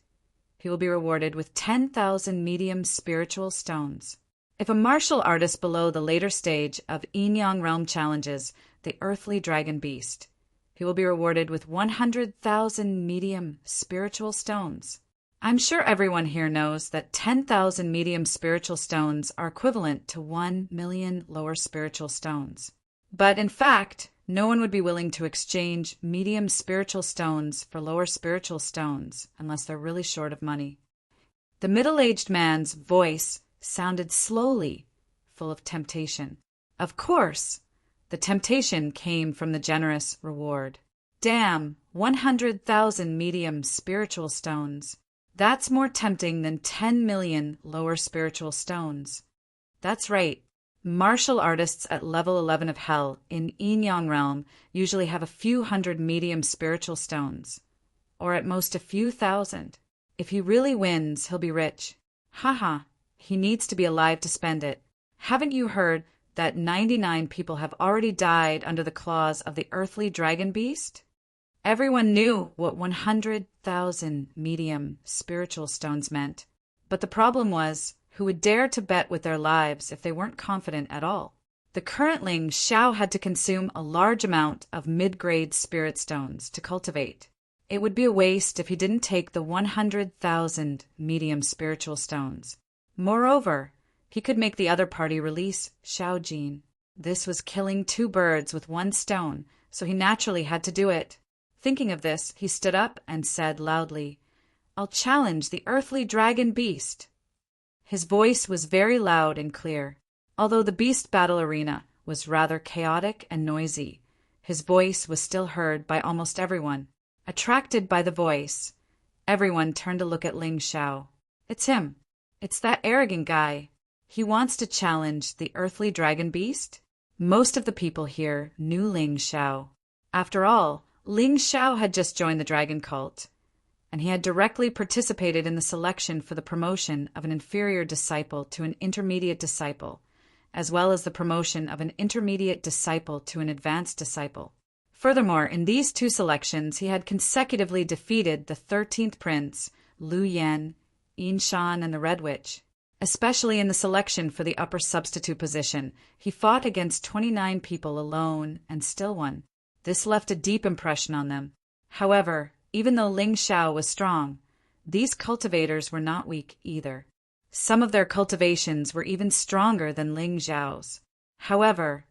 he will be rewarded with 10,000 medium spiritual stones. If a martial artist below the later stage of Yin-Yang realm challenges the earthly dragon beast, he will be rewarded with 100,000 medium spiritual stones. I'm sure everyone here knows that 10,000 medium spiritual stones are equivalent to 1 million lower spiritual stones. But in fact, no one would be willing to exchange medium spiritual stones for lower spiritual stones unless they're really short of money. The middle-aged man's voice sounded slowly, full of temptation. Of course, the temptation came from the generous reward. Damn, 100,000 medium spiritual stones. That's more tempting than 10 million lower spiritual stones. That's right. Martial artists at level 11 of Hell in Yin-Yang realm usually have a few hundred medium spiritual stones, or at most a few thousand. If he really wins, he'll be rich. Haha, he needs to be alive to spend it. Haven't you heard that 99 people have already died under the claws of the earthly dragon beast? Everyone knew what 100,000 medium spiritual stones meant, but the problem was, who would dare to bet with their lives if they weren't confident at all? The current Ling Xiao had to consume a large amount of mid-grade spirit stones to cultivate. It would be a waste if he didn't take the 100,000 medium spiritual stones. Moreover, he could make the other party release Xiao Jin. This was killing two birds with one stone, so he naturally had to do it. Thinking of this, he stood up and said loudly, I'll challenge the earthly dragon beast. His voice was very loud and clear. Although the beast battle arena was rather chaotic and noisy, his voice was still heard by almost everyone. Attracted by the voice, everyone turned to look at Ling Xiao. It's him. It's that arrogant guy. He wants to challenge the earthly dragon beast? Most of the people here knew Ling Xiao. After all, Ling Xiao had just joined the dragon cult, and he had directly participated in the selection for the promotion of an inferior disciple to an intermediate disciple, as well as the promotion of an intermediate disciple to an advanced disciple. Furthermore, in these two selections, he had consecutively defeated the 13th prince, Lu Yan, Yin Shan, and the Red Witch. Especially in the selection for the upper substitute position, he fought against 29 people alone and still won. This left a deep impression on them. However, even though Ling Xiao was strong, these cultivators were not weak either. Some of their cultivations were even stronger than Ling Xiao's. However,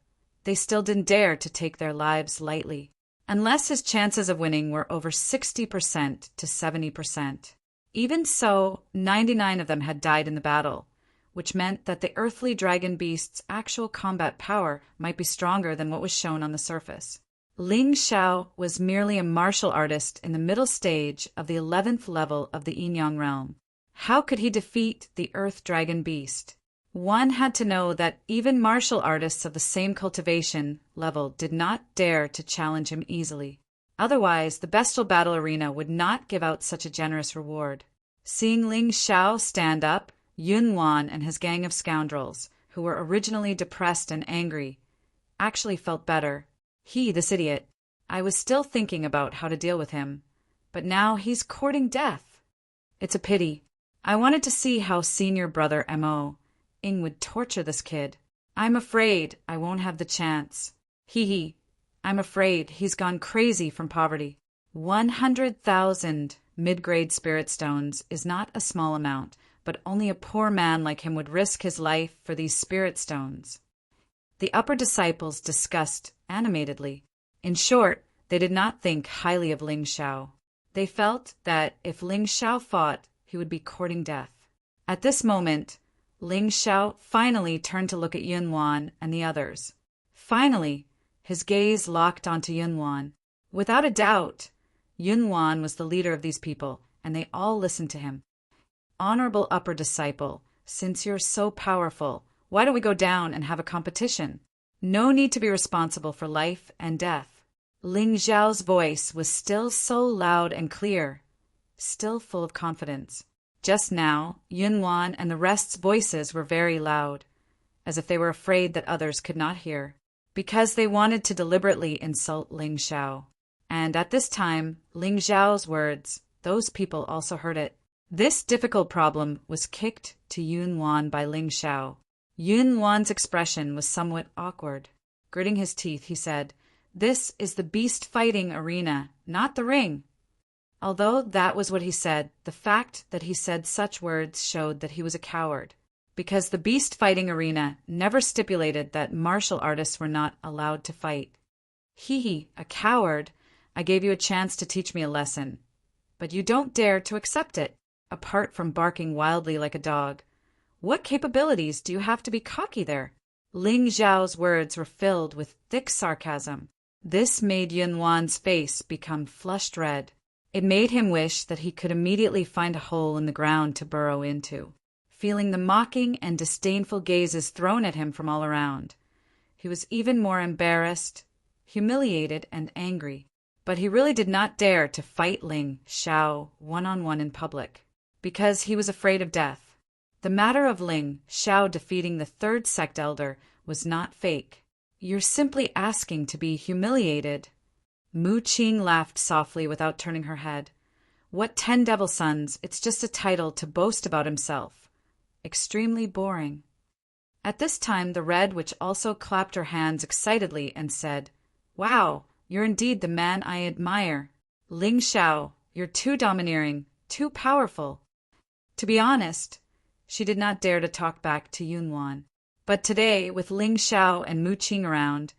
they still didn't dare to take their lives lightly, unless his chances of winning were over 60% to 70%. Even so, 99 of them had died in the battle, which meant that the earthly dragon beast's actual combat power might be stronger than what was shown on the surface. Ling Xiao was merely a martial artist in the middle stage of the 11th level of the Yinyang realm. How could he defeat the Earth Dragon Beast? One had to know that even martial artists of the same cultivation level did not dare to challenge him easily. Otherwise, the bestial battle arena would not give out such a generous reward. Seeing Ling Xiao stand up, Yun Wan and his gang of scoundrels, who were originally depressed and angry, actually felt better. This idiot. I was still thinking about how to deal with him, but now he's courting death. It's a pity. I wanted to see how senior brother Mo. Ing would torture this kid. I'm afraid I won't have the chance. I'm afraid he's gone crazy from poverty. 100,000 mid-grade spirit stones is not a small amount, but only a poor man like him would risk his life for these spirit stones. The upper disciples discussed animatedly. In short, they did not think highly of Ling Xiao. They felt that if Ling Xiao fought, he would be courting death. At this moment, Ling Xiao finally turned to look at Yun Wan and the others. Finally, his gaze locked onto Yun Wan. Without a doubt, Yun Wan was the leader of these people, and they all listened to him. Honorable upper disciple, since you're so powerful, why don't we go down and have a competition? No need to be responsible for life and death. Ling Xiao's voice was still so loud and clear, still full of confidence. Just now, Yun Wan and the rest's voices were very loud, as if they were afraid that others could not hear, because they wanted to deliberately insult Ling Xiao. And at this time, Ling Xiao's words, those people also heard it. This difficult problem was kicked to Yun Wan by Ling Xiao. Yun Wan's expression was somewhat awkward. Gritting his teeth, he said, "This is the beast fighting arena, not the ring." Although that was what he said, the fact that he said such words showed that he was a coward, because the beast fighting arena never stipulated that martial artists were not allowed to fight. A coward. I gave you a chance to teach me a lesson, but you don't dare to accept it, apart from barking wildly like a dog. What capabilities do you have to be cocky there? Ling Xiao's words were filled with thick sarcasm. This made Yun Wan's face become flushed red. It made him wish that he could immediately find a hole in the ground to burrow into. Feeling the mocking and disdainful gazes thrown at him from all around, he was even more embarrassed, humiliated, and angry. But he really did not dare to fight Ling Xiao one-on-one in public, because he was afraid of death. The matter of Ling Xiao defeating the third sect elder was not fake. You're simply asking to be humiliated. Mu Qing laughed softly without turning her head. What 10 devil sons, it's just a title to boast about himself. Extremely boring. At this time the Red Witch also clapped her hands excitedly and said, "Wow, you're indeed the man I admire. Ling Xiao, you're too domineering, too powerful." To be honest, she did not dare to talk back to Yun Wan. But today, with Ling Xiao and Mu Qing around,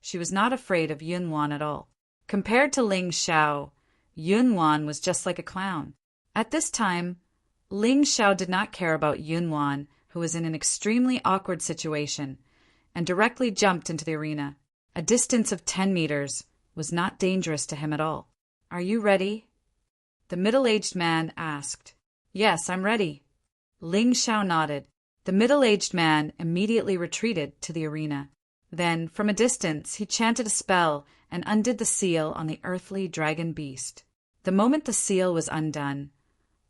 she was not afraid of Yun Wan at all. Compared to Ling Xiao, Yun Wan was just like a clown. At this time, Ling Xiao did not care about Yun Wan, who was in an extremely awkward situation, and directly jumped into the arena. A distance of 10 meters was not dangerous to him at all. "Are you ready?" the middle-aged man asked. "Yes, I'm ready." Ling Xiao nodded. The middle-aged man immediately retreated to the arena. Then, from a distance, he chanted a spell and undid the seal on the earthly dragon beast. The moment the seal was undone,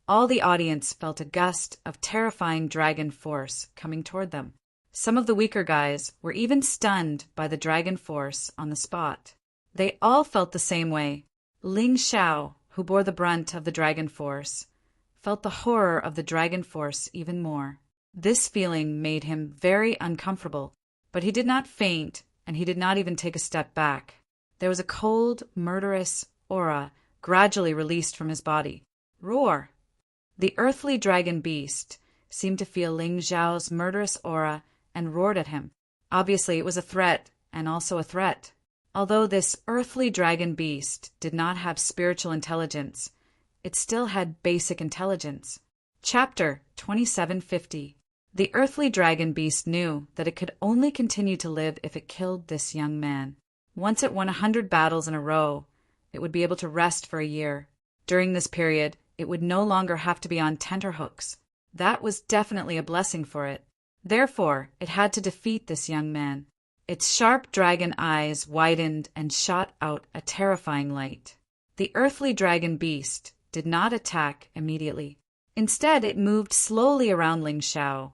all the audience felt a gust of terrifying dragon force coming toward them. Some of the weaker guys were even stunned by the dragon force on the spot. They all felt the same way. Ling Xiao, who bore the brunt of the dragon force, felt the horror of the dragon force even more. This feeling made him very uncomfortable, but he did not faint, and he did not even take a step back. There was a cold, murderous aura gradually released from his body. Roar! The earthly dragon beast seemed to feel Ling Xiao's murderous aura and roared at him. Obviously, it was a threat, and also a threat. Although this earthly dragon beast did not have spiritual intelligence, it still had basic intelligence. Chapter 2750. The earthly dragon beast knew that it could only continue to live if it killed this young man. Once it won 100 battles in a row, it would be able to rest for a year. During this period, it would no longer have to be on tenterhooks. That was definitely a blessing for it. Therefore, it had to defeat this young man. Its sharp dragon eyes widened and shot out a terrifying light. The earthly dragon beast did not attack immediately. Instead, it moved slowly around Ling Xiao,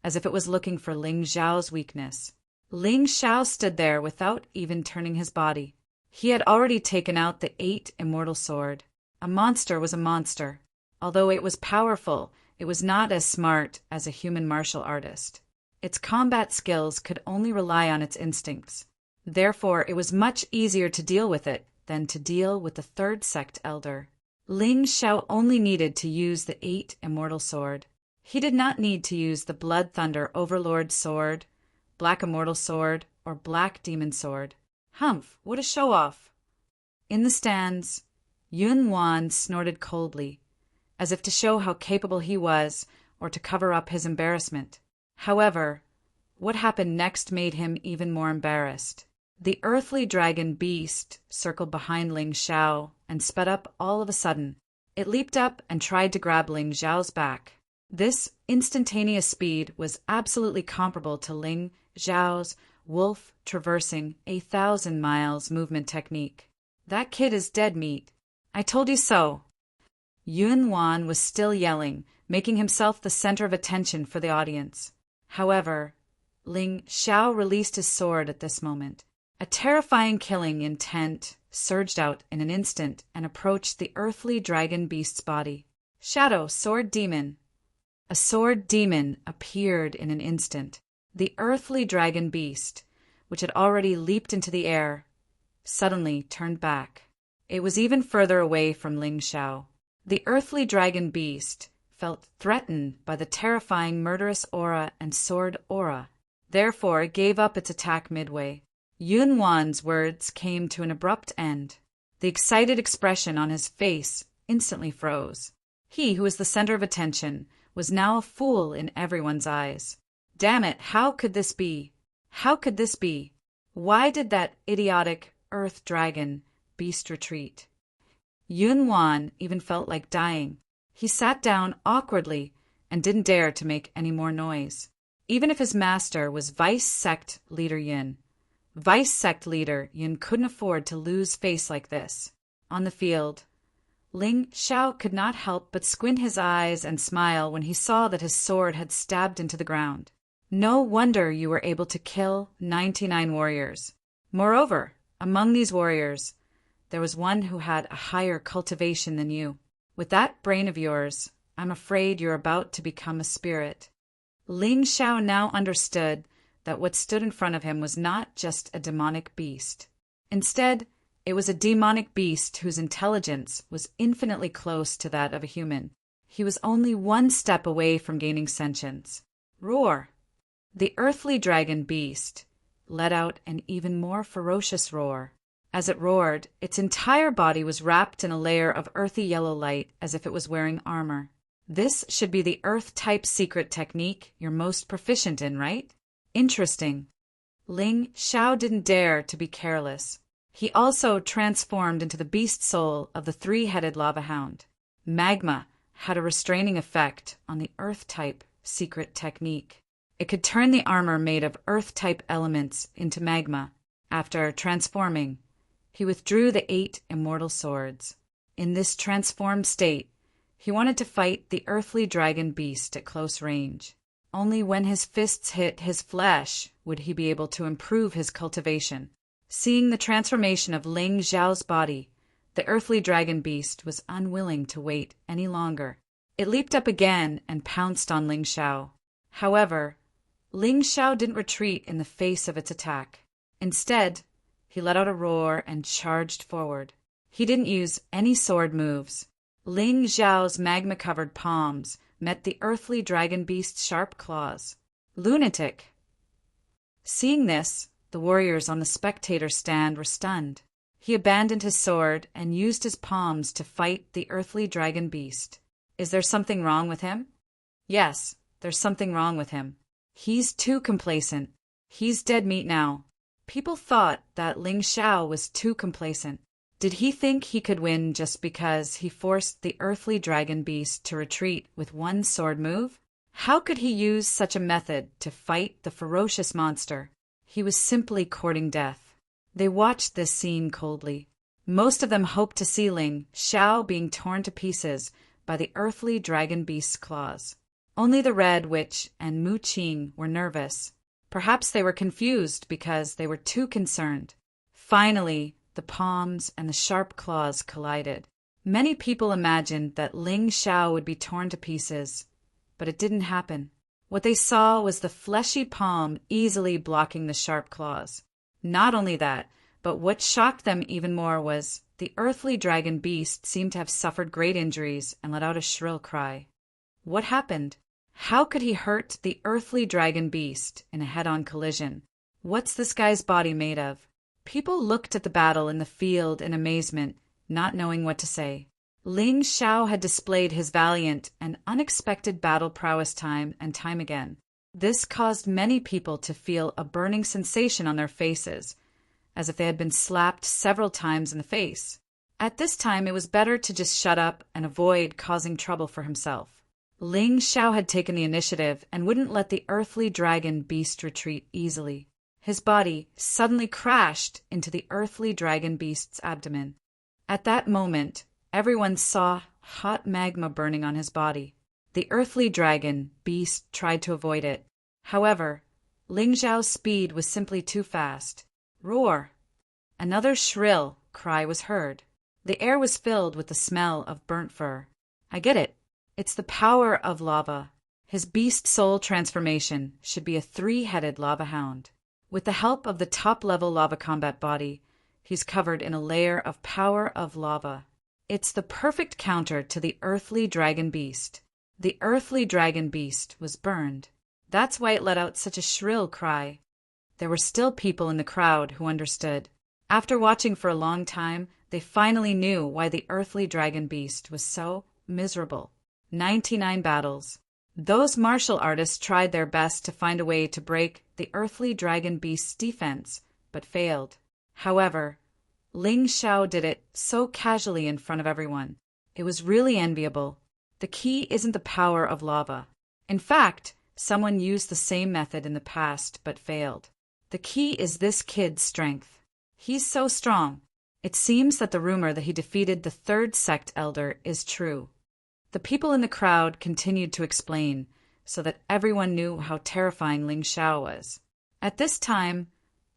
as if it was looking for Ling Xiao's weakness. Ling Xiao stood there without even turning his body. He had already taken out the 8 immortal sword. A monster was a monster. Although it was powerful, it was not as smart as a human martial artist. Its combat skills could only rely on its instincts. Therefore, it was much easier to deal with it than to deal with the third sect elder. Ling Xiao only needed to use the 8 immortal sword. He did not need to use the Blood Thunder Overlord sword, Black Immortal sword, or Black Demon sword. Humph, what a show-off! In the stands, Yun Wan snorted coldly, as if to show how capable he was or to cover up his embarrassment. However, what happened next made him even more embarrassed. The earthly dragon beast circled behind Ling Xiao and sped up all of a sudden. It leaped up and tried to grab Ling Xiao's back. This instantaneous speed was absolutely comparable to Ling Xiao's wolf traversing 1,000 miles movement technique. That kid is dead meat. I told you so. Yun Wan was still yelling, making himself the center of attention for the audience. However, Ling Xiao released his sword at this moment. A terrifying killing intent surged out in an instant and approached the earthly dragon beast's body. Shadow, sword demon. A sword demon appeared in an instant. The earthly dragon beast, which had already leaped into the air, suddenly turned back. It was even further away from Ling Xiao. The earthly dragon beast felt threatened by the terrifying murderous aura and sword aura. Therefore, it gave up its attack midway. Yun Wan's words came to an abrupt end. The excited expression on his face instantly froze. He, who was the center of attention, was now a fool in everyone's eyes. Damn it, how could this be? How could this be? Why did that idiotic earth dragon beast retreat? Yun Wan even felt like dying. He sat down awkwardly and didn't dare to make any more noise. Even if his master was Vice Sect Leader Yin. Vice Sect Leader Yin couldn't afford to lose face like this. On the field, Ling Xiao could not help but squint his eyes and smile when he saw that his sword had stabbed into the ground. No wonder you were able to kill 99 warriors. Moreover, among these warriors, there was one who had a higher cultivation than you. With that brain of yours, I'm afraid you're about to become a spirit. Ling Xiao now understood that what stood in front of him was not just a demonic beast. Instead, it was a demonic beast whose intelligence was infinitely close to that of a human. He was only one step away from gaining sentience. Roar! The earthly dragon beast let out an even more ferocious roar. As it roared, its entire body was wrapped in a layer of earthy yellow light as if it was wearing armor. This should be the Earth-type secret technique you're most proficient in, right? Interesting. Ling Xiao didn't dare to be careless. He also transformed into the beast soul of the 3-headed lava hound. Magma had a restraining effect on the Earth-type secret technique. It could turn the armor made of Earth-type elements into magma. After transforming, he withdrew the 8 immortal swords. In this transformed state, he wanted to fight the earthly dragon beast at close range. Only when his fists hit his flesh would he be able to improve his cultivation. Seeing the transformation of Ling Xiao's body, the earthly dragon beast was unwilling to wait any longer. It leaped up again and pounced on Ling Xiao. However, Ling Xiao didn't retreat in the face of its attack. Instead, he let out a roar and charged forward. He didn't use any sword moves. Ling Xiao's magma-covered palms met the earthly dragon beast's sharp claws. Lunatic! Seeing this, the warriors on the spectator stand were stunned. He abandoned his sword and used his palms to fight the earthly dragon beast. Is there something wrong with him? Yes, there's something wrong with him. He's too complacent. He's dead meat now. People thought that Ling Xiao was too complacent. Did he think he could win just because he forced the earthly dragon beast to retreat with one sword move? How could he use such a method to fight the ferocious monster? He was simply courting death. They watched this scene coldly. Most of them hoped to see Ling Xiao being torn to pieces by the earthly dragon beast's claws. Only the Red Witch and Mu Qing were nervous. Perhaps they were confused because they were too concerned. Finally, the palms and the sharp claws collided. Many people imagined that Ling Xiao would be torn to pieces, but it didn't happen. What they saw was the fleshy palm easily blocking the sharp claws. Not only that, but what shocked them even more was the earthly dragon beast seemed to have suffered great injuries and let out a shrill cry. What happened? How could he hurt the earthly dragon beast in a head-on collision? What's this guy's body made of? People looked at the battle in the field in amazement, not knowing what to say. Ling Xiao had displayed his valiant and unexpected battle prowess time and time again. This caused many people to feel a burning sensation on their faces, as if they had been slapped several times in the face. At this time, it was better to just shut up and avoid causing trouble for himself. Ling Xiao had taken the initiative and wouldn't let the earthly dragon beast retreat easily. His body suddenly crashed into the earthly dragon beast's abdomen. At that moment, everyone saw hot magma burning on his body. The earthly dragon beast tried to avoid it. However, Ling Xiao's speed was simply too fast. Roar! Another shrill cry was heard. The air was filled with the smell of burnt fur. I get it. It's the power of lava. His beast soul transformation should be a 3-headed lava hound. With the help of the top-level lava combat body, he's covered in a layer of power of lava. It's the perfect counter to the earthly dragon beast. The earthly dragon beast was burned. That's why it let out such a shrill cry. There were still people in the crowd who understood. After watching for a long time, they finally knew why the earthly dragon beast was so miserable. 99 battles. Those martial artists tried their best to find a way to break the earthly dragon beast's defense, but failed. However, Ling Xiao did it so casually in front of everyone. It was really enviable. The key isn't the power of lava. In fact, someone used the same method in the past but failed. The key is this kid's strength. He's so strong. It seems that the rumor that he defeated the third sect elder is true. The people in the crowd continued to explain, so that everyone knew how terrifying Ling Xiao was. At this time,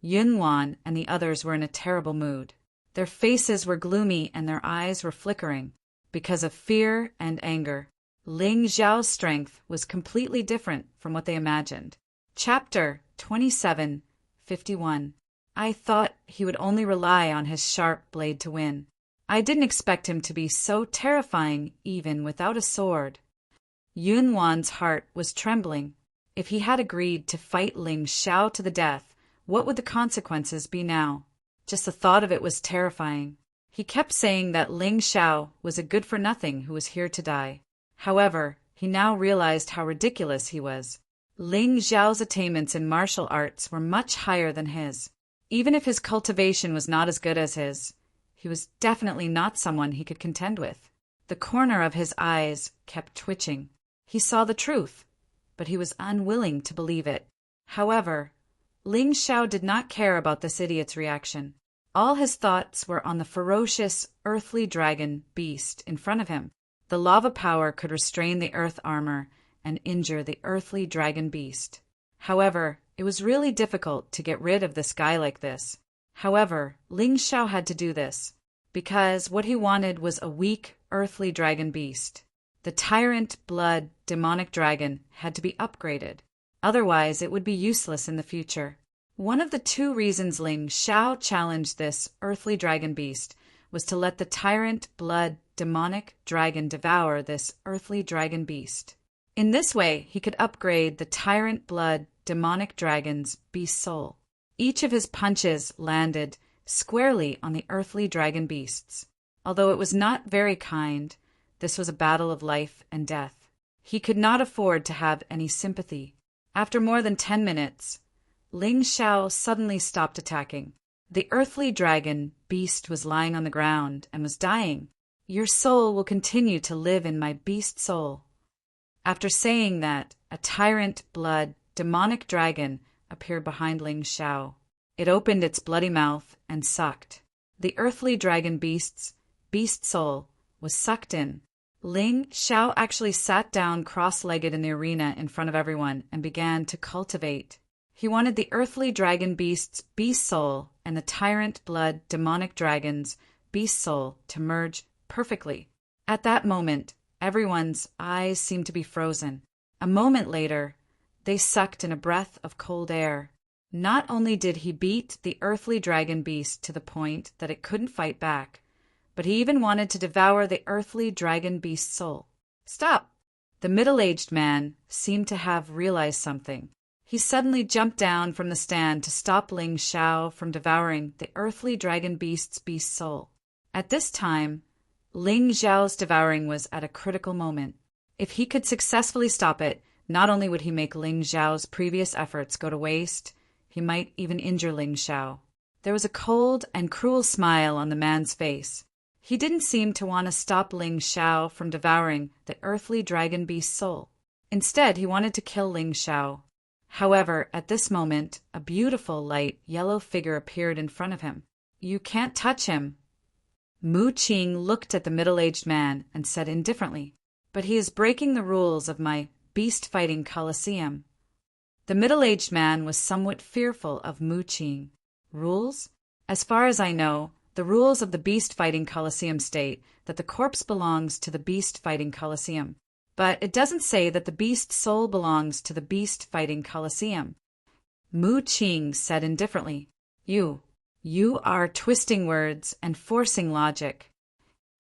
Yunwan and the others were in a terrible mood. Their faces were gloomy and their eyes were flickering. Because of fear and anger, Ling Xiao's strength was completely different from what they imagined. Chapter 27:51. I thought he would only rely on his sharp blade to win. I didn't expect him to be so terrifying even without a sword. Yunwan's heart was trembling. If he had agreed to fight Ling Xiao to the death, what would the consequences be now? Just the thought of it was terrifying. He kept saying that Ling Xiao was a good-for-nothing who was here to die. However, he now realized how ridiculous he was. Ling Xiao's attainments in martial arts were much higher than his. Even if his cultivation was not as good as his, he was definitely not someone he could contend with. The corner of his eyes kept twitching. He saw the truth, but he was unwilling to believe it. However, Ling Xiao did not care about this idiot's reaction. All his thoughts were on the ferocious earthly dragon beast in front of him. The lava power could restrain the earth armor and injure the earthly dragon beast. However, it was really difficult to get rid of this guy like this. However, Ling Xiao had to do this, because what he wanted was a weak earthly dragon beast. The tyrant blood demonic dragon had to be upgraded. Otherwise, it would be useless in the future. One of the 2 reasons Ling Xiao challenged this earthly dragon beast was to let the tyrant blood demonic dragon devour this earthly dragon beast. In this way, he could upgrade the tyrant blood demonic dragon's beast soul. Each of his punches landed squarely on the earthly dragon beasts. Although it was not very kind, this was a battle of life and death. He could not afford to have any sympathy. After more than 10 minutes, Ling Xiao suddenly stopped attacking. The earthly dragon beast was lying on the ground and was dying. Your soul will continue to live in my beast soul. After saying that, a tyrant blood demonic dragon appeared behind Ling Xiao. It opened its bloody mouth and sucked. The earthly dragon beast's beast soul was sucked in. Ling Xiao actually sat down cross-legged in the arena in front of everyone and began to cultivate. He wanted the earthly dragon beast's beast soul and the tyrant blood demonic dragon's beast soul to merge perfectly. At that moment, everyone's eyes seemed to be frozen. A moment later, they sucked in a breath of cold air. Not only did he beat the earthly dragon beast to the point that it couldn't fight back, but he even wanted to devour the earthly dragon beast's soul. Stop! The middle-aged man seemed to have realized something. He suddenly jumped down from the stand to stop Ling Xiao from devouring the earthly dragon beast's beast soul. At this time, Ling Xiao's devouring was at a critical moment. If he could successfully stop it, not only would he make Ling Xiao's previous efforts go to waste, he might even injure Ling Xiao. There was a cold and cruel smile on the man's face. He didn't seem to want to stop Ling Xiao from devouring the earthly dragon beast's soul. Instead, he wanted to kill Ling Xiao. However, at this moment, a beautiful light yellow figure appeared in front of him. You can't touch him. Mu Qing looked at the middle-aged man and said indifferently, but he is breaking the rules of my beast-fighting coliseum. The middle-aged man was somewhat fearful of Mu Qing. Rules? As far as I know, the rules of the beast-fighting coliseum state that the corpse belongs to the beast-fighting coliseum. But it doesn't say that the beast's soul belongs to the beast-fighting coliseum. Mu Qing said indifferently, You are twisting words and forcing logic.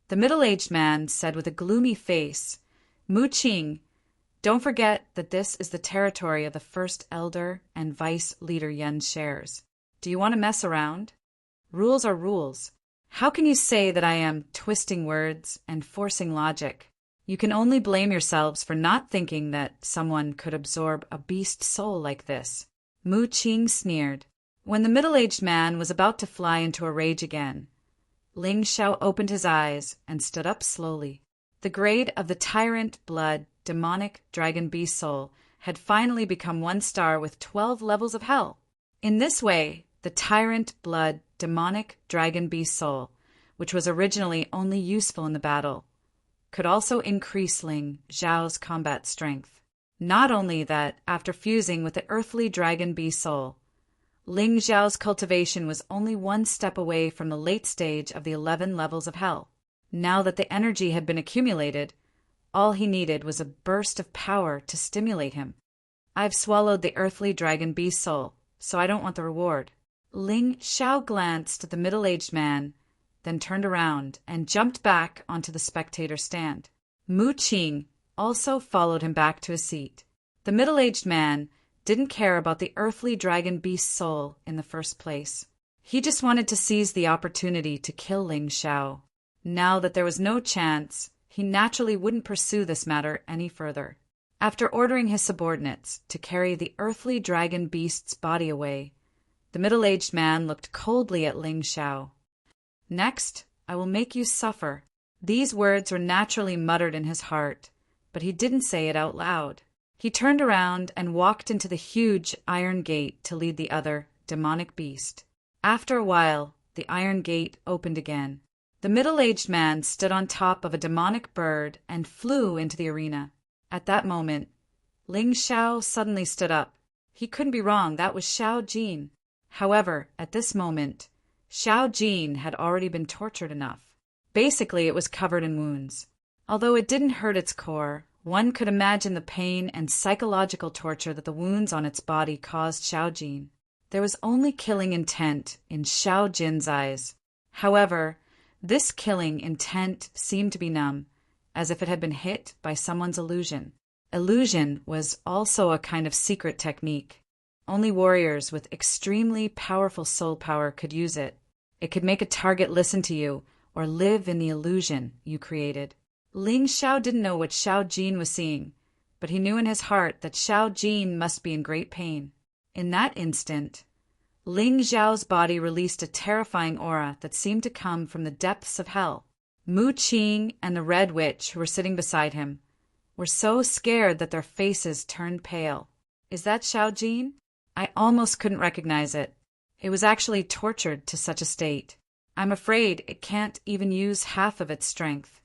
The middle-aged man said with a gloomy face, Mu Qing, don't forget that this is the territory of the first elder and vice leader Yen shares. Do you want to mess around? Rules are rules. How can you say that I am twisting words and forcing logic? You can only blame yourselves for not thinking that someone could absorb a beast soul like this. Mu Qing sneered. When the middle-aged man was about to fly into a rage again, Ling Xiao opened his eyes and stood up slowly. The grade of the tyrant blood demonic dragon beast soul had finally become 1 star with 12 levels of hell. In this way, the tyrant blood demonic dragon beast soul, which was originally only useful in the battle, could also increase Ling Xiao's combat strength. Not only that, after fusing with the earthly dragon beast soul, Ling Xiao's cultivation was only 1 step away from the late stage of the 11 levels of hell. Now that the energy had been accumulated, all he needed was a burst of power to stimulate him. I've swallowed the earthly dragon beast soul, so I don't want the reward. Ling Xiao glanced at the middle-aged man, then turned around and jumped back onto the spectator stand. Mu Qing also followed him back to his seat. The middle-aged man didn't care about the earthly dragon beast soul in the first place. He just wanted to seize the opportunity to kill Ling Xiao. Now that there was no chance, he naturally wouldn't pursue this matter any further. After ordering his subordinates to carry the earthly dragon beast's body away, the middle-aged man looked coldly at Ling Xiao. Next, I will make you suffer. These words were naturally muttered in his heart, but he didn't say it out loud. He turned around and walked into the huge iron gate to lead the other demonic beast. After a while, the iron gate opened again. The middle-aged man stood on top of a demonic bird and flew into the arena. At that moment, Ling Xiao suddenly stood up. He couldn't be wrong, that was Xiao Jin. However, at this moment, Xiao Jin had already been tortured enough. Basically, it was covered in wounds. Although it didn't hurt its core, one could imagine the pain and psychological torture that the wounds on its body caused Xiao Jin. There was only killing intent in Xiao Jin's eyes. However, this killing intent seemed to be numb, as if it had been hit by someone's illusion. Illusion was also a kind of secret technique. Only warriors with extremely powerful soul power could use it. It could make a target listen to you or live in the illusion you created. Ling Xiao didn't know what Xiao Jin was seeing, but he knew in his heart that Xiao Jin must be in great pain. In that instant, Ling Xiao's body released a terrifying aura that seemed to come from the depths of hell. Mu Qing and the Red Witch, who were sitting beside him, were so scared that their faces turned pale. Is that Xiao Jin? I almost couldn't recognize it. It was actually tortured to such a state. I'm afraid it can't even use half of its strength.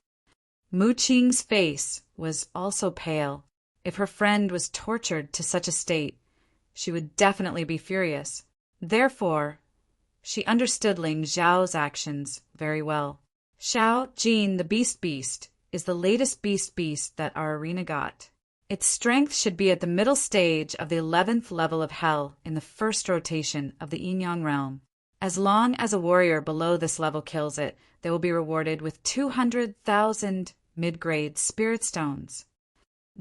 Mu Qing's face was also pale. If her friend was tortured to such a state, she would definitely be furious. Therefore, she understood Ling Xiao's actions very well. Xiao Jin, the Beast, is the latest beast that our arena got. Its strength should be at the middle stage of the 11th level of hell in the first rotation of the Yin-Yang realm. As long as a warrior below this level kills it, they will be rewarded with 200,000 mid-grade spirit stones.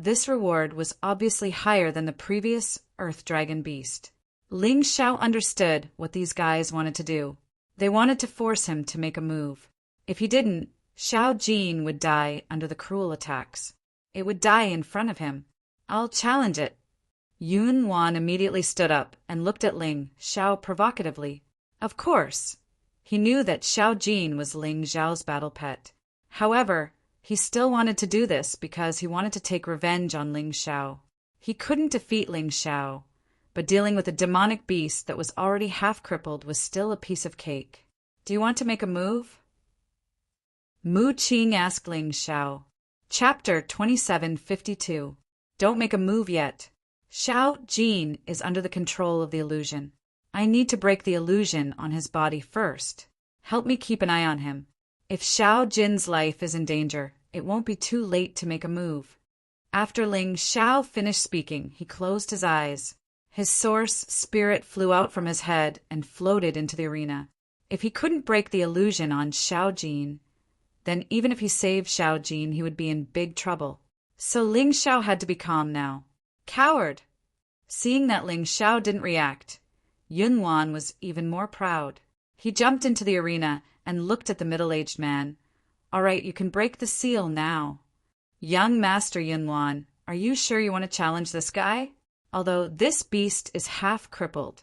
This reward was obviously higher than the previous Earth Dragon Beast. Ling Xiao understood what these guys wanted to do. They wanted to force him to make a move. If he didn't, Xiao Jin would die under the cruel attacks. It would die in front of him. I'll challenge it. Yun Wan immediately stood up and looked at Ling Xiao provocatively. Of course, he knew that Xiao Jin was Ling Xiao's battle pet. However, he still wanted to do this because he wanted to take revenge on Ling Xiao. He couldn't defeat Ling Xiao, but dealing with a demonic beast that was already half crippled was still a piece of cake. Do you want to make a move? Mu Qing asked Ling Xiao. Chapter 2752. Don't make a move yet. Xiao Jin is under the control of the illusion. I need to break the illusion on his body first. Help me keep an eye on him. If Xiao Jin's life is in danger, it won't be too late to make a move. After Ling Xiao finished speaking, he closed his eyes. His source spirit flew out from his head and floated into the arena. If he couldn't break the illusion on Xiao Jin, then even if he saved Xiao Jin, he would be in big trouble. So Ling Xiao had to be calm now. Coward! Seeing that Ling Xiao didn't react, Yun Wan was even more proud. He jumped into the arena and looked at the middle-aged man. All right, you can break the seal now. Young Master Yun Wan, are you sure you want to challenge this guy? Although this beast is half crippled,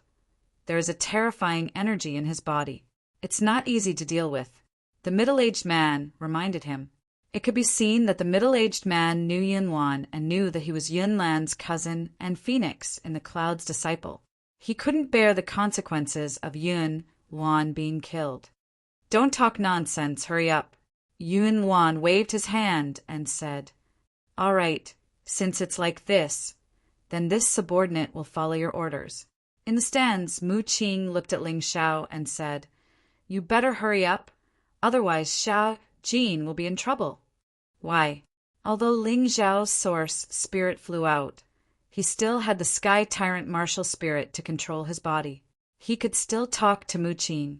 there is a terrifying energy in his body. It's not easy to deal with. The middle-aged man reminded him. It could be seen that the middle-aged man knew Yun Wan and knew that he was Yun Lan's cousin and Phoenix in the Cloud's disciple. He couldn't bear the consequences of Yun Wan being killed. Don't talk nonsense, hurry up. Yun Wan waved his hand and said, All right, since it's like this, then this subordinate will follow your orders. In the stands, Mu Qing looked at Ling Xiao and said, You better hurry up. Otherwise, Xiao Jin will be in trouble. Why? Although Ling Xiao's source spirit flew out, he still had the Sky Tyrant martial spirit to control his body. He could still talk to Mu Qing.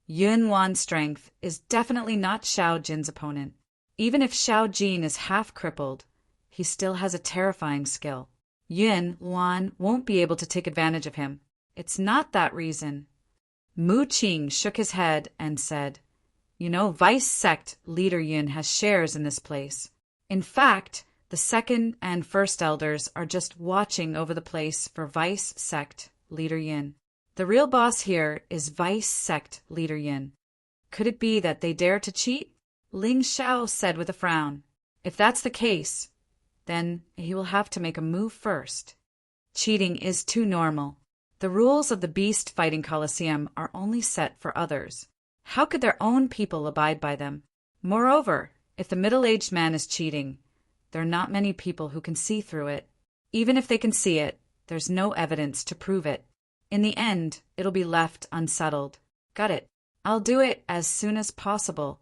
Yun Wan's strength is definitely not Xiao Jin's opponent. Even if Xiao Jin is half crippled, he still has a terrifying skill. Yun Wan won't be able to take advantage of him. It's not that reason. Mu Qing shook his head and said, You know, Vice Sect Leader Yun has shares in this place. In fact, the second and first elders are just watching over the place for Vice Sect Leader Yun. The real boss here is Vice Sect Leader Yun. Could it be that they dare to cheat? Ling Xiao said with a frown. If that's the case, then he will have to make a move first. Cheating is too normal. The rules of the Beast Fighting Coliseum are only set for others. How could their own people abide by them? Moreover, if the middle-aged man is cheating, there are not many people who can see through it. Even if they can see it, there's no evidence to prove it. In the end, it'll be left unsettled. Got it. I'll do it as soon as possible.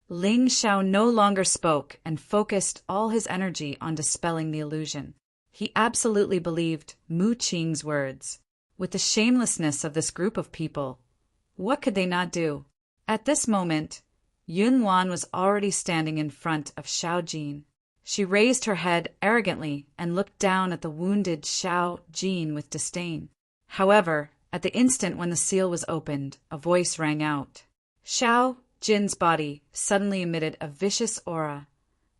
Ling Xiao no longer spoke and focused all his energy on dispelling the illusion. He absolutely believed Mu Qing's words. With the shamelessness of this group of people, what could they not do? At this moment, Yun Wan was already standing in front of Xiao Jin. She raised her head arrogantly and looked down at the wounded Xiao Jin with disdain. However, at the instant when the seal was opened, a voice rang out. Xiao Jin's body suddenly emitted a vicious aura,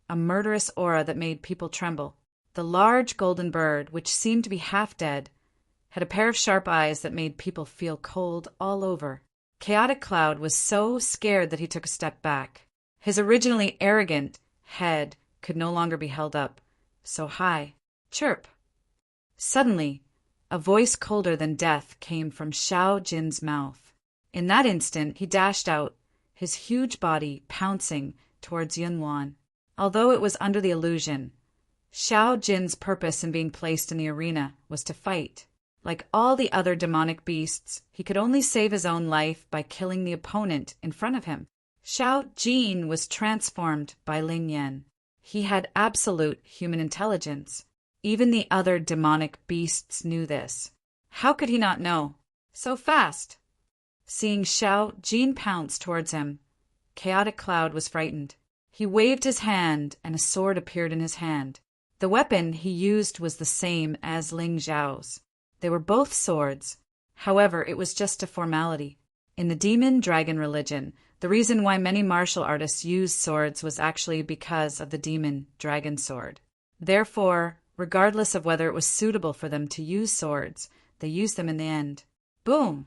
a murderous aura that made people tremble. The large golden bird, which seemed to be half dead, had a pair of sharp eyes that made people feel cold all over. Chaotic Cloud was so scared that he took a step back. His originally arrogant head could no longer be held up so high. Chirp! Suddenly, a voice colder than death came from Xiao Jin's mouth. In that instant, he dashed out, his huge body pouncing towards Yunwan. Although it was under the illusion, Xiao Jin's purpose in being placed in the arena was to fight. Like all the other demonic beasts, he could only save his own life by killing the opponent in front of him. Xiao Jin was transformed by Ling Yan. He had absolute human intelligence. Even the other demonic beasts knew this. How could he not know? So fast! Seeing Xiao Jin pounce towards him, Chaotic Cloud was frightened. He waved his hand, and a sword appeared in his hand. The weapon he used was the same as Ling Zhao's. They were both swords. However, it was just a formality. In the demon-dragon religion, the reason why many martial artists used swords was actually because of the demon-dragon sword. Therefore, regardless of whether it was suitable for them to use swords, they used them in the end. Boom!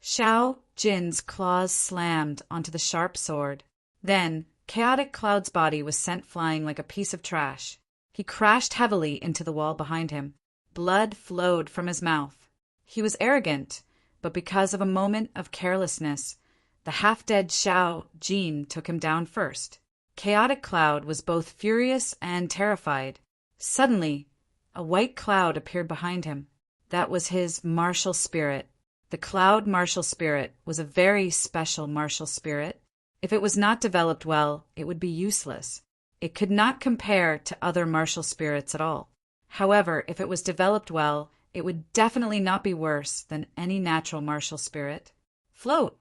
Xiao Jin's claws slammed onto the sharp sword. Then, Chaotic Cloud's body was sent flying like a piece of trash. He crashed heavily into the wall behind him. Blood flowed from his mouth. He was arrogant, but because of a moment of carelessness, the half-dead Xiao Jin took him down first. Chaotic Cloud was both furious and terrified. Suddenly, a white cloud appeared behind him. That was his martial spirit. The cloud martial spirit was a very special martial spirit. If it was not developed well, it would be useless. It could not compare to other martial spirits at all. However, if it was developed well, it would definitely not be worse than any natural martial spirit. Float!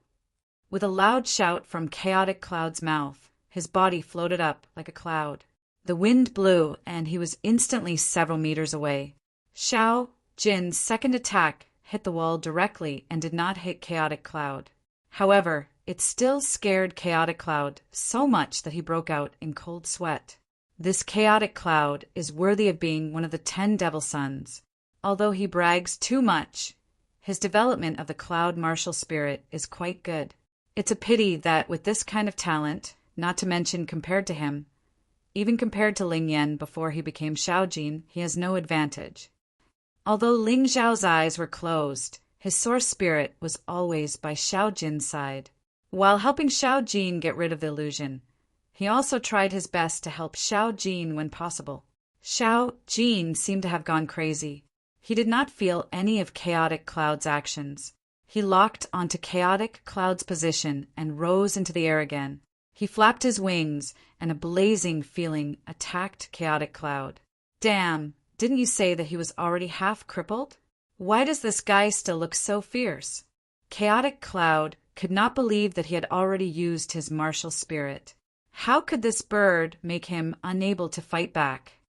With a loud shout from Chaotic Cloud's mouth, his body floated up like a cloud. The wind blew, and he was instantly several meters away. Xiao Jin's second attack hit the wall directly and did not hit Chaotic Cloud. However, it still scared Chaotic Cloud so much that he broke out in cold sweat. This Chaotic Cloud is worthy of being one of the 10 Devil Sons. Although he brags too much, his development of the cloud martial spirit is quite good. It's a pity that with this kind of talent, not to mention compared to him, even compared to Ling Yan before he became Xiao Jin, he has no advantage. Although Ling Zhao's eyes were closed, his source spirit was always by Xiao Jin's side. While helping Xiao Jin get rid of the illusion, he also tried his best to help Xiao Jin when possible. Xiao Jin seemed to have gone crazy. He did not feel any of Chaotic Cloud's actions. He locked onto Chaotic Cloud's position and rose into the air again. He flapped his wings, and a blazing feeling attacked Chaotic Cloud. Damn, didn't you say that he was already half crippled? Why does this guy still look so fierce? Chaotic Cloud could not believe that he had already used his martial spirit. How could this bird make him unable to fight back?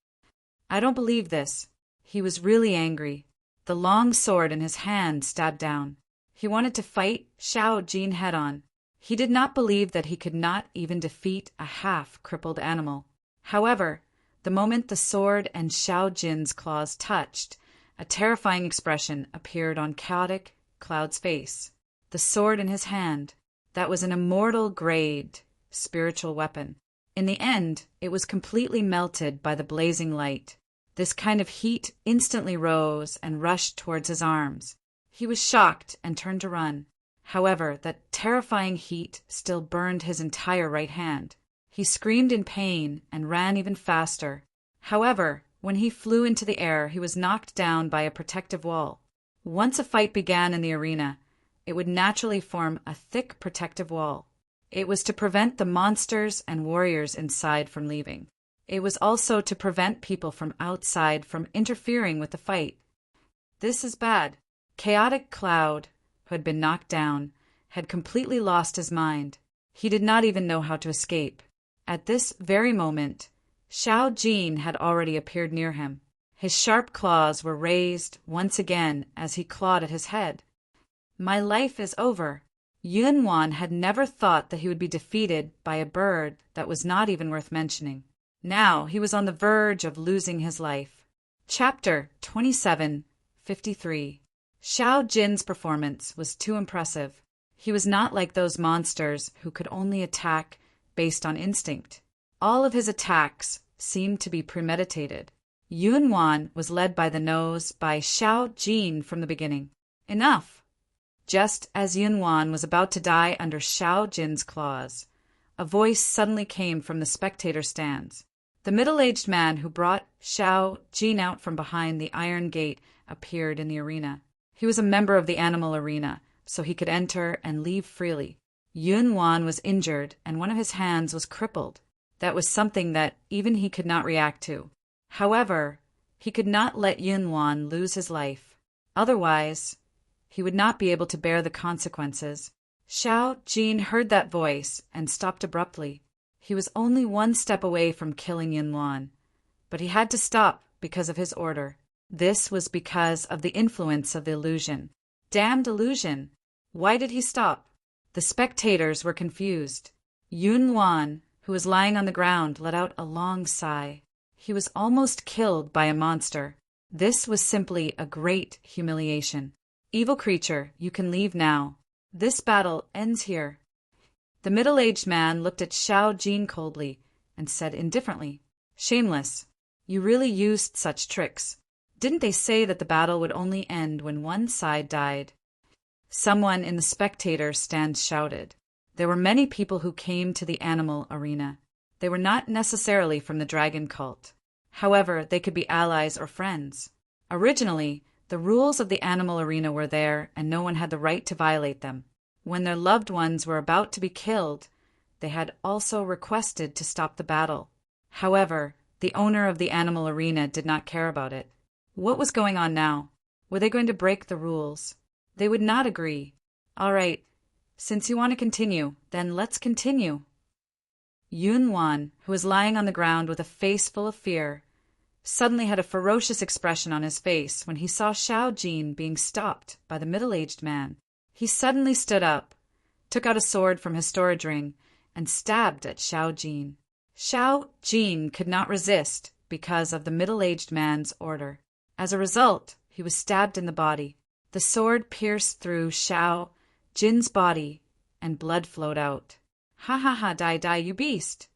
I don't believe this. He was really angry. The long sword in his hand stabbed down. He wanted to fight Xiao Jin head-on. He did not believe that he could not even defeat a half-crippled animal. However, the moment the sword and Xiao Jin's claws touched, a terrifying expression appeared on Chaotic Cloud's face. The sword in his hand, that was an immortal grade spiritual weapon. In the end, it was completely melted by the blazing light. This kind of heat instantly rose and rushed towards his arms. He was shocked and turned to run. However, that terrifying heat still burned his entire right hand. He screamed in pain and ran even faster. However, when he flew into the air, he was knocked down by a protective wall. Once a fight began in the arena, it would naturally form a thick protective wall. It was to prevent the monsters and warriors inside from leaving. It was also to prevent people from outside from interfering with the fight. This is bad. Chaotic Cloud, who had been knocked down, had completely lost his mind. He did not even know how to escape. At this very moment, Xiao Jin had already appeared near him. His sharp claws were raised once again as he clawed at his head. My life is over. Yunwan had never thought that he would be defeated by a bird that was not even worth mentioning. Now he was on the verge of losing his life. Chapter 27:53 Xiao Jin's performance was too impressive. He was not like those monsters who could only attack based on instinct. All of his attacks seemed to be premeditated. Yunwan was led by the nose by Xiao Jin from the beginning. Enough! Just as Yunwan was about to die under Xiao Jin's claws, a voice suddenly came from the spectator stands. The middle-aged man who brought Xiao Jin out from behind the iron gate appeared in the arena. He was a member of the animal arena, so he could enter and leave freely. Yunwan was injured, and one of his hands was crippled. That was something that even he could not react to. However, he could not let Yunwan lose his life. Otherwise, he would not be able to bear the consequences. Xiao Jin heard that voice and stopped abruptly. He was only one step away from killing Yunwan, but he had to stop because of his order. This was because of the influence of the illusion. Damned illusion! Why did he stop? The spectators were confused. Yunwan, who was lying on the ground, let out a long sigh. He was almost killed by a monster. This was simply a great humiliation. Evil creature, you can leave now. This battle ends here. The middle-aged man looked at Xiao Jin coldly and said indifferently, "Shameless. You really used such tricks. Didn't they say that the battle would only end when one side died?" Someone in the spectator stands shouted. There were many people who came to the animal arena. They were not necessarily from the dragon cult. However, they could be allies or friends. Originally, the rules of the animal arena were there, and no one had the right to violate them. When their loved ones were about to be killed, they had also requested to stop the battle. However, the owner of the animal arena did not care about it. What was going on now? Were they going to break the rules? They would not agree. All right, since you want to continue, then let's continue. Yunwan, who was lying on the ground with a face full of fear, suddenly had a ferocious expression on his face when he saw Xiao Jin being stopped by the middle-aged man. He suddenly stood up, took out a sword from his storage ring, and stabbed at Xiao Jin. Xiao Jin could not resist because of the middle-aged man's order. As a result, he was stabbed in the body. The sword pierced through Xiao Jin's body, and blood flowed out. "Ha ha ha, die, you beast!"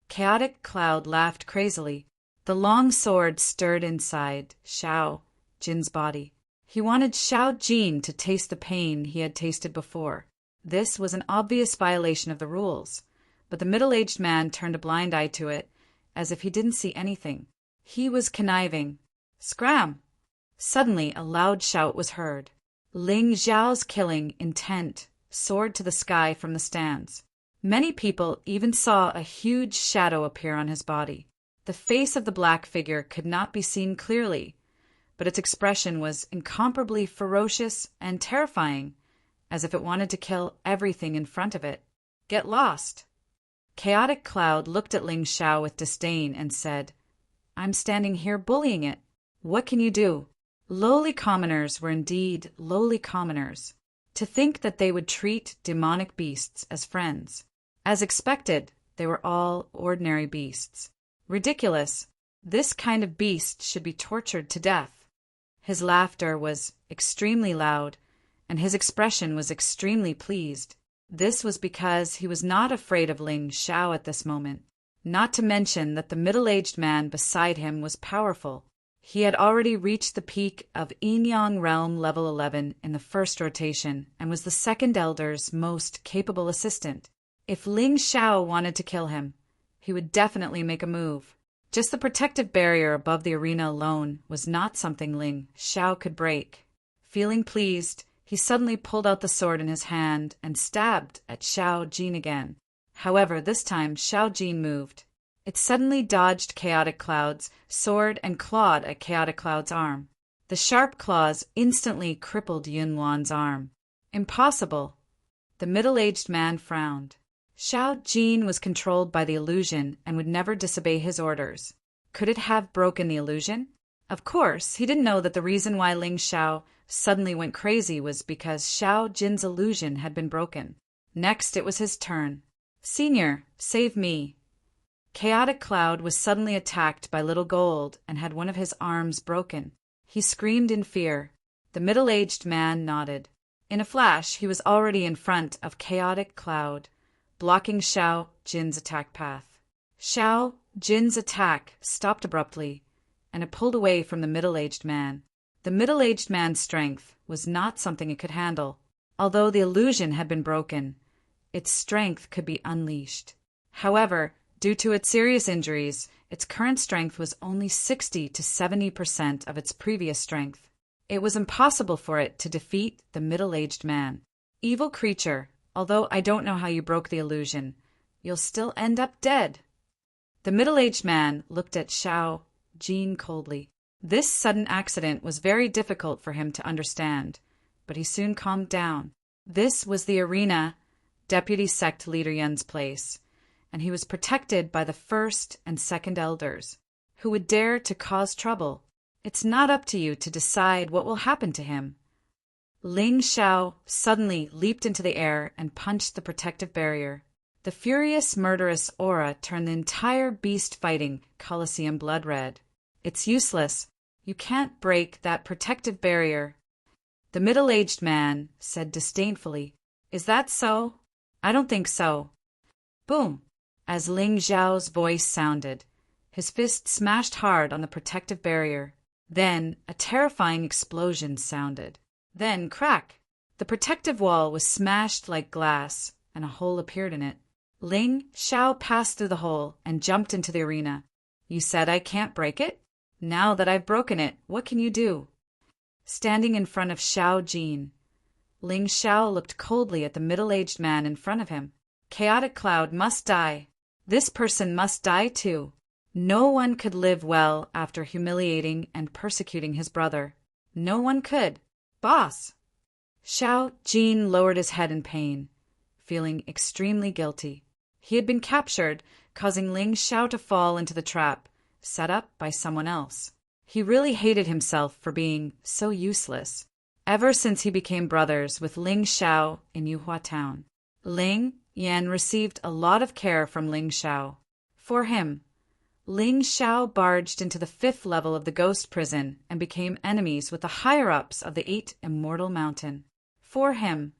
Chaotic Cloud laughed crazily. The long sword stirred inside Xiao Jin's body. He wanted Xiao Jin to taste the pain he had tasted before. This was an obvious violation of the rules, but the middle-aged man turned a blind eye to it, as if he didn't see anything. He was conniving. Scram! Suddenly a loud shout was heard. Ling Xiao's killing intent soared to the sky from the stands. Many people even saw a huge shadow appear on his body. The face of the black figure could not be seen clearly, but its expression was incomparably ferocious and terrifying, as if it wanted to kill everything in front of it. "Get lost!" Chaotic Cloud looked at Ling Xiao with disdain and said, "I'm standing here bullying it. What can you do?" Lowly commoners were indeed lowly commoners. To think that they would treat demonic beasts as friends. As expected, they were all ordinary beasts. Ridiculous. This kind of beast should be tortured to death. His laughter was extremely loud, and his expression was extremely pleased. This was because he was not afraid of Ling Xiao at this moment, not to mention that the middle-aged man beside him was powerful. He had already reached the peak of Yin-Yang Realm level 11 in the first rotation and was the second elder's most capable assistant. If Ling Xiao wanted to kill him, he would definitely make a move. Just the protective barrier above the arena alone was not something Ling Xiao could break. Feeling pleased, he suddenly pulled out the sword in his hand and stabbed at Xiao Jin again. However, this time Xiao Jin moved. It suddenly dodged Chaotic Cloud's sword and clawed at Chaotic Cloud's arm. The sharp claws instantly crippled Yunwan's arm. Impossible. The middle-aged man frowned. Xiao Jin was controlled by the illusion and would never disobey his orders. Could it have broken the illusion? Of course, he didn't know that the reason why Ling Xiao suddenly went crazy was because Xiao Jin's illusion had been broken. Next, it was his turn. "Senior, save me." Chaotic Cloud was suddenly attacked by Little Gold and had one of his arms broken. He screamed in fear. The middle-aged man nodded. In a flash, he was already in front of Chaotic Cloud, blocking Xiao Jin's attack path. Xiao Jin's attack stopped abruptly, and it pulled away from the middle-aged man. The middle-aged man's strength was not something it could handle. Although the illusion had been broken, its strength could be unleashed. However, due to its serious injuries, its current strength was only 60 to 70% of its previous strength. It was impossible for it to defeat the middle-aged man. Evil creature, although I don't know how you broke the illusion, you'll still end up dead. The middle-aged man looked at Xiao Jin coldly. This sudden accident was very difficult for him to understand, but he soon calmed down. This was the arena Deputy Sect Leader Yun's place, and he was protected by the first and second elders, who would dare to cause trouble. It's not up to you to decide what will happen to him. Ling Xiao suddenly leaped into the air and punched the protective barrier. The furious, murderous aura turned the entire beast-fighting Colosseum blood red. It's useless. You can't break that protective barrier. The middle-aged man said disdainfully, "Is that so? I don't think so." Boom! As Ling Xiao's voice sounded, his fist smashed hard on the protective barrier. Then a terrifying explosion sounded. Then crack! The protective wall was smashed like glass, and a hole appeared in it. Ling Xiao passed through the hole and jumped into the arena. "You said I can't break it? Now that I've broken it, what can you do?" Standing in front of Xiao Jin, Ling Xiao looked coldly at the middle-aged man in front of him. Chaotic Cloud must die. This person must die too. No one could live well after humiliating and persecuting his brother. No one could. Boss! Xiao Jin lowered his head in pain, feeling extremely guilty. He had been captured, causing Ling Xiao to fall into the trap, set up by someone else. He really hated himself for being so useless. Ever since he became brothers with Ling Xiao in Yuhua Town, Ling Yan received a lot of care from Ling Xiao. For him, Ling Xiao barged into the 5th level of the ghost prison and became enemies with the higher-ups of the 8 Immortal Mountain. For him,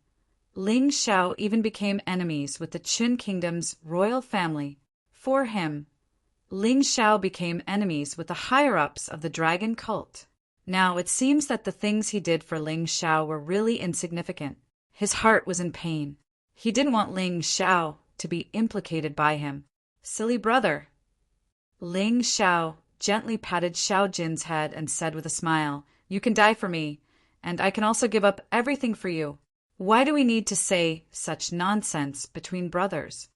Ling Xiao even became enemies with the Qun Kingdom's royal family. For him, Ling Xiao became enemies with the higher-ups of the dragon cult. Now it seems that the things he did for Ling Xiao were really insignificant. His heart was in pain. He didn't want Ling Xiao to be implicated by him. Silly brother. Ling Xiao gently patted Xiao Jin's head and said with a smile, "You can die for me, and I can also give up everything for you. Why do we need to say such nonsense between brothers?"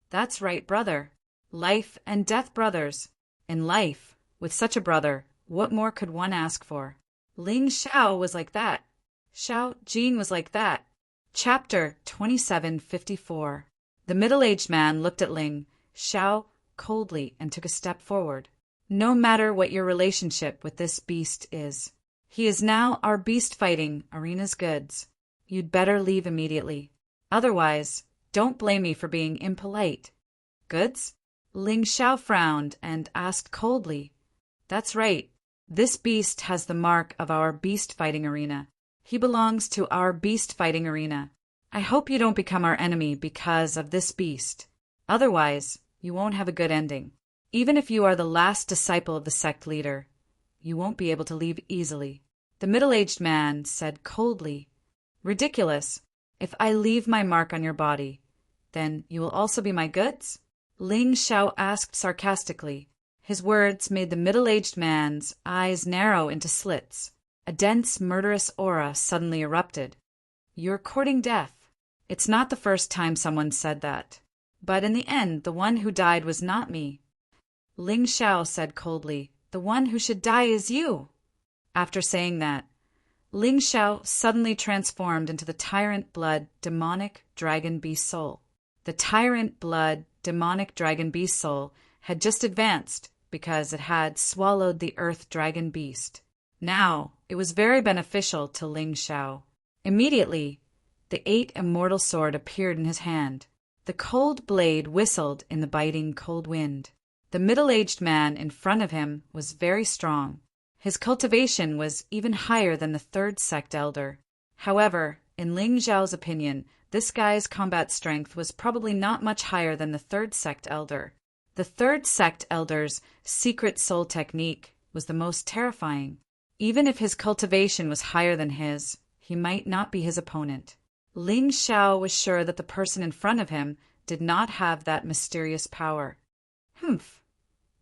"That's right, brother. Life and death brothers. In life, with such a brother, what more could one ask for?" Ling Xiao was like that. Xiao Jin was like that. Chapter 2754. The middle-aged man looked at Ling Xiao coldly and took a step forward. "No matter what your relationship with this beast is, he is now our beast-fighting arena's goods. You'd better leave immediately. Otherwise, don't blame me for being impolite." "Goods?" Ling Xiao frowned and asked coldly. "That's right. This beast has the mark of our beast-fighting arena. He belongs to our beast-fighting arena. I hope you don't become our enemy because of this beast. Otherwise, you won't have a good ending. Even if you are the last disciple of the sect leader, you won't be able to leave easily." The middle-aged man said coldly, "Ridiculous. If I leave my mark on your body, then you will also be my goods?" Ling Xiao asked sarcastically. His words made the middle-aged man's eyes narrow into slits. A dense, murderous aura suddenly erupted. "You're courting death." It's not the first time someone said that. But in the end, the one who died was not me. Ling Xiao said coldly, "The one who should die is you." After saying that, Ling Xiao suddenly transformed into the tyrant blood demonic dragon beast soul. The tyrant blood demonic dragon beast soul had just advanced because it had swallowed the earth dragon beast. Now, it was very beneficial to Ling Xiao. Immediately, the 8 immortal sword appeared in his hand. The cold blade whistled in the biting cold wind. The middle-aged man in front of him was very strong. His cultivation was even higher than the third sect elder. However, in Ling Zhao's opinion, this guy's combat strength was probably not much higher than the third sect elder. The third sect elder's secret soul technique was the most terrifying. Even if his cultivation was higher than his, he might not be his opponent. Ling Xiao was sure that the person in front of him did not have that mysterious power. Humph.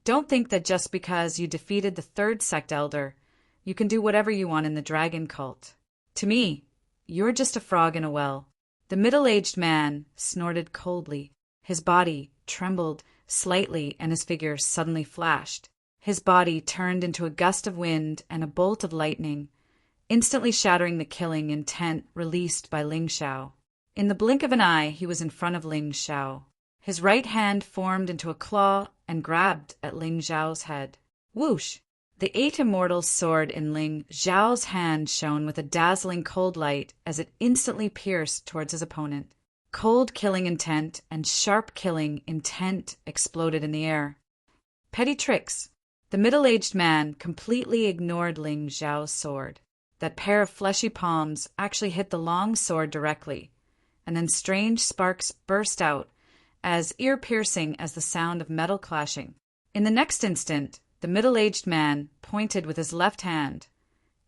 Don't think that just because you defeated the third sect elder, you can do whatever you want in the dragon cult. To me, you're just a frog in a well. The middle-aged man snorted coldly. His body trembled slightly and his figure suddenly flashed. His body turned into a gust of wind and a bolt of lightning, instantly shattering the killing intent released by Ling Xiao. In the blink of an eye, he was in front of Ling Xiao. His right hand formed into a claw and grabbed at Ling Xiao's head. Whoosh! The eight immortals' sword in Ling Xiao's hand shone with a dazzling cold light as it instantly pierced towards his opponent. Cold killing intent and sharp killing intent exploded in the air. Petty tricks. The middle-aged man completely ignored Ling Xiao's sword. That pair of fleshy palms actually hit the long sword directly, and then strange sparks burst out, as ear-piercing as the sound of metal clashing. In the next instant, the middle-aged man pointed with his left hand,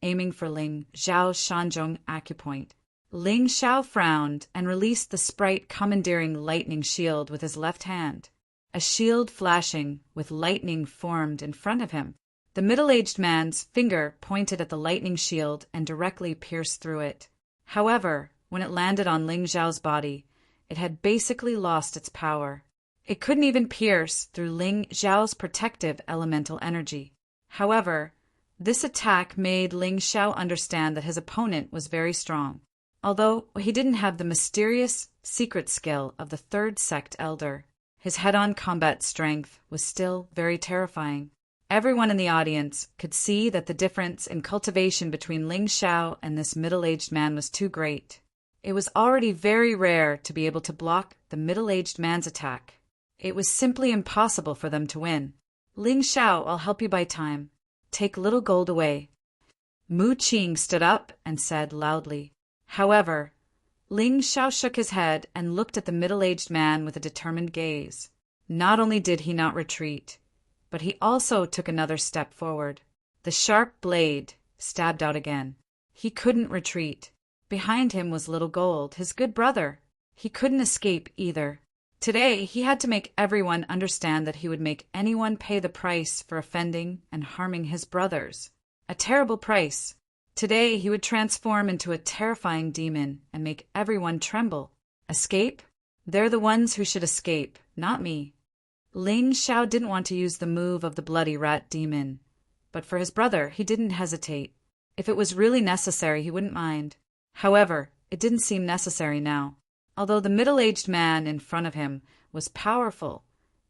aiming for Ling Xiao's Shanzhong acupoint. Ling Xiao frowned and released the sprite commandeering lightning shield with his left hand. A shield flashing with lightning formed in front of him. The middle-aged man's finger pointed at the lightning shield and directly pierced through it. However, when it landed on Ling Xiao's body, it had basically lost its power. It couldn't even pierce through Ling Xiao's protective elemental energy. However, this attack made Ling Xiao understand that his opponent was very strong, although he didn't have the mysterious secret skill of the third sect elder. His head-on combat strength was still very terrifying. Everyone in the audience could see that the difference in cultivation between Ling Xiao and this middle-aged man was too great. It was already very rare to be able to block the middle-aged man's attack. It was simply impossible for them to win. Ling Xiao, I'll help you buy time. Take little gold away. Mu Qing stood up and said loudly. However, Ling Xiao shook his head and looked at the middle-aged man with a determined gaze. Not only did he not retreat, but he also took another step forward. The sharp blade stabbed out again. He couldn't retreat. Behind him was Little Gold, his good brother. He couldn't escape either. Today, he had to make everyone understand that he would make anyone pay the price for offending and harming his brothers. A terrible price. Today, he would transform into a terrifying demon and make everyone tremble. Escape? They're the ones who should escape, not me. Ling Xiao didn't want to use the move of the bloody rat demon, but for his brother, he didn't hesitate. If it was really necessary, he wouldn't mind. However, it didn't seem necessary now. Although the middle-aged man in front of him was powerful,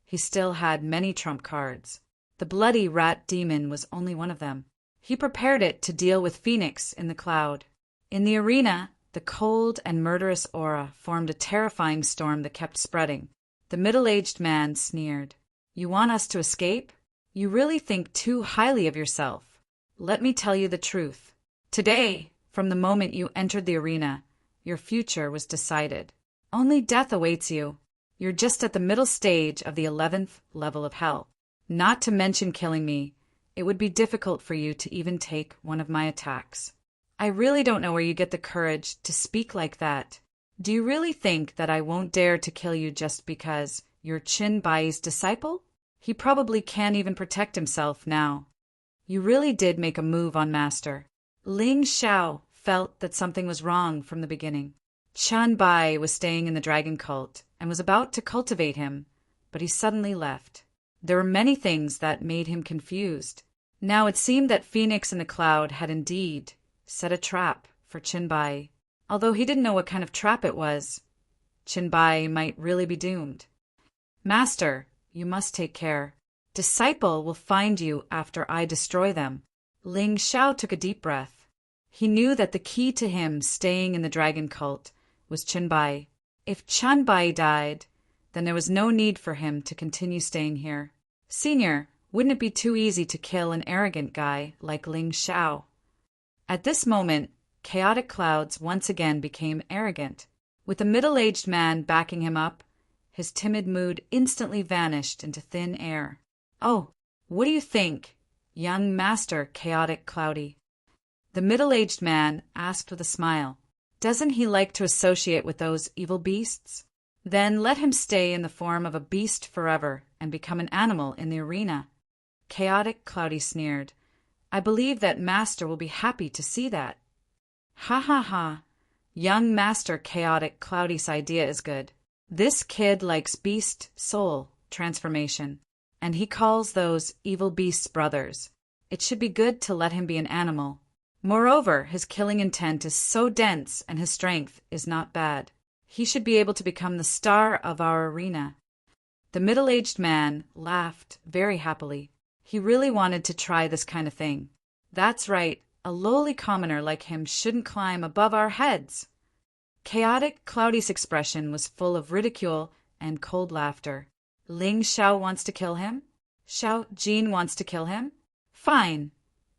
he still had many trump cards. The bloody rat demon was only one of them. He prepared it to deal with Phoenix in the cloud. In the arena, the cold and murderous aura formed a terrifying storm that kept spreading. The middle-aged man sneered. You want us to escape? You really think too highly of yourself. Let me tell you the truth. Today, from the moment you entered the arena, your future was decided. Only death awaits you. You're just at the middle stage of the 11th level of hell. Not to mention killing me, it would be difficult for you to even take one of my attacks. I really don't know where you get the courage to speak like that. Do you really think that I won't dare to kill you just because you're Qin Bai's disciple? He probably can't even protect himself now. You really did make a move on Master. Ling Xiao felt that something was wrong from the beginning. Qin Bai was staying in the dragon cult and was about to cultivate him, but he suddenly left. There were many things that made him confused. Now it seemed that Phoenix in the cloud had indeed set a trap for Qin Bai. Although he didn't know what kind of trap it was, Qin Bai might really be doomed. Master, you must take care. Disciple will find you after I destroy them. Ling Xiao took a deep breath. He knew that the key to him staying in the dragon cult was Qin Bai. If Qin Bai died, then there was no need for him to continue staying here. Senior, Wouldn't it be too easy to kill an arrogant guy like Ling Xiao? At this moment, Chaotic Clouds once again became arrogant. With a middle-aged man backing him up, his timid mood instantly vanished into thin air. "Oh, what do you think, young Master Chaotic Cloudy?" the middle-aged man asked with a smile. "Doesn't he like to associate with those evil beasts? Then let him stay in the form of a beast forever and become an animal in the arena." Chaotic Cloudy sneered. "I believe that Master will be happy to see that." "Ha ha ha! Young Master Chaotic Cloudy's idea is good. This kid likes beast soul transformation, and he calls those evil beasts brothers. It should be good to let him be an animal. Moreover, his killing intent is so dense and his strength is not bad. He should be able to become the star of our arena." The middle-aged man laughed very happily. He really wanted to try this kind of thing. "That's right, a lowly commoner like him shouldn't climb above our heads." Chaotic Cloudy's expression was full of ridicule and cold laughter. "Ling Xiao wants to kill him? Xiao Jin wants to kill him? Fine.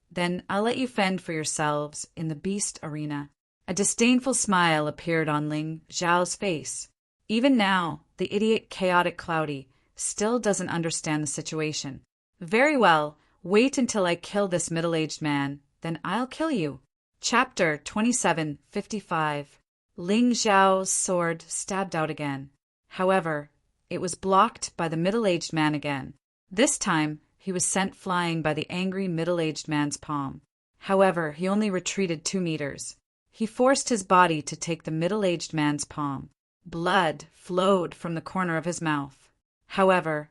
Then I'll let you fend for yourselves in the beast arena." A disdainful smile appeared on Ling Xiao's face. Even now, the idiot Chaotic Cloudy still doesn't understand the situation. "Very well, wait until I kill this middle-aged man, then I'll kill you." Chapter 27:55. Ling Xiao's sword stabbed out again. However, it was blocked by the middle-aged man again. This time, he was sent flying by the angry middle-aged man's palm. However, he only retreated 2 meters. He forced his body to take the middle-aged man's palm. Blood flowed from the corner of his mouth. However,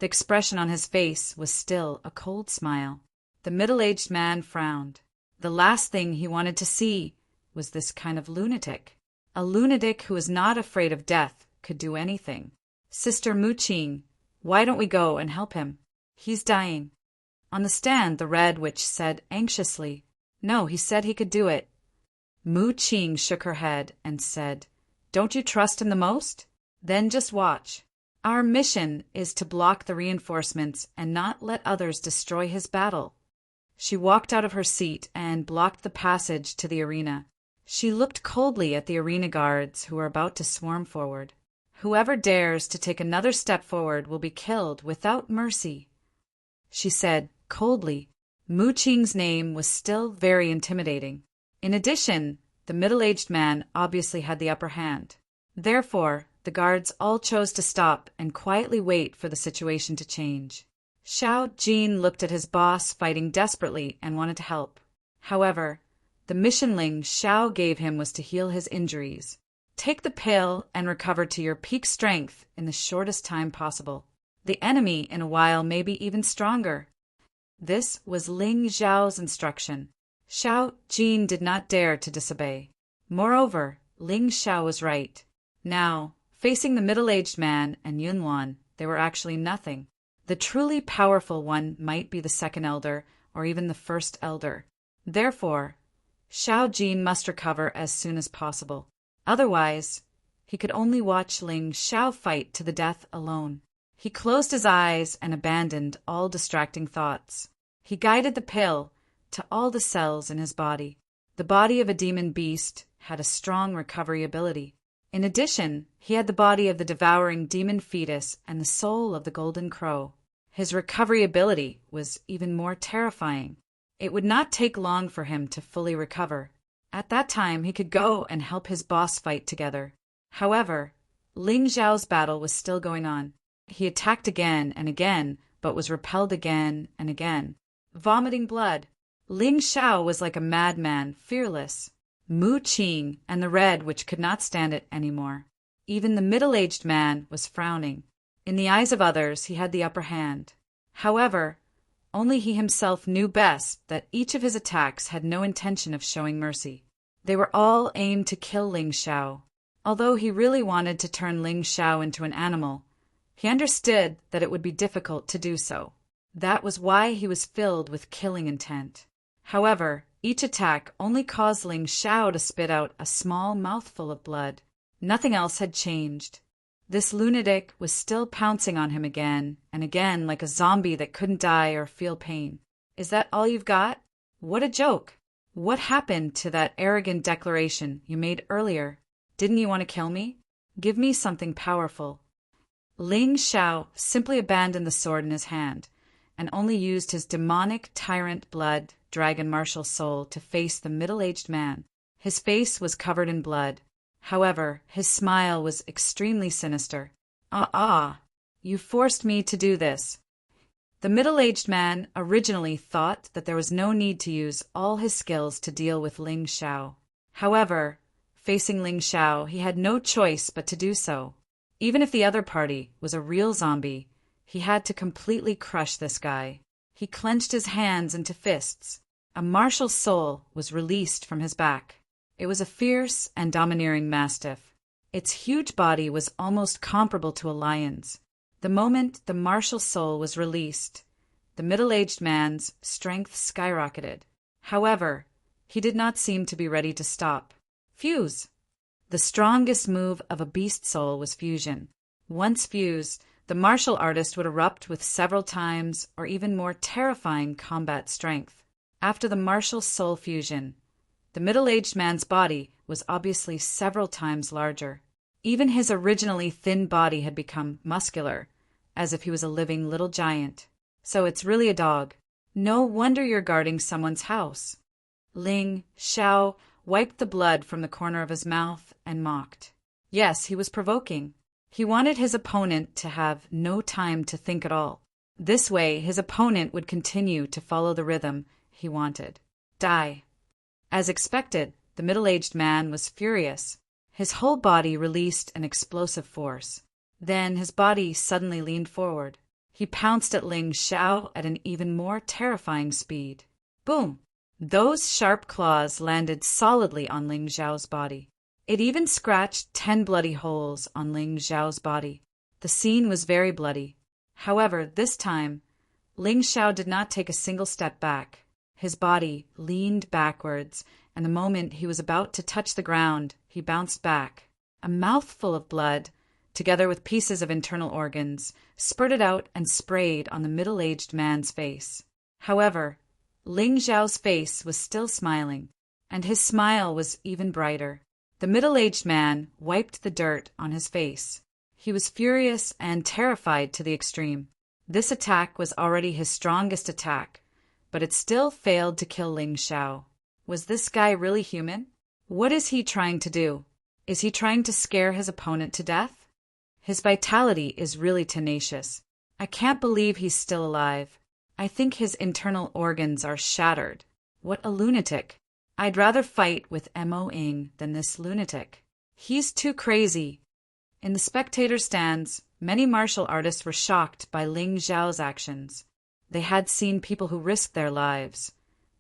the expression on his face was still a cold smile. The middle-aged man frowned. The last thing he wanted to see was this kind of lunatic. A lunatic who was not afraid of death could do anything. "Sister Mu-Ching, why don't we go and help him? He's dying." On the stand, the Red Witch said anxiously, "No, he said he could do it." Mu-Ching shook her head and said, "Don't you trust him the most? Then just watch. Our mission is to block the reinforcements and not let others destroy his battle." She walked out of her seat and blocked the passage to the arena. She looked coldly at the arena guards who were about to swarm forward. "Whoever dares to take another step forward will be killed without mercy," she said coldly. Mu-Ching's name was still very intimidating. In addition, the middle-aged man obviously had the upper hand. Therefore, the guards all chose to stop and quietly wait for the situation to change. Xiao Jin looked at his boss fighting desperately and wanted to help. However, the mission Ling Xiao gave him was to heal his injuries. "Take the pill and recover to your peak strength in the shortest time possible. The enemy in a while may be even stronger." This was Ling Xiao's instruction. Xiao Jin did not dare to disobey. Moreover, Ling Xiao was right. Now, facing the middle-aged man and Yunwan, they were actually nothing. The truly powerful one might be the second elder or even the first elder. Therefore, Xiao Jin must recover as soon as possible. Otherwise, he could only watch Ling Xiao fight to the death alone. He closed his eyes and abandoned all distracting thoughts. He guided the pill to all the cells in his body. The body of a demon beast had a strong recovery ability. In addition, he had the body of the devouring demon fetus and the soul of the golden crow. His recovery ability was even more terrifying. It would not take long for him to fully recover. At that time, he could go and help his boss fight together. However, Ling Xiao's battle was still going on. He attacked again and again, but was repelled again and again. Vomiting blood, Ling Xiao was like a madman, fearless. Mu-Ching and the Red Witch could not stand it anymore. Even the middle-aged man was frowning. In the eyes of others, he had the upper hand. However, only he himself knew best that each of his attacks had no intention of showing mercy. They were all aimed to kill Ling Xiao. Although he really wanted to turn Ling Xiao into an animal, he understood that it would be difficult to do so. That was why he was filled with killing intent. However, each attack only caused Ling Xiao to spit out a small mouthful of blood. Nothing else had changed. This lunatic was still pouncing on him again and again like a zombie that couldn't die or feel pain. Is that all you've got? What a joke! What happened to that arrogant declaration you made earlier? Didn't you want to kill me? Give me something powerful. Ling Xiao simply abandoned the sword in his hand and only used his demonic tyrant blood dragon martial soul to face the middle-aged man. His face was covered in blood. However, his smile was extremely sinister. You forced me to do this. The middle-aged man originally thought that there was no need to use all his skills to deal with Ling Xiao. However, facing Ling Xiao, he had no choice but to do so. Even if the other party was a real zombie, he had to completely crush this guy. He clenched his hands into fists. A martial soul was released from his back. It was a fierce and domineering mastiff. Its huge body was almost comparable to a lion's. The moment the martial soul was released, the middle-aged man's strength skyrocketed. However, he did not seem to be ready to stop. Fuse! The strongest move of a beast soul was fusion. Once fused, the martial artist would erupt with several times or even more terrifying combat strength. After the martial soul fusion, the middle-aged man's body was obviously several times larger. Even his originally thin body had become muscular, as if he was a living little giant. So it's really a dog. No wonder you're guarding someone's house. Ling Xiao wiped the blood from the corner of his mouth and mocked. Yes, he was provoking. He wanted his opponent to have no time to think at all. This way, his opponent would continue to follow the rhythm he wanted. Die. As expected, the middle-aged man was furious. His whole body released an explosive force. Then his body suddenly leaned forward. He pounced at Ling Xiao at an even more terrifying speed. Boom! Those sharp claws landed solidly on Ling Xiao's body. It even scratched 10 bloody holes on Ling Xiao's body. The scene was very bloody. However, this time, Ling Xiao did not take a single step back. His body leaned backwards, and the moment he was about to touch the ground, he bounced back. A mouthful of blood, together with pieces of internal organs, spurted out and sprayed on the middle-aged man's face. However, Ling Xiao's face was still smiling, and his smile was even brighter. The middle-aged man wiped the dirt on his face. He was furious and terrified to the extreme. This attack was already his strongest attack, but it still failed to kill Ling Xiao. Was this guy really human? What is he trying to do? Is he trying to scare his opponent to death? His vitality is really tenacious. I can't believe he's still alive. I think his internal organs are shattered. What a lunatic. I'd rather fight with Mo Ing than this lunatic. He's too crazy. In the spectator stands, many martial artists were shocked by Ling Xiao's actions. They had seen people who risked their lives,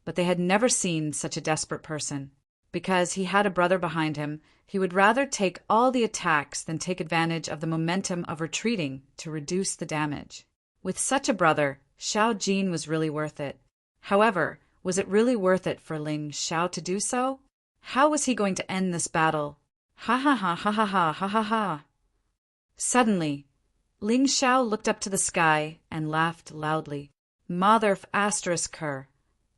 but they had never seen such a desperate person. Because he had a brother behind him, he would rather take all the attacks than take advantage of the momentum of retreating to reduce the damage. With such a brother, Xiao Jin was really worth it. However, was it really worth it for Ling Xiao to do so? How was he going to end this battle? Ha ha ha ha ha ha ha ha ha. Suddenly, Ling Xiao looked up to the sky and laughed loudly. Mother asterisk her.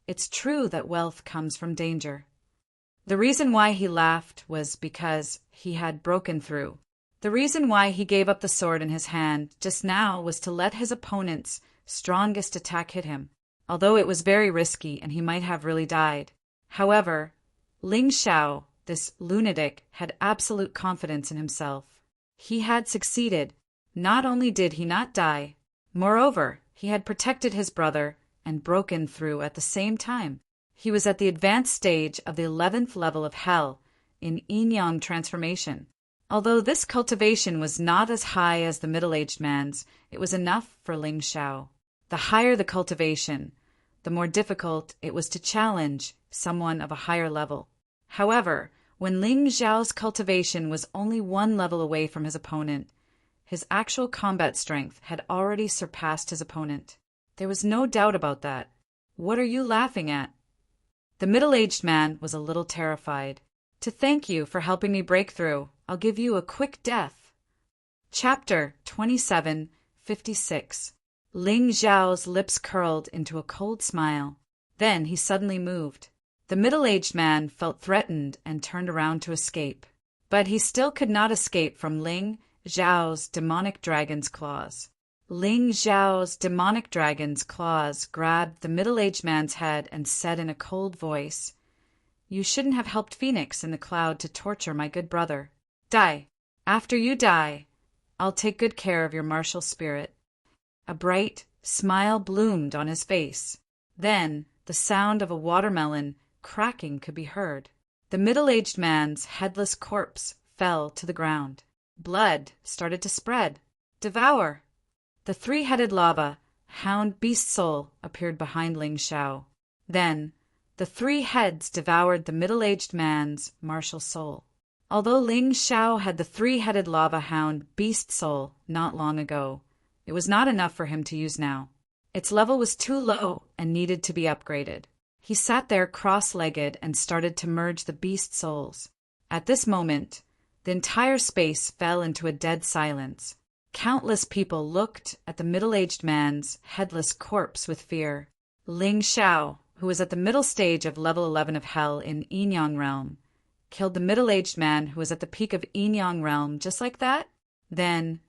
It's true that wealth comes from danger. The reason why he laughed was because he had broken through. The reason why he gave up the sword in his hand just now was to let his opponent's strongest attack hit him, although it was very risky and he might have really died. However, Ling Xiao, this lunatic, had absolute confidence in himself. He had succeeded. Not only did he not die, moreover, he had protected his brother and broken through at the same time. He was at the advanced stage of the 11th level of hell in yin-yang transformation. Although this cultivation was not as high as the middle-aged man's, it was enough for Ling Xiao. The higher the cultivation, the more difficult it was to challenge someone of a higher level. However, when Ling Xiao's cultivation was only one level away from his opponent, his actual combat strength had already surpassed his opponent. There was no doubt about that. What are you laughing at? The middle-aged man was a little terrified. To thank you for helping me break through, I'll give you a quick death. Chapter 27:56. Ling Zhao's lips curled into a cold smile. Then he suddenly moved. The middle-aged man felt threatened and turned around to escape. But he still could not escape from Ling Zhao's demonic dragon's claws. Ling Zhao's demonic dragon's claws grabbed the middle-aged man's head and said in a cold voice, "You shouldn't have helped Phoenix in the cloud to torture my good brother. Die. After you die, I'll take good care of your martial spirit." A bright smile bloomed on his face. Then the sound of a watermelon cracking could be heard. The middle-aged man's headless corpse fell to the ground. Blood started to spread. Devour! The three-headed lava hound beast soul appeared behind Ling Zhao. Then the three heads devoured the middle-aged man's martial soul. Although Ling Zhao had the three-headed lava hound beast soul not long ago, it was not enough for him to use now. Its level was too low and needed to be upgraded. He sat there cross-legged and started to merge the beast souls. At this moment, the entire space fell into a dead silence. Countless people looked at the middle-aged man's headless corpse with fear. Ling Zhao, who was at the middle stage of level 11 of Hell in Yinyang Realm, killed the middle-aged man who was at the peak of Yinyang Realm just like that? Then,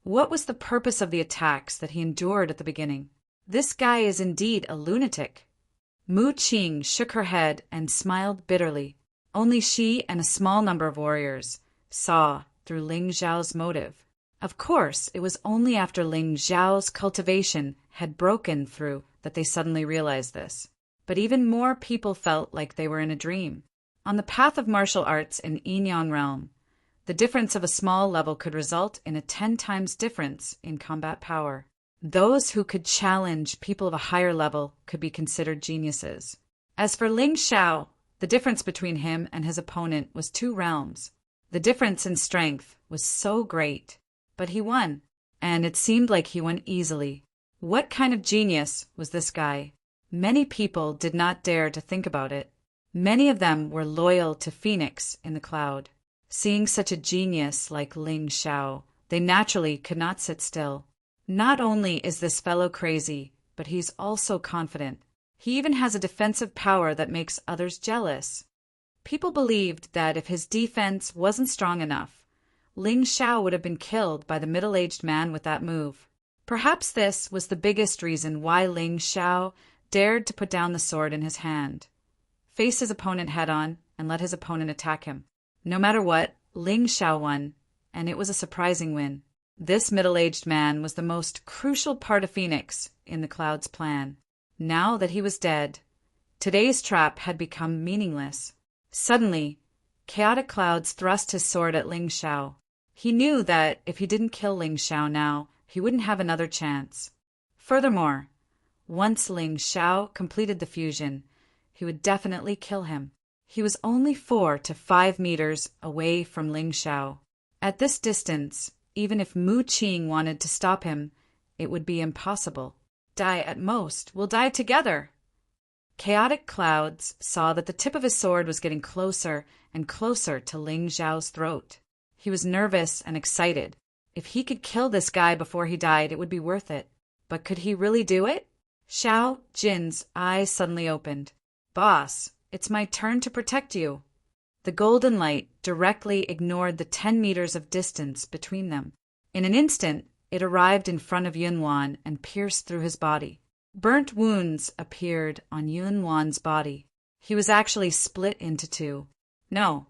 what was the purpose of the attacks that he endured at the beginning? This guy is indeed a lunatic. Mu Qing shook her head and smiled bitterly. Only she and a small number of warriors saw through Ling Zhao's motive. Of course, it was only after Ling Zhao's cultivation had broken through that they suddenly realized this. But even more people felt like they were in a dream. On the path of martial arts in Yinyang Realm, the difference of a small level could result in a 10 times difference in combat power. Those who could challenge people of a higher level could be considered geniuses. As for Ling Zhao, the difference between him and his opponent was 2 realms. The difference in strength was so great, but he won, and it seemed like he won easily. What kind of genius was this guy? Many people did not dare to think about it. Many of them were loyal to Phoenix in the cloud. Seeing such a genius like Ling Zhao, they naturally could not sit still. Not only is this fellow crazy, but he's also confident. He even has a defensive power that makes others jealous. People believed that if his defense wasn't strong enough, Ling Zhao would have been killed by the middle-aged man with that move. Perhaps this was the biggest reason why Ling Zhao dared to put down the sword in his hand, face his opponent head-on, and let his opponent attack him. No matter what, Ling Zhao won, and it was a surprising win. This middle-aged man was the most crucial part of Phoenix in the Cloud's plan. Now that he was dead, today's trap had become meaningless. Suddenly, Chaotic Clouds thrust his sword at Ling Zhao. He knew that if he didn't kill Ling Zhao now, he wouldn't have another chance. Furthermore, once Ling Zhao completed the fusion, he would definitely kill him. He was only 4 to 5 meters away from Ling Zhao. At this distance, even if Mu Qing wanted to stop him, it would be impossible. Die at most, we'll die together. Chaotic Clouds saw that the tip of his sword was getting closer and closer to Ling Zhao's throat. He was nervous and excited. If he could kill this guy before he died, it would be worth it. But could he really do it? Xiao Jin's eyes suddenly opened. "Boss, it's my turn to protect you." The golden light directly ignored the 10 meters of distance between them. In an instant, it arrived in front of Yunwan and pierced through his body. Burnt wounds appeared on Yunwan's body. He was actually split into 2. No.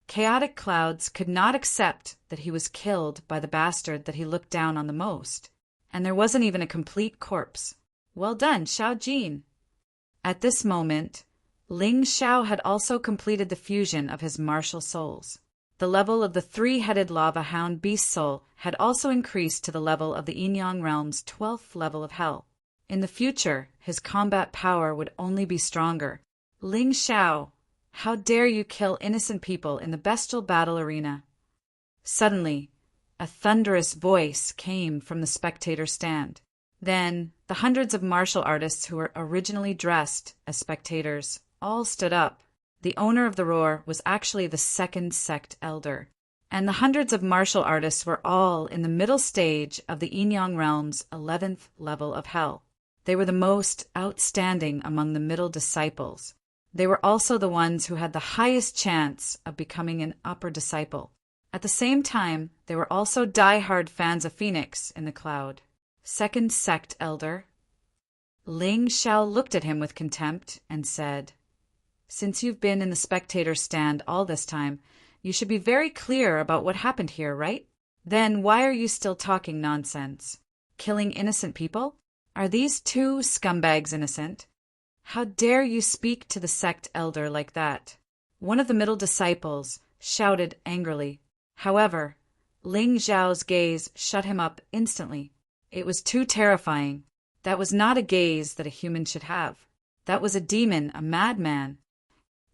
Chaotic Clouds could not accept that he was killed by the bastard that he looked down on the most. And there wasn't even a complete corpse. Well done, Xiao Jin. At this moment, Ling Zhao had also completed the fusion of his martial souls. The level of the 3-headed lava hound beast soul had also increased to the level of the Yinyang Realm's 12th level of Hell. In the future, his combat power would only be stronger. Ling Zhao, how dare you kill innocent people in the bestial battle arena? Suddenly, a thunderous voice came from the spectator stand. Then, the hundreds of martial artists who were originally dressed as spectators all stood up. The owner of the roar was actually the second sect elder. and the hundreds of martial artists were all in the middle stage of the Yin Yang realm's 11th level of hell. They were the most outstanding among the middle disciples. They were also the ones who had the highest chance of becoming an upper disciple. At the same time, they were also die-hard fans of Phoenix in the cloud. Second sect elder. Ling Shao looked at him with contempt and said, "Since you've been in the spectator stand all this time, you should be very clear about what happened here, right? Then why are you still talking nonsense? Killing innocent people? Are these two scumbags innocent? How dare you speak to the sect elder like that?" One of the middle disciples shouted angrily. However, Ling Zhao's gaze shut him up instantly. It was too terrifying. That was not a gaze that a human should have. That was a demon, a madman.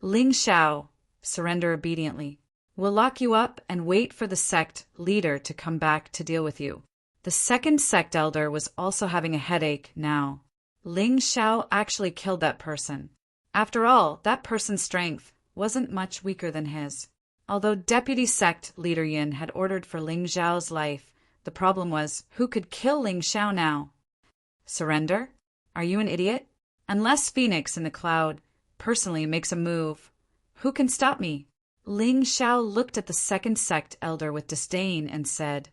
"Ling Shao, surrender obediently. We'll lock you up and wait for the sect leader to come back to deal with you." The second sect elder was also having a headache now. Ling Shao actually killed that person. After all, that person's strength wasn't much weaker than his. Although Deputy Sect Leader Yin had ordered for Ling Zhao's life, the problem was, who could kill Ling Shao now? Surrender? Are you an idiot? Unless Phoenix in the cloud personally makes a move, who can stop me? Ling Shao looked at the second sect elder with disdain and said,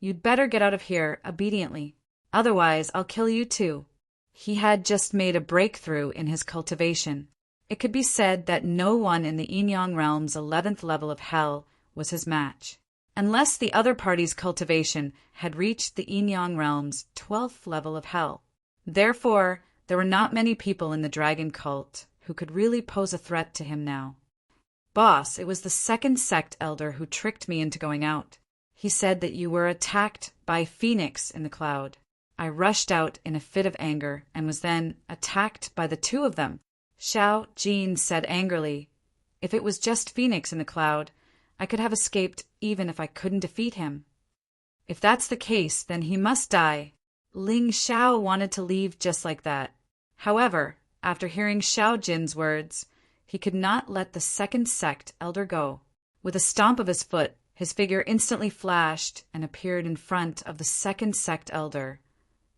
"You'd better get out of here obediently. Otherwise, I'll kill you too." He had just made a breakthrough in his cultivation. It could be said that no one in the Yin Yang realm's 11th level of hell was his match, unless the other party's cultivation had reached the Yin Yang realm's 12th level of hell. Therefore, there were not many people in the dragon cult who could really pose a threat to him now. "Boss, it was the second sect elder who tricked me into going out. He said that you were attacked by Phoenix in the cloud. I rushed out in a fit of anger and was then attacked by the two of them." Xiao Jin said angrily, "If it was just Phoenix in the cloud, I could have escaped even if I couldn't defeat him." "If that's the case, then he must die." Ling Shao wanted to leave just like that. However, after hearing Xiao Jin's words, he could not let the second sect elder go. With a stomp of his foot, his figure instantly flashed and appeared in front of the second sect elder,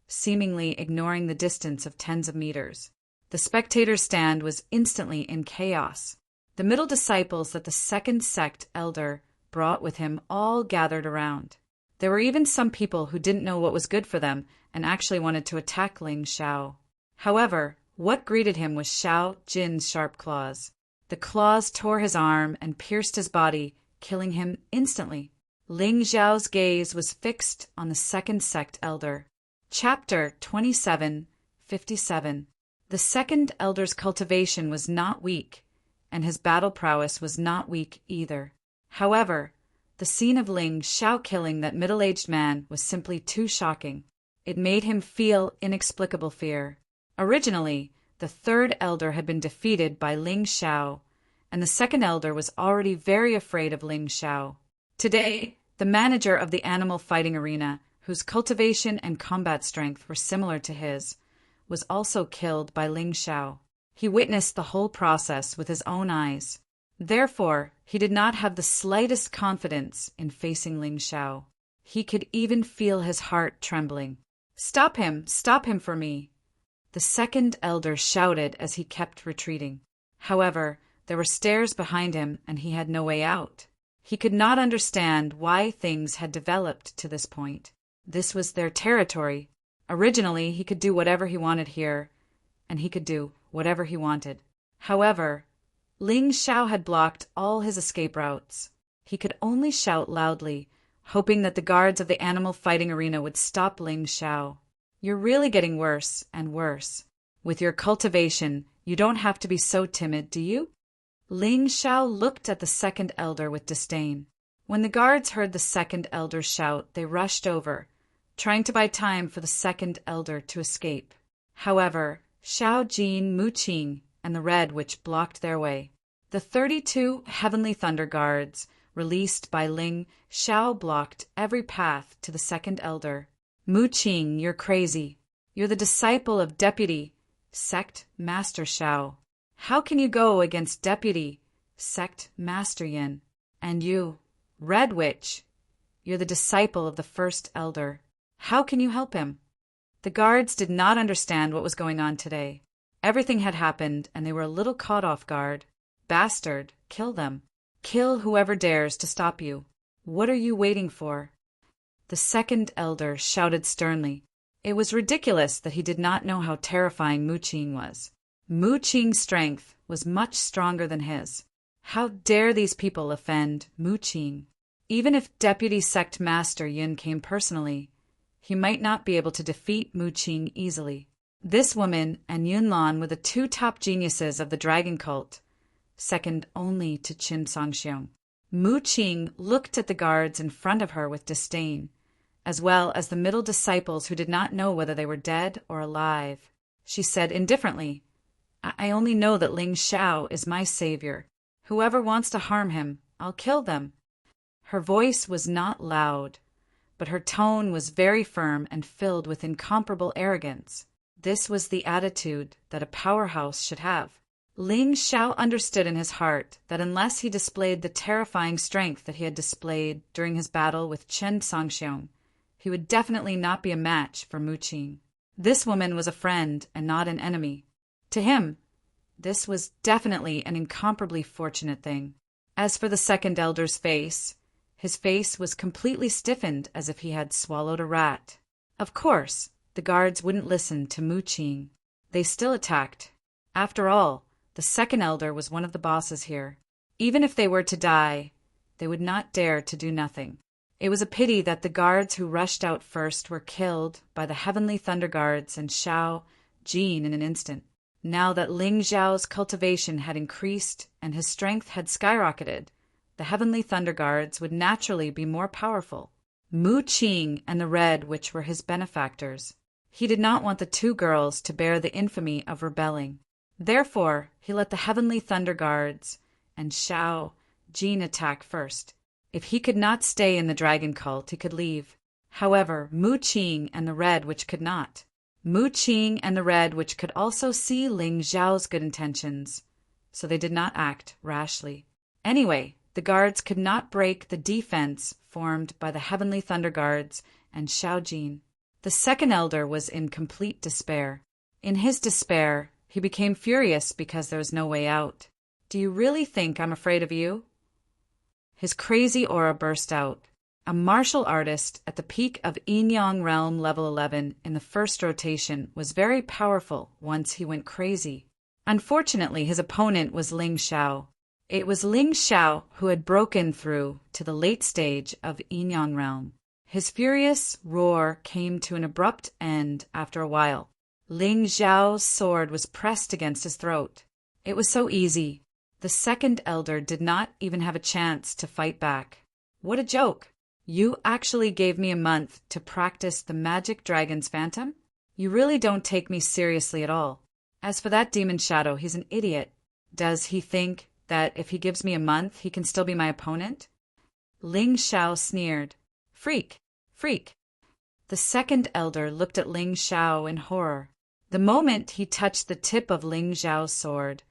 seemingly ignoring the distance of tens of meters. The spectator's stand was instantly in chaos. The middle disciples that the second sect elder brought with him all gathered around. There were even some people who didn't know what was good for them and actually wanted to attack Ling Shao. However, what greeted him was Xiao Jin's sharp claws. The claws tore his arm and pierced his body, killing him instantly. Ling Zhao's gaze was fixed on the second sect elder. Chapter 27:57. The second elder's cultivation was not weak, and his battle prowess was not weak either. However, the scene of Ling Shao killing that middle-aged man was simply too shocking. It made him feel inexplicable fear. Originally, the third elder had been defeated by Ling Shao, and the second elder was already very afraid of Ling Shao. Today, the manager of the animal fighting arena, whose cultivation and combat strength were similar to his, was also killed by Ling Shao. He witnessed the whole process with his own eyes. Therefore, he did not have the slightest confidence in facing Ling Shao. He could even feel his heart trembling. Stop him for me!" The second elder shouted as he kept retreating. However, there were stairs behind him and he had no way out. He could not understand why things had developed to this point. This was their territory. Originally, he could do whatever he wanted here, and he could do whatever he wanted. However, Ling Shao had blocked all his escape routes. He could only shout loudly, hoping that the guards of the animal fighting arena would stop Ling Shao. "You're really getting worse and worse. With your cultivation, you don't have to be so timid, do you?" Ling Shao looked at the second elder with disdain. When the guards heard the second elder shout, they rushed over, trying to buy time for the second elder to escape. However, Xiao Jin, Mu Qing, and the Red Witch blocked their way. The 32 Heavenly Thunder Guards, released by Ling Shao, blocked every path to the second elder. "Mu Qing, you're crazy. You're the disciple of Deputy Sect Master Shao. How can you go against Deputy Sect Master Yin? And you, Red Witch, you're the disciple of the first elder. How can you help him? The guards did not understand what was going on today. Everything had happened, and they were a little caught off guard. Bastard, kill them. Kill whoever dares to stop you. What are you waiting for? The second elder shouted sternly. It was ridiculous that he did not know how terrifying Mu Qing was. Mu Qing's strength was much stronger than his. How dare these people offend Mu Qing? Even if Deputy Sect Master Yun came personally, he might not be able to defeat Mu Qing easily. This woman and Yun Lan were the two top geniuses of the dragon cult, second only to Qin Songxiong. Mu Qing looked at the guards in front of her with disdain, as well as the middle disciples who did not know whether they were dead or alive. She said indifferently, I only know that Ling Xiao is my savior. Whoever wants to harm him, I'll kill them. Her voice was not loud, but her tone was very firm and filled with incomparable arrogance. This was the attitude that a powerhouse should have. Ling Xiao understood in his heart that unless he displayed the terrifying strength that he had displayed during his battle with Chen Songxiong, he would definitely not be a match for Mu Qing. This woman was a friend and not an enemy. To him, this was definitely an incomparably fortunate thing. As for the second elder's face, his face was completely stiffened as if he had swallowed a rat. Of course, the guards wouldn't listen to Mu Qing. They still attacked. After all, the second elder was one of the bosses here. Even if they were to die, they would not dare to do nothing. It was a pity that the guards who rushed out first were killed by the Heavenly Thunder Guards and Xiao Jin in an instant. Now that Ling Xiao's cultivation had increased and his strength had skyrocketed, the Heavenly Thunder Guards would naturally be more powerful. Mu Qing and the Red Witch were his benefactors. He did not want the two girls to bear the infamy of rebelling. Therefore, he let the Heavenly Thunder Guards and Xiao Jin attack first. If he could not stay in the dragon cult, he could leave. However, Mu Qing and the Red Witch could not. Mu Qing and the Red Witch could also see Ling Xiao's good intentions, so they did not act rashly. Anyway, the guards could not break the defense formed by the Heavenly Thunder Guards and Xiao Jin. The second elder was in complete despair. In his despair, he became furious because there was no way out. Do you really think I'm afraid of you? His crazy aura burst out. A martial artist at the peak of Yin Yang Realm level 11 in the first rotation was very powerful once he went crazy. Unfortunately, his opponent was Ling Xiao. It was Ling Xiao who had broken through to the late stage of Yin Yang Realm. His furious roar came to an abrupt end after a while. Ling Xiao's sword was pressed against his throat. It was so easy. The second elder did not even have a chance to fight back. What a joke! You actually gave me a month to practice the magic dragon's phantom? You really don't take me seriously at all. As for that demon shadow, he's an idiot. Does he think that if he gives me a month, he can still be my opponent? Ling Xiao sneered. Freak! Freak! The second elder looked at Ling Xiao in horror. The moment he touched the tip of Ling Xiao's sword,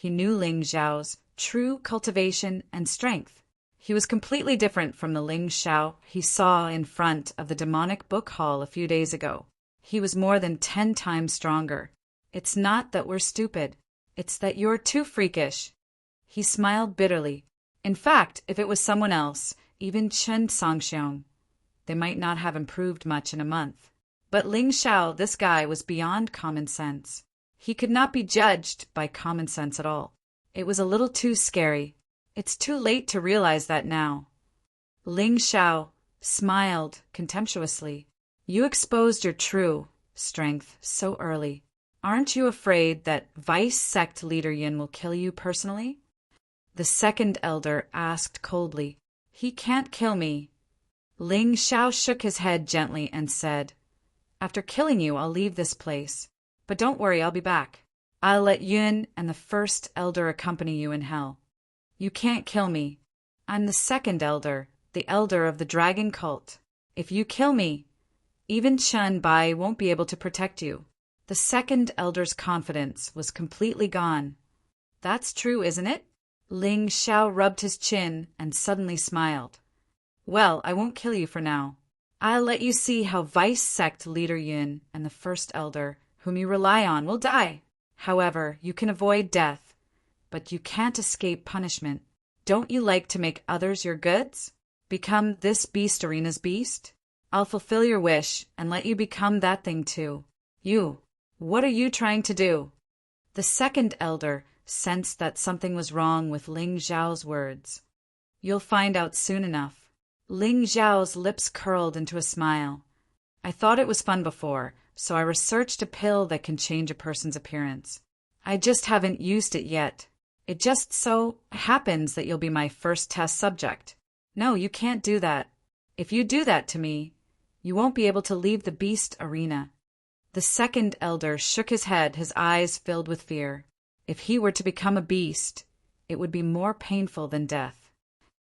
he knew Ling Xiao's true cultivation and strength. He was completely different from the Ling Xiao he saw in front of the demonic book hall a few days ago. He was more than 10 times stronger. It's not that we're stupid. It's that you're too freakish. He smiled bitterly. In fact, if it was someone else, even Chen Songxiong, they might not have improved much in a month. But Ling Xiao, this guy, was beyond common sense. He could not be judged by common sense at all. It was a little too scary. It's too late to realize that now. Ling Xiao smiled contemptuously. You exposed your true strength so early. Aren't you afraid that Vice Sect Leader Yin will kill you personally? The second elder asked coldly. He can't kill me. Ling Xiao shook his head gently and said, After killing you, I'll leave this place. But don't worry, I'll be back. I'll let Yun and the first elder accompany you in hell. You can't kill me. I'm the second elder, the elder of the dragon cult. If you kill me, even Chen Bai won't be able to protect you. The second elder's confidence was completely gone. That's true, isn't it? Ling Xiao rubbed his chin and suddenly smiled. Well, I won't kill you for now. I'll let you see how Vice Sect Leader Yin and the First Elder, whom you rely on, will die. However, you can avoid death, but you can't escape punishment. Don't you like to make others your goods? Become this beast arena's beast? I'll fulfill your wish and let you become that thing too. You. What are you trying to do? The second elder sensed that something was wrong with Ling Zhao's words. You'll find out soon enough. Ling Zhao's lips curled into a smile. I thought it was fun before, so I researched a pill that can change a person's appearance. I just haven't used it yet. It just so happens that you'll be my first test subject. No, you can't do that. If you do that to me, you won't be able to leave the beast arena. The second elder shook his head, his eyes filled with fear. If he were to become a beast, it would be more painful than death.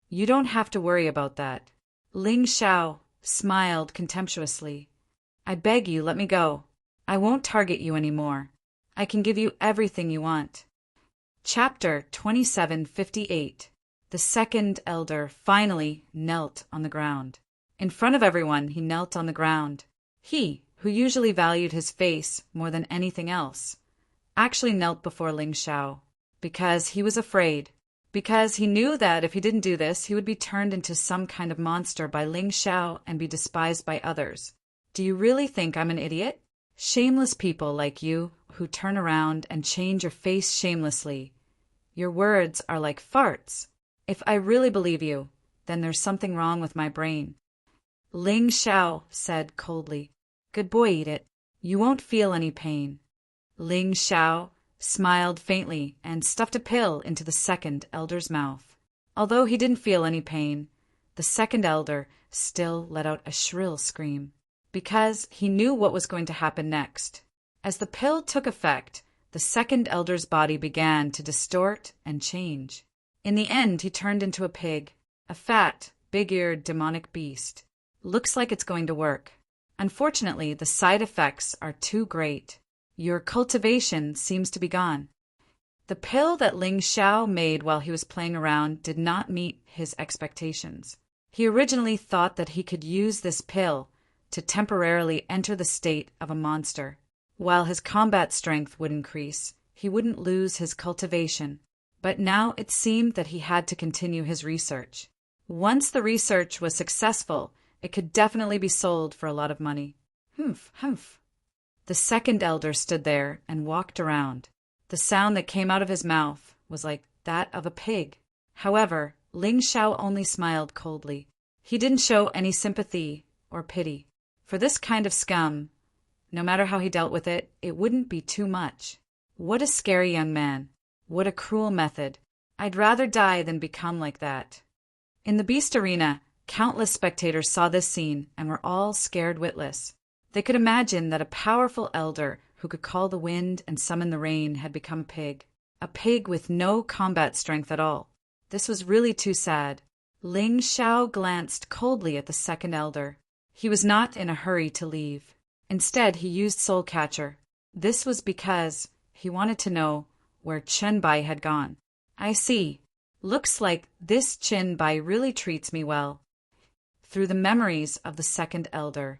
You don't have to worry about that. Ling Xiao smiled contemptuously. I beg you, let me go. I won't target you anymore. I can give you everything you want. Chapter 2758. The second elder finally knelt on the ground. In front of everyone, he knelt on the ground. He, who usually valued his face more than anything else, actually knelt before Ling Xiao, because he was afraid, because he knew that if he didn't do this, he would be turned into some kind of monster by Ling Xiao and be despised by others. Do you really think I'm an idiot? Shameless people like you, who turn around and change your face shamelessly. Your words are like farts. If I really believe you, then there's something wrong with my brain. Ling Xiao said coldly, Good boy, eat it. You won't feel any pain. Ling Xiao smiled faintly and stuffed a pill into the second elder's mouth. Although he didn't feel any pain, the second elder still let out a shrill scream, because he knew what was going to happen next. As the pill took effect, the second elder's body began to distort and change. In the end, he turned into a pig, a fat, big-eared demonic beast. Looks like it's going to work. Unfortunately, the side effects are too great. Your cultivation seems to be gone. The pill that Ling Xiao made while he was playing around did not meet his expectations. He originally thought that he could use this pill to temporarily enter the state of a monster. While his combat strength would increase, he wouldn't lose his cultivation. But now it seemed that he had to continue his research. Once the research was successful, it could definitely be sold for a lot of money. Humph, humph. The second elder stood there and walked around. The sound that came out of his mouth was like that of a pig. However, Ling Xiao only smiled coldly. He didn't show any sympathy or pity. For this kind of scum, no matter how he dealt with it, it wouldn't be too much. What a scary young man. What a cruel method. I'd rather die than become like that. In the beast arena, countless spectators saw this scene and were all scared witless. They could imagine that a powerful elder who could call the wind and summon the rain had become a pig with no combat strength at all. This was really too sad. Ling Xiao glanced coldly at the second elder. He was not in a hurry to leave. Instead, he used Soul Catcher. This was because he wanted to know where Chen Bai had gone. I see. Looks like this Chen Bai really treats me well. Through the memories of the second elder,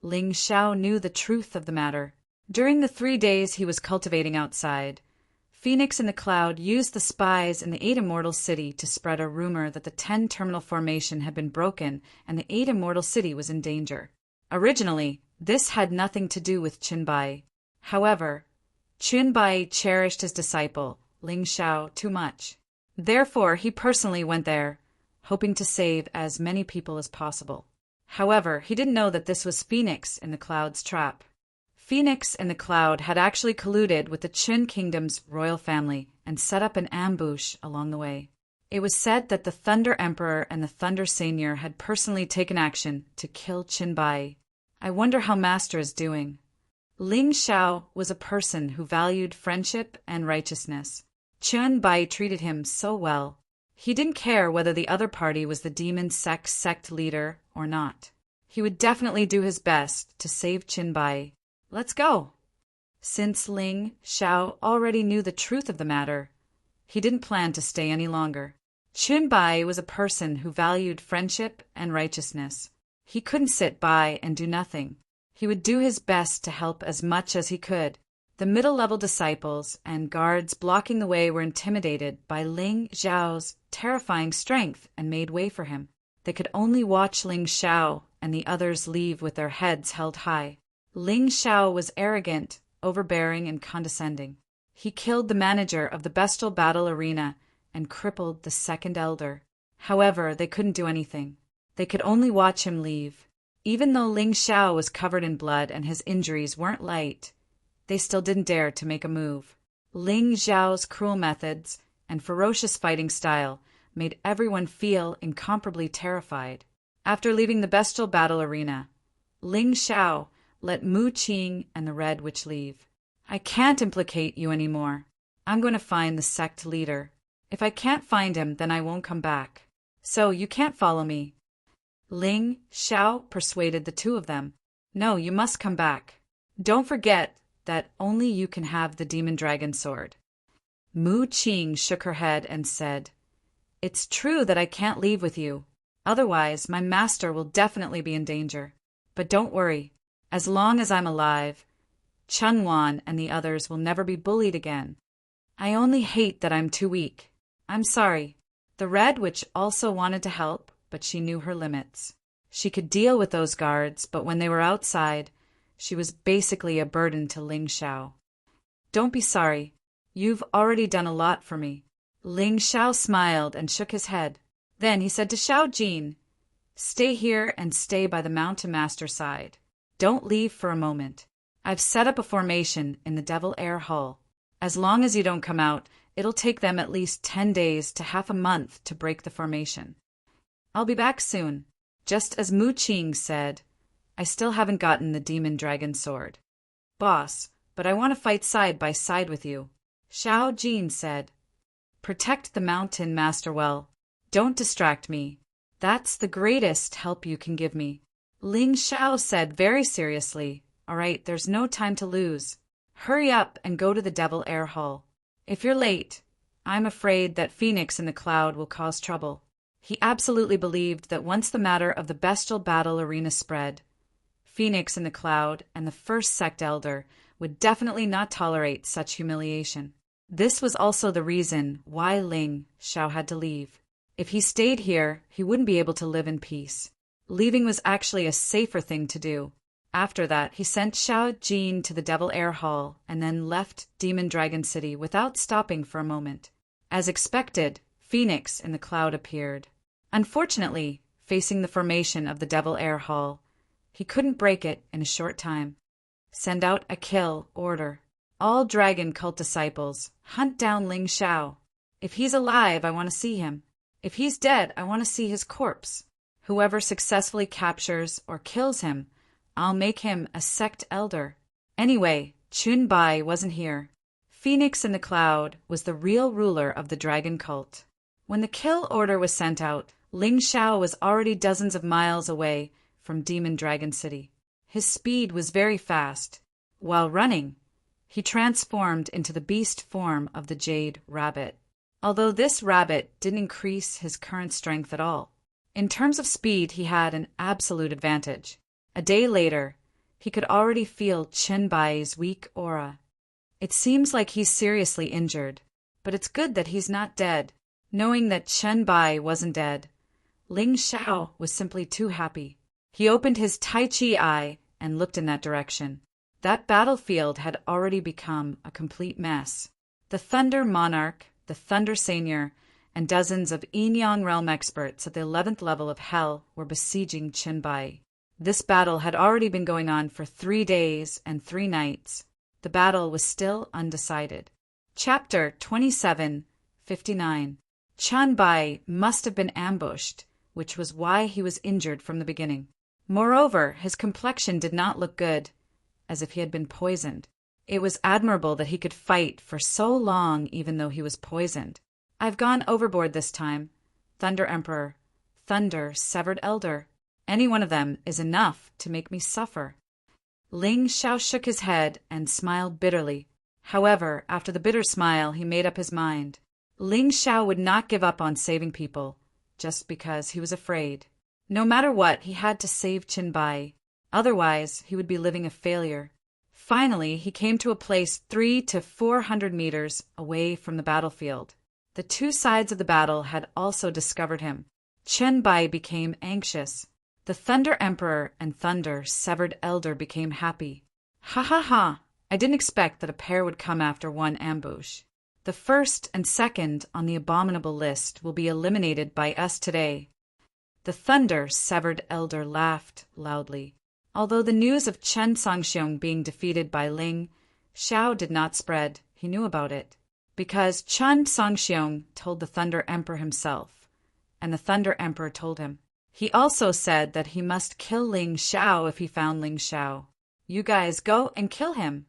Ling Xiao knew the truth of the matter. During the 3 days he was cultivating outside, Phoenix in the Cloud used the spies in the 8 Immortal City to spread a rumor that the 10 Terminal Formation had been broken and the 8 Immortal City was in danger. Originally, this had nothing to do with Chen Bai. However, Chen Bai cherished his disciple, Ling Xiao, too much. Therefore, he personally went there, hoping to save as many people as possible. However, he didn't know that this was Phoenix in the Cloud's trap. Phoenix in the Cloud had actually colluded with the Qin Kingdom's royal family and set up an ambush along the way. It was said that the Thunder Emperor and the Thunder Seigneur had personally taken action to kill Chen Bai. I wonder how Master is doing. Ling Xiao was a person who valued friendship and righteousness. Chen Bai treated him so well. He didn't care whether the other party was the demon sect leader or not. He would definitely do his best to save Chen Bai. Let's go. Since Ling Xiao already knew the truth of the matter, he didn't plan to stay any longer. Chun Bai was a person who valued friendship and righteousness. He couldn't sit by and do nothing. He would do his best to help as much as he could. The middle-level disciples and guards blocking the way were intimidated by Ling Xiao's terrifying strength and made way for him. They could only watch Ling Xiao and the others leave with their heads held high. Ling Xiao was arrogant, overbearing, and condescending. He killed the manager of the bestial battle arena and crippled the second elder. However, they couldn't do anything. They could only watch him leave. Even though Ling Xiao was covered in blood and his injuries weren't light, they still didn't dare to make a move. Ling Xiao's cruel methods and ferocious fighting style made everyone feel incomparably terrified. After leaving the bestial battle arena, Ling Xiao let Mu Qing and the Red Witch leave. I can't implicate you anymore. I'm going to find the sect leader. If I can't find him, then I won't come back. So you can't follow me. Ling Xiao persuaded the two of them. No, you must come back. Don't forget that only you can have the demon dragon sword. Mu Qing shook her head and said, It's true that I can't leave with you. Otherwise, my master will definitely be in danger. But don't worry. As long as I'm alive, Chun Wan and the others will never be bullied again. I only hate that I'm too weak. I'm sorry. The Red Witch also wanted to help, but she knew her limits. She could deal with those guards, but when they were outside, she was basically a burden to Ling Xiao. Don't be sorry. You've already done a lot for me. Ling Xiao smiled and shook his head. Then he said to Xiao Jin, Stay here and stay by the Mountain Master's side. Don't leave for a moment. I've set up a formation in the Devil Air Hall. As long as you don't come out, it'll take them at least 10 days to half a month to break the formation. I'll be back soon. Just as Mu Qing said, I still haven't gotten the demon dragon sword. Boss, but I want to fight side by side with you. Xiao Jin said, Protect the Mountain Master well. Don't distract me. That's the greatest help you can give me. Ling Xiao said very seriously, All right, there's no time to lose. Hurry up and go to the Devil Air Hall. If you're late, I'm afraid that Phoenix in the Cloud will cause trouble. He absolutely believed that once the matter of the bestial battle arena spread, Phoenix in the Cloud and the first sect elder would definitely not tolerate such humiliation. This was also the reason why Ling Xiao had to leave. If he stayed here, he wouldn't be able to live in peace. Leaving was actually a safer thing to do. After that, he sent Xiao Jin to the Devil Air Hall and then left Demon Dragon City without stopping for a moment. As expected, Phoenix in the Cloud appeared. Unfortunately, facing the formation of the Devil Air Hall, he couldn't break it in a short time. Send out a kill order. All dragon cult disciples, hunt down Ling Xiao. If he's alive, I want to see him. If he's dead, I want to see his corpse. Whoever successfully captures or kills him, I'll make him a sect elder. Anyway, Chun Bai wasn't here. Phoenix in the Cloud was the real ruler of the dragon cult. When the kill order was sent out, Ling Xiao was already dozens of miles away from Demon Dragon City. His speed was very fast. While running, he transformed into the beast form of the Jade Rabbit. Although this rabbit didn't increase his current strength at all. In terms of speed, he had an absolute advantage. A day later, he could already feel Chun Bai's weak aura. It seems like he's seriously injured, but it's good that he's not dead. Knowing that Chun Bai wasn't dead, Ling Xiao was simply too happy. He opened his Tai Chi eye and looked in that direction. That battlefield had already become a complete mess. The Thunder Monarch, the Thunder Seigneur, and dozens of Yin-Yang realm experts at the 11th level of Hell were besieging Chun Bai. This battle had already been going on for 3 days and 3 nights. The battle was still undecided. Chapter 27:59. Chun Bai must have been ambushed, which was why he was injured from the beginning. Moreover, his complexion did not look good, as if he had been poisoned. It was admirable that he could fight for so long even though he was poisoned. I've gone overboard this time. Thunder Emperor, Thunder Severed Elder. Any one of them is enough to make me suffer. Ling Xiao shook his head and smiled bitterly. However, after the bitter smile, he made up his mind. Ling Xiao would not give up on saving people, just because he was afraid. No matter what, he had to save Qin Bai. Otherwise, he would be living a failure. Finally, he came to a place 300 to 400 meters away from the battlefield. The two sides of the battle had also discovered him. Qin Bai became anxious. The Thunder Emperor and Thunder Severed Elder became happy. Ha ha ha! I didn't expect that a pair would come after one ambush. The first and second on the abominable list will be eliminated by us today. The Thunder Severed Elder laughed loudly. Although the news of Chen Songxiong being defeated by Ling Xiao did not spread, he knew about it, because Chen Songxiong told the Thunder Emperor himself, and the Thunder Emperor told him. He also said that he must kill Ling Xiao if he found Ling Xiao. You guys go and kill him.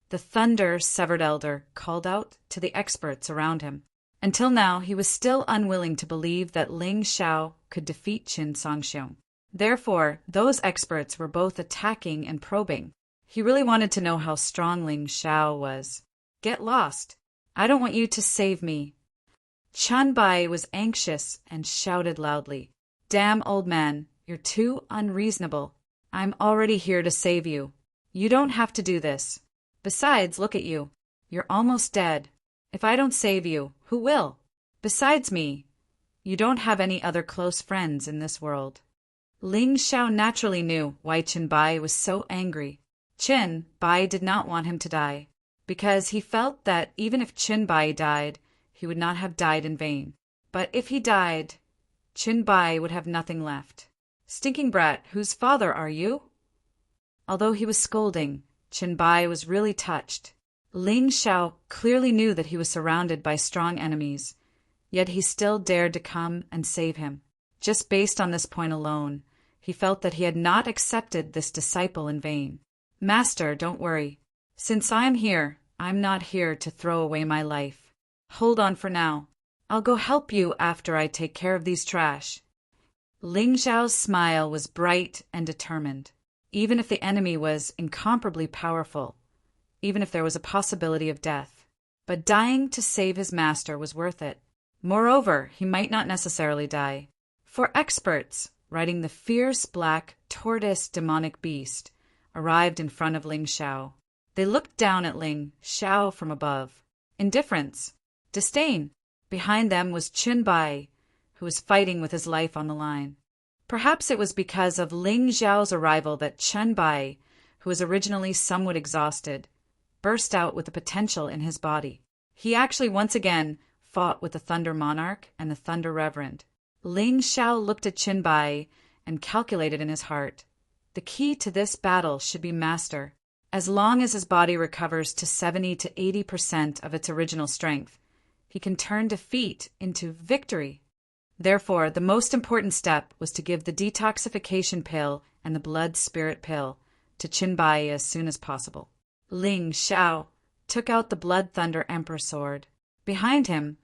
The Thunder Severed Elder called out to the experts around him. Until now, he was still unwilling to believe that Ling Xiao could defeat Chen Songxiong. Therefore, those experts were both attacking and probing. He really wanted to know how strong Ling Xiao was. Get lost. I don't want you to save me. Chen Bai was anxious and shouted loudly. Damn, old man, you're too unreasonable. I'm already here to save you. You don't have to do this. Besides, look at you. You're almost dead. If I don't save you, who will? Besides me, you don't have any other close friends in this world. Ling Xiao naturally knew why Qin Bai was so angry. Qin Bai did not want him to die, because he felt that even if Qin Bai died, he would not have died in vain. But if he died, Qin Bai would have nothing left. Stinking brat, whose father are you? Although he was scolding, Qin Bai was really touched. Ling Xiao clearly knew that he was surrounded by strong enemies, yet he still dared to come and save him. Just based on this point alone, he felt that he had not accepted this disciple in vain. Master, don't worry. Since I'm here, I'm not here to throw away my life. Hold on for now. I'll go help you after I take care of these trash. Ling Xiao's smile was bright and determined. Even if the enemy was incomparably powerful, even if there was a possibility of death. But dying to save his master was worth it. Moreover, he might not necessarily die. For experts, riding the fierce black tortoise demonic beast, arrived in front of Ling Xiao. They looked down at Ling Xiao from above. Indifference, disdain. Behind them was Qin Bai, who was fighting with his life on the line. Perhaps it was because of Ling Xiao's arrival that Qin Bai, who was originally somewhat exhausted, burst out with the potential in his body. He actually once again fought with the Thunder Monarch and the Thunder Reverend. Ling Xiao looked at Qin Bai and calculated in his heart. The key to this battle should be master. As long as his body recovers to 70 to 80% of its original strength, he can turn defeat into victory. Therefore, the most important step was to give the detoxification pill and the blood spirit pill to Qin Bai as soon as possible. Ling Xiao took out the Blood Thunder Emperor sword. Behind him,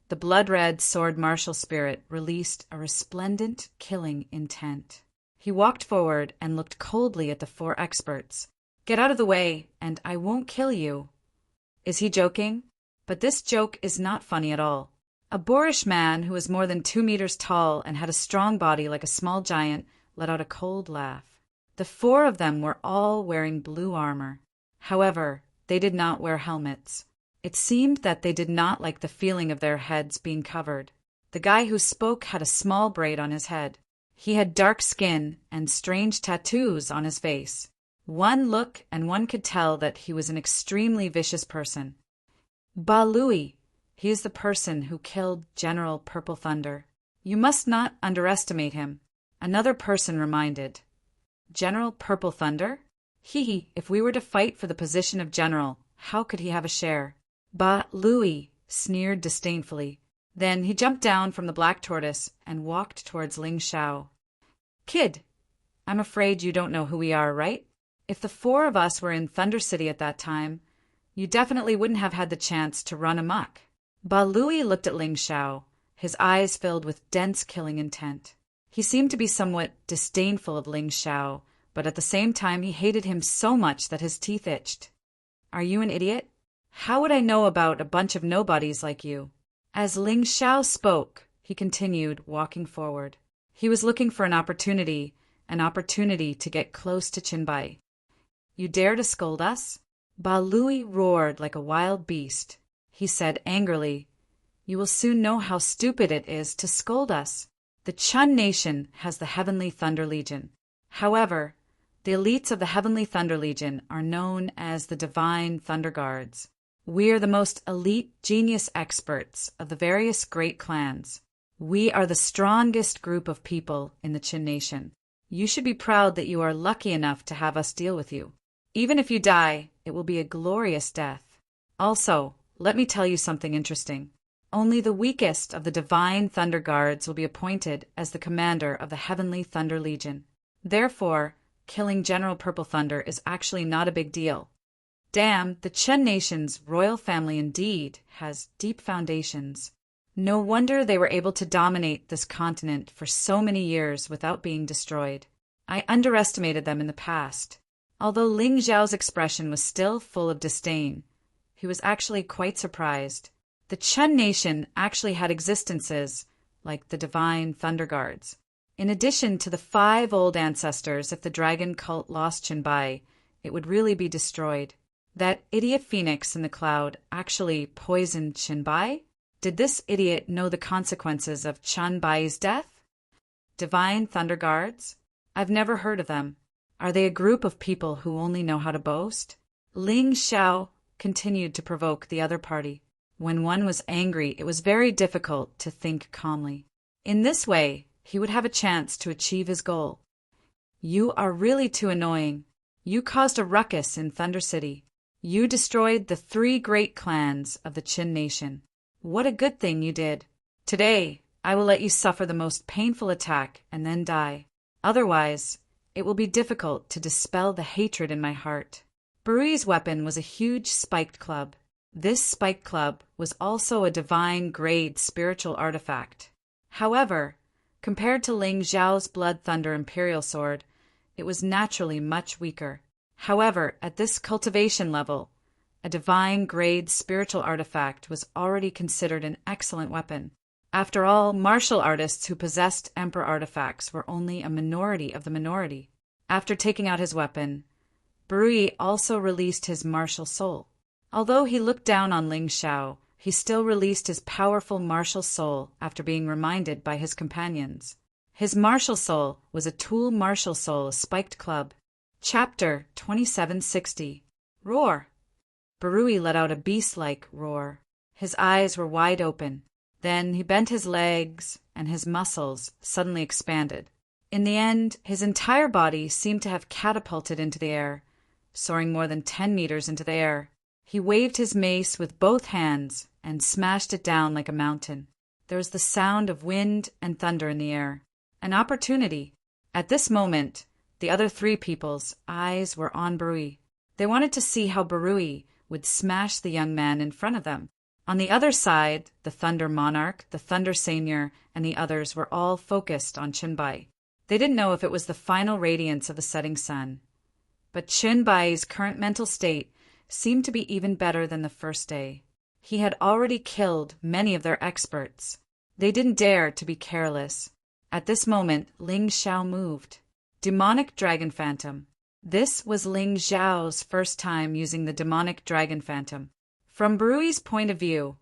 the blood-red sword martial spirit released a resplendent killing intent. He walked forward and looked coldly at the four experts. Get out of the way, and I won't kill you. Is he joking? But this joke is not funny at all. A boorish man who was more than 2 meters tall and had a strong body like a small giant let out a cold laugh. The four of them were all wearing blue armor. However, they did not wear helmets. It seemed that they did not like the feeling of their heads being covered. The guy who spoke had a small braid on his head. He had dark skin and strange tattoos on his face. One look and one could tell that he was an extremely vicious person. Ba Lui, he is the person who killed General Purple Thunder. You must not underestimate him. Another person reminded. General Purple Thunder? If we were to fight for the position of general, how could he have a share? Ba Lui sneered disdainfully. Then he jumped down from the black tortoise and walked towards Ling Xiao. Kid, I'm afraid you don't know who we are, right? If the four of us were in Thunder City at that time, you definitely wouldn't have had the chance to run amok. Ba Lui looked at Ling Xiao, his eyes filled with dense killing intent. He seemed to be somewhat disdainful of Ling Xiao, but at the same time he hated him so much that his teeth itched. Are you an idiot? How would I know about a bunch of nobodies like you? As Ling Xiao spoke, he continued, walking forward. He was looking for an opportunity to get close to Qinbai. You dare to scold us? Ba Lui roared like a wild beast. He said angrily, You will soon know how stupid it is to scold us. The Chun nation has the Heavenly Thunder Legion. However, the elites of the Heavenly Thunder Legion are known as the Divine Thunder Guards. We are the most elite genius experts of the various great clans. We are the strongest group of people in the Qin nation. You should be proud that you are lucky enough to have us deal with you. Even if you die, it will be a glorious death. Also, let me tell you something interesting. Only the weakest of the Divine Thunder Guards will be appointed as the commander of the Heavenly Thunder Legion. Therefore, killing General Purple Thunder is actually not a big deal. Damn, the Chen nation's royal family indeed has deep foundations. No wonder they were able to dominate this continent for so many years without being destroyed. I underestimated them in the past. Although Ling Xiao's expression was still full of disdain, he was actually quite surprised. The Chen nation actually had existences like the Divine Thunder Guards. In addition to the 5 old ancestors, if the dragon cult lost Qinbai, it would really be destroyed. That idiot phoenix in the cloud actually poisoned Qinbai? Did this idiot know the consequences of Qinbai's death? Divine Thunder Guards? I've never heard of them. Are they a group of people who only know how to boast? Ling Xiao continued to provoke the other party. When one was angry, it was very difficult to think calmly. In this way, he would have a chance to achieve his goal. You are really too annoying. You caused a ruckus in Thunder City. You destroyed the 3 great clans of the Qin nation. What a good thing you did. Today, I will let you suffer the most painful attack and then die. Otherwise, it will be difficult to dispel the hatred in my heart. Barui's weapon was a huge spiked club. This spiked club was also a divine grade spiritual artifact. However, compared to Ling Xiao's Blood Thunder Imperial Sword, it was naturally much weaker. However, at this cultivation level, a divine grade spiritual artifact was already considered an excellent weapon. After all, martial artists who possessed Emperor artifacts were only a minority of the minority. After taking out his weapon, Barui also released his martial soul. Although he looked down on Ling Xiao, he still released his powerful martial soul after being reminded by his companions. His martial soul was a tool martial soul, a spiked club. Chapter 2760. Roar. Barui let out a beast-like roar. His eyes were wide open. Then he bent his legs, and his muscles suddenly expanded. In the end, his entire body seemed to have catapulted into the air, soaring more than 10 meters into the air. He waved his mace with both hands and smashed it down like a mountain. There was the sound of wind and thunder in the air. An opportunity. At this moment, the other 3 people's eyes were on Barui. They wanted to see how Barui would smash the young man in front of them. On the other side, the Thunder Monarch, the Thunder Seigneur, and the others were all focused on Qinbai. They didn't know if it was the final radiance of the setting sun. But Qinbai's current mental state seemed to be even better than the first day. He had already killed many of their experts. They didn't dare to be careless. At this moment, Ling Xiao moved. Demonic Dragon Phantom. This was Ling Xiao's first time using the Demonic Dragon Phantom. From Barui's point of view,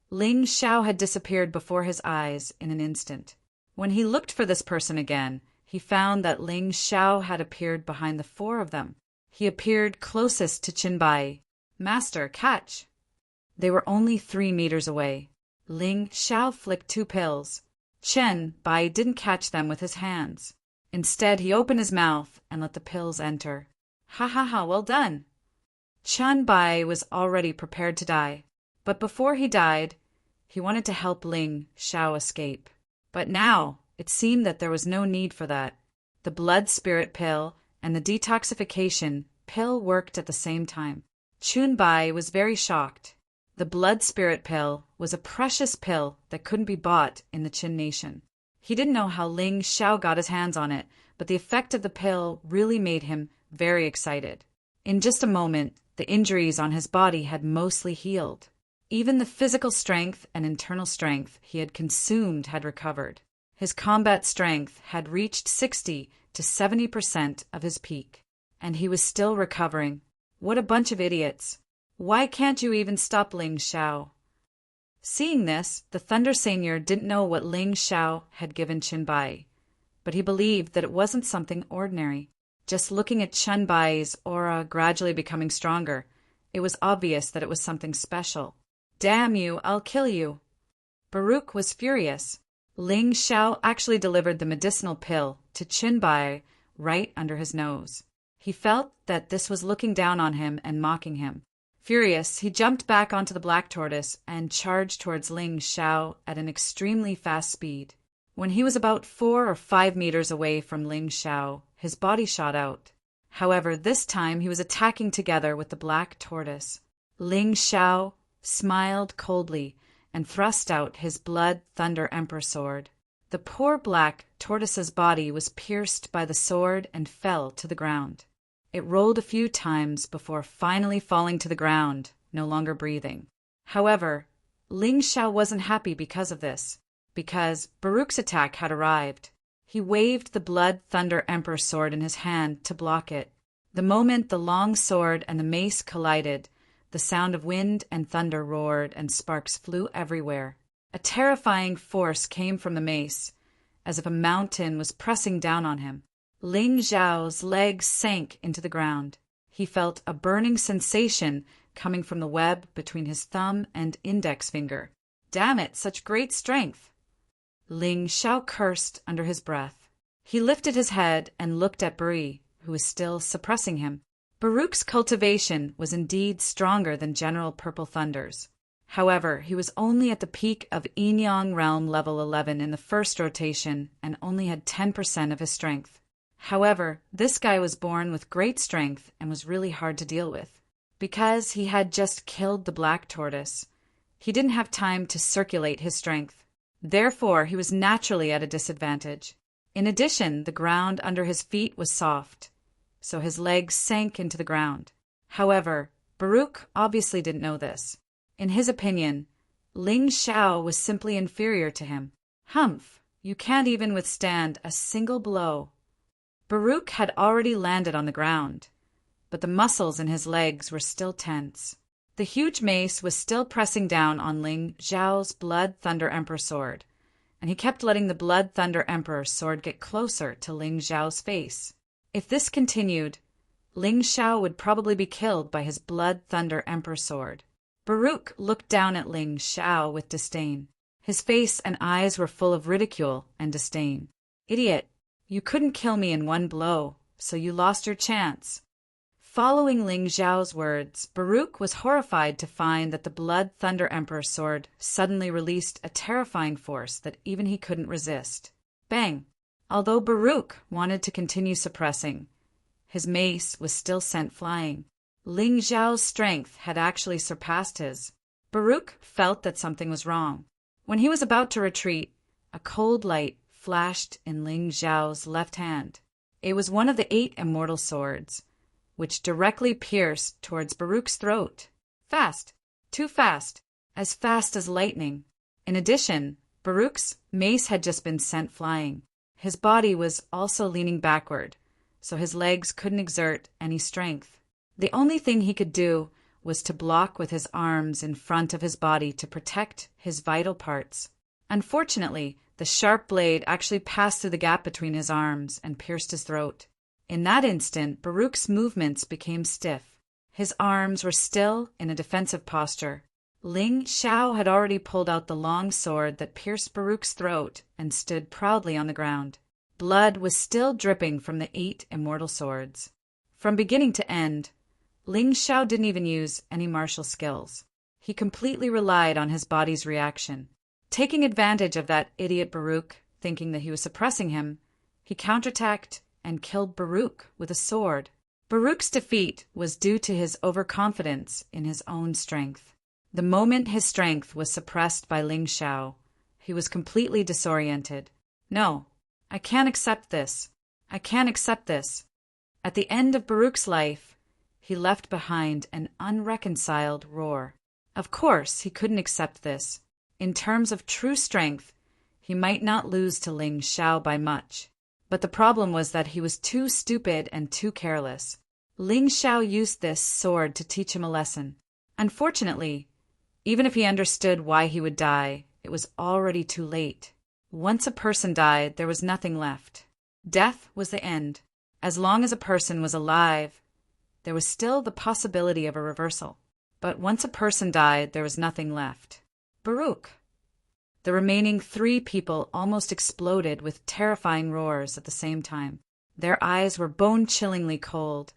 Ling Xiao had disappeared before his eyes in an instant. When he looked for this person again, he found that Ling Xiao had appeared behind the 4 of them. He appeared closest to Qinbai. Master, catch! They were only 3 meters away. Ling Xiao flicked 2 pills. Qinbai didn't catch them with his hands. Instead, he opened his mouth and let the pills enter. Ha ha ha, well done! Qinbai was already prepared to die. But before he died, he wanted to help Ling Xiao escape. But now, it seemed that there was no need for that. The blood spirit pill and the detoxification pill worked at the same time. Qinbai was very shocked. The blood spirit pill was a precious pill that couldn't be bought in the Qin nation. He didn't know how Ling Xiao got his hands on it, but the effect of the pill really made him very excited. In just a moment, the injuries on his body had mostly healed. Even the physical strength and internal strength he had consumed had recovered. His combat strength had reached 60 to 70% of his peak. And he was still recovering. What a bunch of idiots. Why can't you even stop Ling Xiao? Seeing this, the Thunder Seigneur didn't know what Ling Xiao had given Qinbai, but he believed that it wasn't something ordinary. Just looking at Qinbai's aura gradually becoming stronger, it was obvious that it was something special. Damn you, I'll kill you. Baruch was furious. Ling Xiao actually delivered the medicinal pill to Qinbai right under his nose. He felt that this was looking down on him and mocking him. Furious, he jumped back onto the black tortoise and charged towards Ling Xiao at an extremely fast speed. When he was about 4 or 5 meters away from Ling Xiao, his body shot out. However, this time he was attacking together with the black tortoise. Ling Xiao smiled coldly and thrust out his blood thunder emperor sword. The poor black tortoise's body was pierced by the sword and fell to the ground. It rolled a few times before finally falling to the ground, no longer breathing. However, Ling Xiao wasn't happy because of this, because Baruch's attack had arrived. He waved the blood thunder emperor sword in his hand to block it. The moment the long sword and the mace collided, the sound of wind and thunder roared and sparks flew everywhere. A terrifying force came from the mace, as if a mountain was pressing down on him. Ling Xiao's legs sank into the ground. He felt a burning sensation coming from the web between his thumb and index finger. Damn it, such great strength! Ling Xiao cursed under his breath. He lifted his head and looked at Buri, who was still suppressing him. Baruch's cultivation was indeed stronger than General Purple Thunder's. However, he was only at the peak of Yin-Yang Realm level 11 in the first rotation and only had 10% of his strength. However, this guy was born with great strength and was really hard to deal with. Because he had just killed the black tortoise, he didn't have time to circulate his strength. Therefore, he was naturally at a disadvantage. In addition, the ground under his feet was soft, so his legs sank into the ground. However, Baruch obviously didn't know this. In his opinion, Ling Xiao was simply inferior to him. Humph, you can't even withstand a single blow. Baruch had already landed on the ground, but the muscles in his legs were still tense. The huge mace was still pressing down on Ling Xiao's Blood Thunder Emperor sword, and he kept letting the Blood Thunder Emperor sword get closer to Ling Xiao's face. If this continued, Ling Xiao would probably be killed by his Blood Thunder Emperor sword. Baruch looked down at Ling Xiao with disdain. His face and eyes were full of ridicule and disdain. Idiot! You couldn't kill me in one blow, so you lost your chance. Following Ling Xiao's words, Baruch was horrified to find that the Blood Thunder Emperor sword suddenly released a terrifying force that even he couldn't resist. Bang! Although Baruch wanted to continue suppressing, his mace was still sent flying. Ling Xiao's strength had actually surpassed his. Baruch felt that something was wrong. When he was about to retreat, a cold light flashed in Ling Xiao's left hand. It was one of the 8 immortal swords, which directly pierced towards Baruch's throat. Fast, too fast, as fast as lightning. In addition, Baruch's mace had just been sent flying. His body was also leaning backward, so his legs couldn't exert any strength. The only thing he could do was to block with his arms in front of his body to protect his vital parts. Unfortunately, the sharp blade actually passed through the gap between his arms and pierced his throat. In that instant, Baruch's movements became stiff. His arms were still in a defensive posture. Ling Xiao had already pulled out the long sword that pierced Baruch's throat and stood proudly on the ground. Blood was still dripping from the 8 immortal swords. From beginning to end, Ling Xiao didn't even use any martial skills. He completely relied on his body's reaction. Taking advantage of that idiot Baruch, thinking that he was suppressing him, he counterattacked and killed Baruch with a sword. Baruch's defeat was due to his overconfidence in his own strength. The moment his strength was suppressed by Ling Xiao, he was completely disoriented. No, I can't accept this. I can't accept this. At the end of Baruch's life, he left behind an unreconciled roar. Of course, he couldn't accept this. In terms of true strength, he might not lose to Ling Xiao by much. But the problem was that he was too stupid and too careless. Ling Xiao used this sword to teach him a lesson. Unfortunately, even if he understood why he would die, it was already too late. Once a person died, there was nothing left. Death was the end. As long as a person was alive, there was still the possibility of a reversal. But once a person died, there was nothing left. Baruch. The remaining 3 people almost exploded with terrifying roars at the same time. Their eyes were bone-chillingly cold,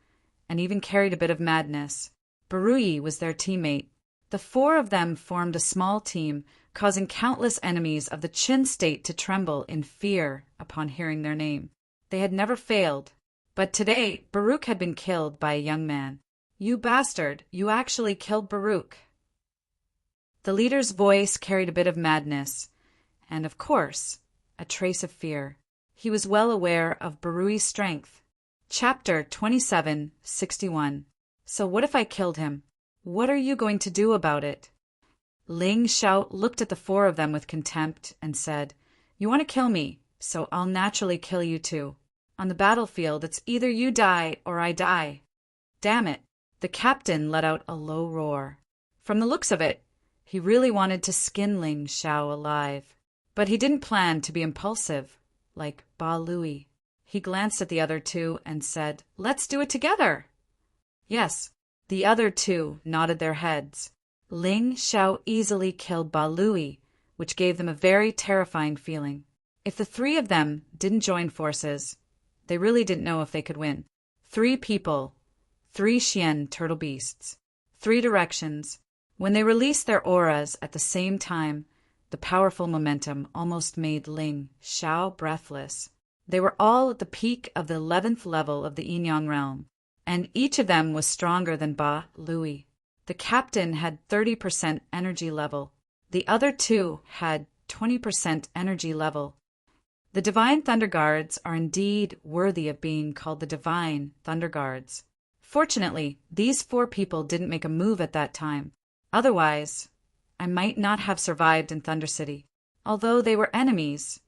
and even carried a bit of madness. Barui was their teammate. The 4 of them formed a small team, causing countless enemies of the Qin state to tremble in fear upon hearing their name. They had never failed, but today Baruch had been killed by a young man. "You bastard, you actually killed Baruch." The leader's voice carried a bit of madness, and, of course, a trace of fear. He was well aware of Barui's strength. Chapter 27:61. So what if I killed him? What are you going to do about it? Ling Xiao looked at the 4 of them with contempt and said, "You want to kill me, so I'll naturally kill you too. On the battlefield, it's either you die or I die." Damn it! The captain let out a low roar. From the looks of it, he really wanted to skin Ling Xiao alive. But he didn't plan to be impulsive, like Ba Lui. He glanced at the other 2 and said, "Let's do it together." Yes, the other 2 nodded their heads. Ling Xiao easily killed Ba Lui, which gave them a very terrifying feeling. If the 3 of them didn't join forces, they really didn't know if they could win. 3 people, 3 Xian turtle beasts, 3 directions. When they released their auras at the same time, the powerful momentum almost made Ling Xiao breathless. They were all at the peak of the 11th level of the Yin Yang realm, and each of them was stronger than Ba Lui. The captain had 30% energy level. The other 2 had 20% energy level. The Divine Thunder Guards are indeed worthy of being called the Divine Thunder Guards. Fortunately, these 4 people didn't make a move at that time. Otherwise, I might not have survived in Thunder City. Although they were enemies,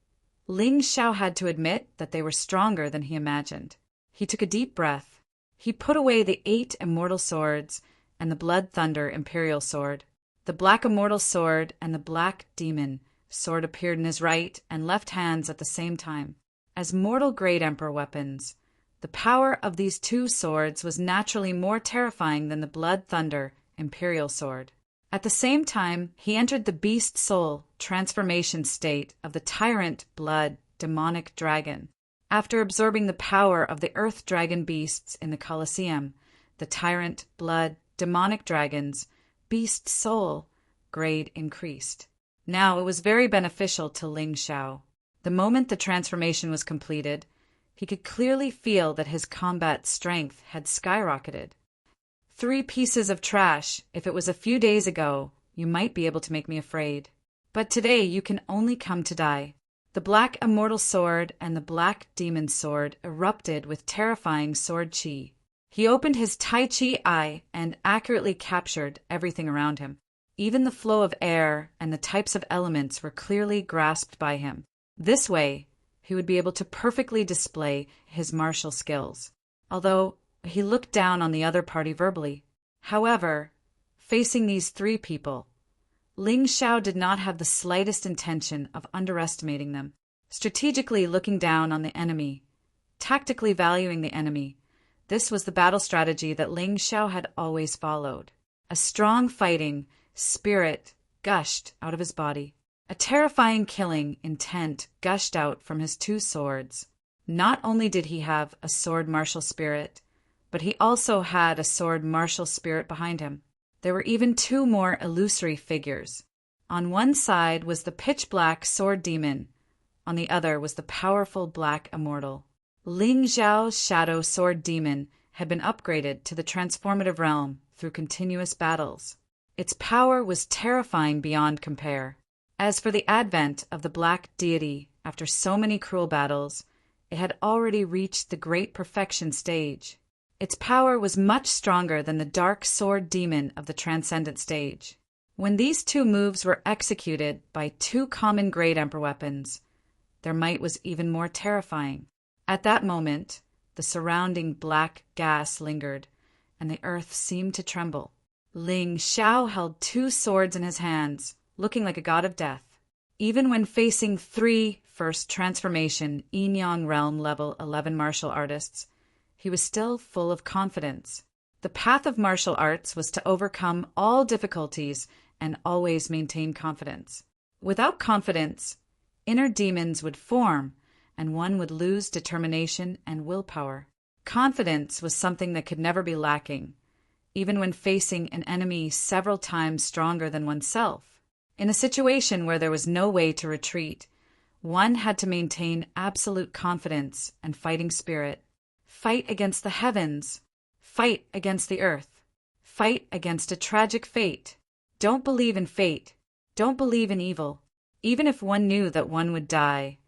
Ling Xiao had to admit that they were stronger than he imagined. He took a deep breath. He put away the 8 immortal swords and the Blood Thunder Imperial Sword. The Black Immortal Sword and the Black Demon Sword appeared in his right and left hands at the same time. As mortal Great Emperor weapons, the power of these 2 swords was naturally more terrifying than the Blood Thunder Imperial Sword. At the same time, he entered the Beast Soul transformation state of the Tyrant Blood Demonic Dragon. After absorbing the power of the Earth Dragon beasts in the Colosseum, the Tyrant Blood Demonic Dragon's Beast Soul grade increased. Now it was very beneficial to Ling Xiao. The moment the transformation was completed, he could clearly feel that his combat strength had skyrocketed. 3 pieces of trash. If it was a few days ago, you might be able to make me afraid. But today you can only come to die. The Black Immortal Sword and the Black Demon Sword erupted with terrifying sword chi. He opened his Tai Chi eye and accurately captured everything around him. Even the flow of air and the types of elements were clearly grasped by him. This way, he would be able to perfectly display his martial skills. Although he looked down on the other party verbally. However, facing these 3 people, Ling Xiao did not have the slightest intention of underestimating them. Strategically looking down on the enemy, tactically valuing the enemy, this was the battle strategy that Ling Xiao had always followed. A strong fighting spirit gushed out of his body. A terrifying killing intent gushed out from his 2 swords. Not only did he have a sword martial spirit, but he also had a sword martial spirit behind him. There were even 2 more illusory figures. On one side was the pitch-black sword demon. On the other was the powerful Black Immortal. Ling Xiao's shadow sword demon had been upgraded to the transformative realm through continuous battles. Its power was terrifying beyond compare. As for the advent of the Black Deity, after so many cruel battles, it had already reached the great perfection stage. Its power was much stronger than the dark sword demon of the transcendent stage. When these two moves were executed by two common Great Emperor weapons, their might was even more terrifying. At that moment, the surrounding black gas lingered, and the earth seemed to tremble. Ling Xiao held two swords in his hands, looking like a god of death. Even when facing three first transformation Yin-Yang realm level 11 martial artists, he was still full of confidence. The path of martial arts was to overcome all difficulties and always maintain confidence. Without confidence, inner demons would form, and one would lose determination and willpower. Confidence was something that could never be lacking, even when facing an enemy several times stronger than oneself. In a situation where there was no way to retreat, one had to maintain absolute confidence and fighting spirit. Fight against the heavens. Fight against the earth. Fight against a tragic fate. Don't believe in fate. Don't believe in evil. Even if one knew that one would die,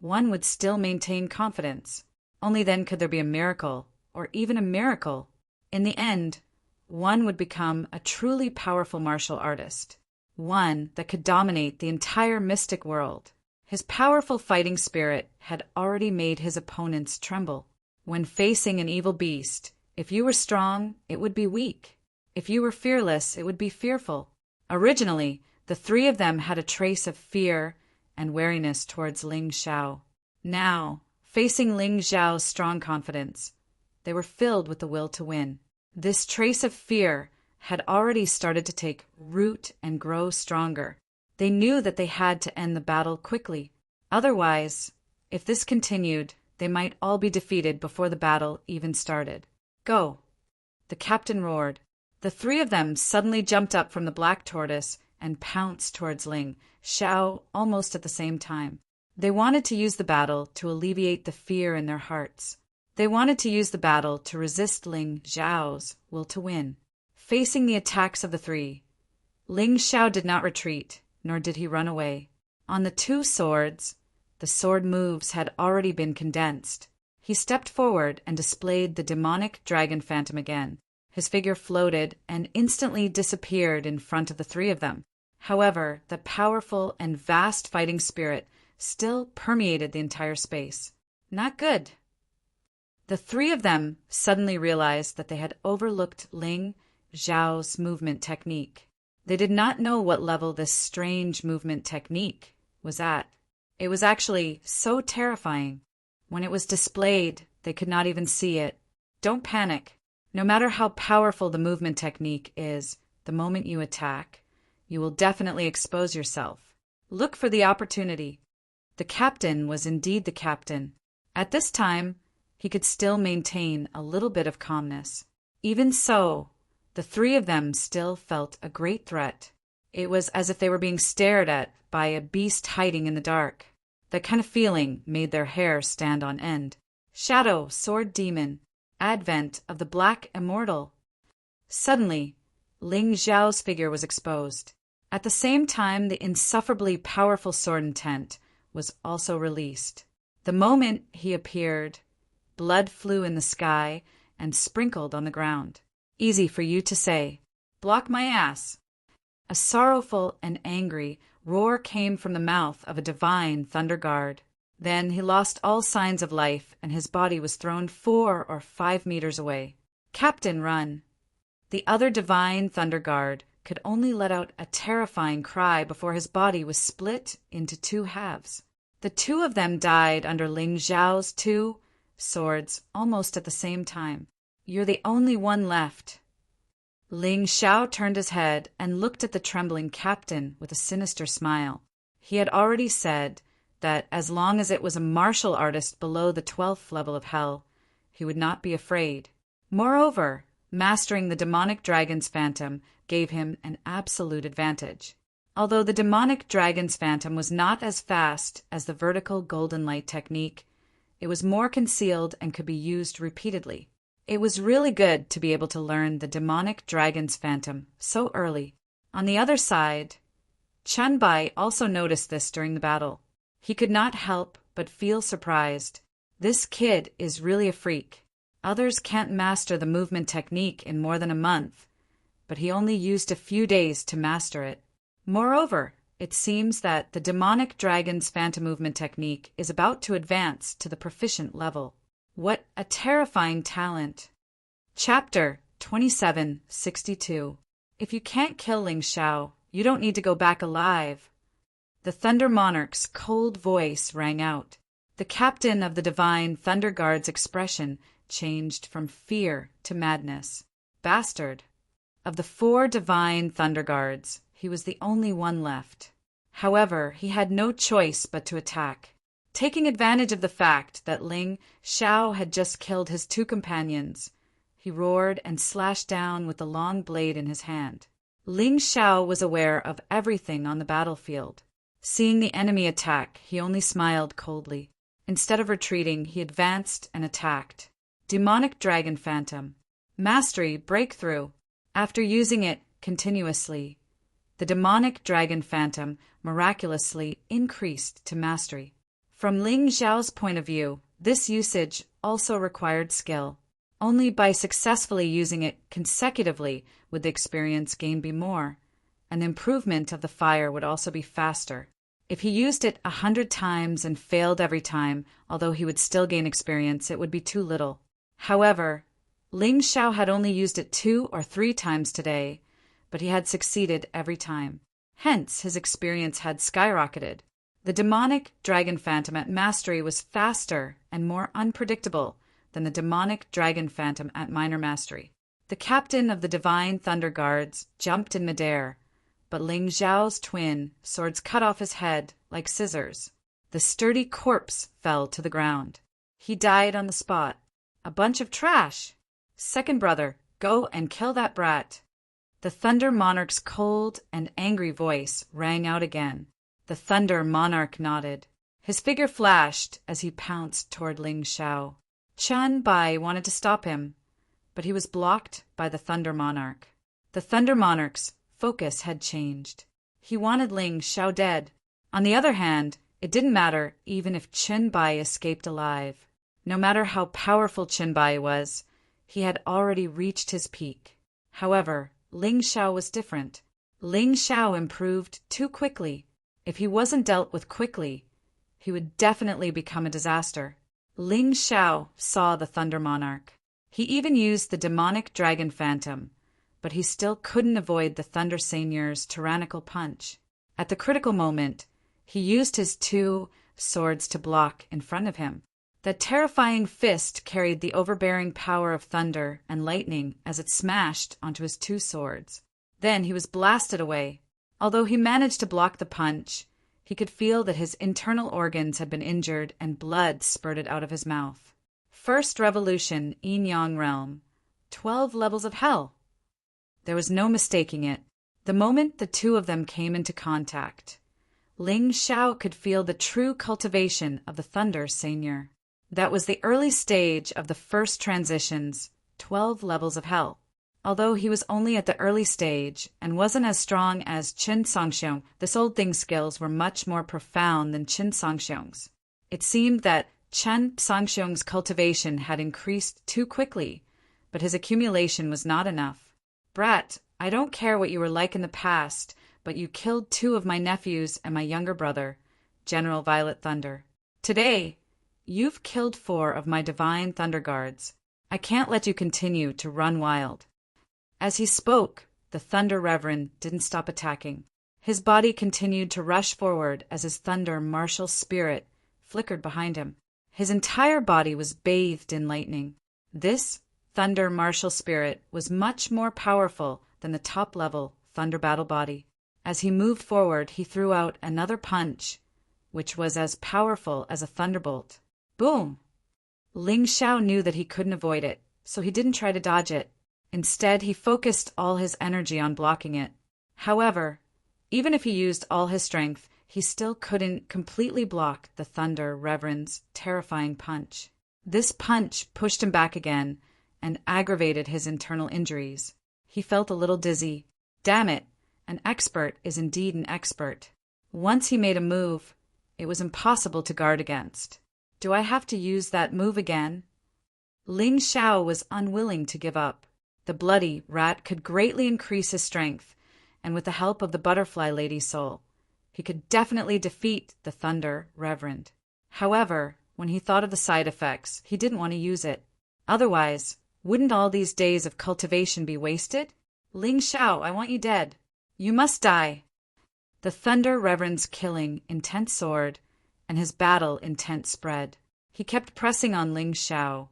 one would still maintain confidence. Only then could there be a miracle, or even a miracle. In the end, one would become a truly powerful martial artist. One that could dominate the entire mystic world. His powerful fighting spirit had already made his opponents tremble. When facing an evil beast, if you were strong, it would be weak. If you were fearless, it would be fearful. Originally, the three of them had a trace of fear and wariness towards Ling Xiao. Now, facing Ling Xiao's strong confidence, they were filled with the will to win. This trace of fear had already started to take root and grow stronger. They knew that they had to end the battle quickly. Otherwise, if this continued, they might all be defeated before the battle even started. Go! The captain roared. The three of them suddenly jumped up from the black tortoise and pounced towards Ling Xiao almost at the same time. They wanted to use the battle to alleviate the fear in their hearts. They wanted to use the battle to resist Ling Xiao's will to win. Facing the attacks of the three, Ling Xiao did not retreat, nor did he run away. On the two swords, the sword moves had already been condensed. He stepped forward and displayed the demonic dragon phantom again. His figure floated and instantly disappeared in front of the three of them. However, the powerful and vast fighting spirit still permeated the entire space. Not good. The three of them suddenly realized that they had overlooked Ling Xiao's movement technique. They did not know what level this strange movement technique was at. It was actually so terrifying. When it was displayed, they could not even see it. Don't panic. No matter how powerful the movement technique is, the moment you attack, you will definitely expose yourself. Look for the opportunity. The captain was indeed the captain. At this time, he could still maintain a little bit of calmness. Even so, the three of them still felt a great threat. It was as if they were being stared at by a beast hiding in the dark. That kind of feeling made their hair stand on end. Shadow, sword demon, advent of the black immortal. Suddenly, Ling Xiao's figure was exposed. At the same time, the insufferably powerful sword intent was also released. The moment he appeared, blood flew in the sky and sprinkled on the ground. Easy for you to say. Block my ass. A sorrowful and angry roar came from the mouth of a divine thunder guard. Then he lost all signs of life and his body was thrown 4 or 5 meters away. Captain, run! The other divine thunder guard could only let out a terrifying cry before his body was split into 2 halves. The two of them died under Ling Xiao's 2 swords almost at the same time. You're the only one left. Ling Xiao turned his head and looked at the trembling captain with a sinister smile. He had already said that as long as it was a martial artist below the 12th level of hell, he would not be afraid. Moreover, mastering the demonic dragon's phantom gave him an absolute advantage. Although the demonic dragon's phantom was not as fast as the vertical golden light technique, it was more concealed and could be used repeatedly. It was really good to be able to learn the demonic dragon's phantom so early. On the other side, Chun Bai also noticed this during the battle. He could not help but feel surprised. This kid is really a freak. Others can't master the movement technique in more than a month, but he only used a few days to master it. Moreover, it seems that the demonic dragon's phantom movement technique is about to advance to the proficient level. What a terrifying talent! Chapter 2762. If you can't kill Ling Xiao, you don't need to go back alive. The Thunder Monarch's cold voice rang out. The captain of the Divine Thunder Guard's expression changed from fear to madness. Bastard! Of the 4 Divine Thunder Guards, he was the only one left. However, he had no choice but to attack. Taking advantage of the fact that Ling Xiao had just killed his 2 companions, he roared and slashed down with the long blade in his hand. Ling Xiao was aware of everything on the battlefield. Seeing the enemy attack, he only smiled coldly. Instead of retreating, he advanced and attacked. Demonic Dragon Phantom. Mastery Breakthrough. After using it continuously, the Demonic Dragon Phantom miraculously increased to mastery. From Ling Xiao's point of view, this usage also required skill. Only by successfully using it consecutively would the experience gain be more, and the improvement of the fire would also be faster. If he used it 100 times and failed every time, although he would still gain experience, it would be too little. However, Ling Xiao had only used it 2 or 3 times today, but he had succeeded every time. Hence, his experience had skyrocketed. The demonic dragon phantom at mastery was faster and more unpredictable than the demonic dragon phantom at minor mastery. The captain of the Divine Thunder Guards jumped in midair, but Ling Xiao's twin swords cut off his head like scissors. The sturdy corpse fell to the ground. He died on the spot. A bunch of trash! Second brother, go and kill that brat. The Thunder Monarch's cold and angry voice rang out again. The Thunder Monarch nodded. His figure flashed as he pounced toward Ling Xiao. Chen Bai wanted to stop him, but he was blocked by the Thunder Monarch. The Thunder Monarch's focus had changed. He wanted Ling Xiao dead. On the other hand, it didn't matter even if Chen Bai escaped alive. No matter how powerful Chen Bai was, he had already reached his peak. However, Ling Xiao was different. Ling Xiao improved too quickly. If he wasn't dealt with quickly, he would definitely become a disaster. Ling Xiao saw the Thunder Monarch. He even used the demonic dragon phantom, but he still couldn't avoid the Thunder Seigneur's tyrannical punch. At the critical moment, he used his 2 swords to block in front of him. The terrifying fist carried the overbearing power of thunder and lightning as it smashed onto his 2 swords. Then he was blasted away. Although he managed to block the punch, he could feel that his internal organs had been injured and blood spurted out of his mouth. First Revolution, Yin-Yang Realm. 12 levels of hell. There was no mistaking it. The moment the 2 of them came into contact, Ling Xiao could feel the true cultivation of the Thunder Seigneur. That was the early stage of the first transition's 12 levels of hell. Although he was only at the early stage and wasn't as strong as Qin Songxiong, this old thing's skills were much more profound than Qin Songxiong's. It seemed that Chen Songxiong's cultivation had increased too quickly, but his accumulation was not enough. Brat, I don't care what you were like in the past, but you killed 2 of my nephews and my younger brother, General Violet Thunder. Today, you've killed 4 of my Divine Thunder Guards. I can't let you continue to run wild. As he spoke, the Thunder Reverend didn't stop attacking. His body continued to rush forward as his thunder martial spirit flickered behind him. His entire body was bathed in lightning. This thunder martial spirit was much more powerful than the top-level thunder battle body. As he moved forward, he threw out another punch, which was as powerful as a thunderbolt. Boom! Ling Xiao knew that he couldn't avoid it, so he didn't try to dodge it. Instead, he focused all his energy on blocking it. However, even if he used all his strength, he still couldn't completely block the Thunder Reverend's terrifying punch. This punch pushed him back again and aggravated his internal injuries. He felt a little dizzy. Damn it, an expert is indeed an expert. Once he made a move, it was impossible to guard against. Do I have to use that move again? Ling Xiao was unwilling to give up. The bloody rat could greatly increase his strength, and with the help of the butterfly lady's soul, he could definitely defeat the Thunder Reverend. However, when he thought of the side effects, he didn't want to use it. Otherwise, wouldn't all these days of cultivation be wasted? Ling Xiao, I want you dead. You must die. The Thunder Reverend's killing intent soared, and his battle intent spread. He kept pressing on Ling Xiao,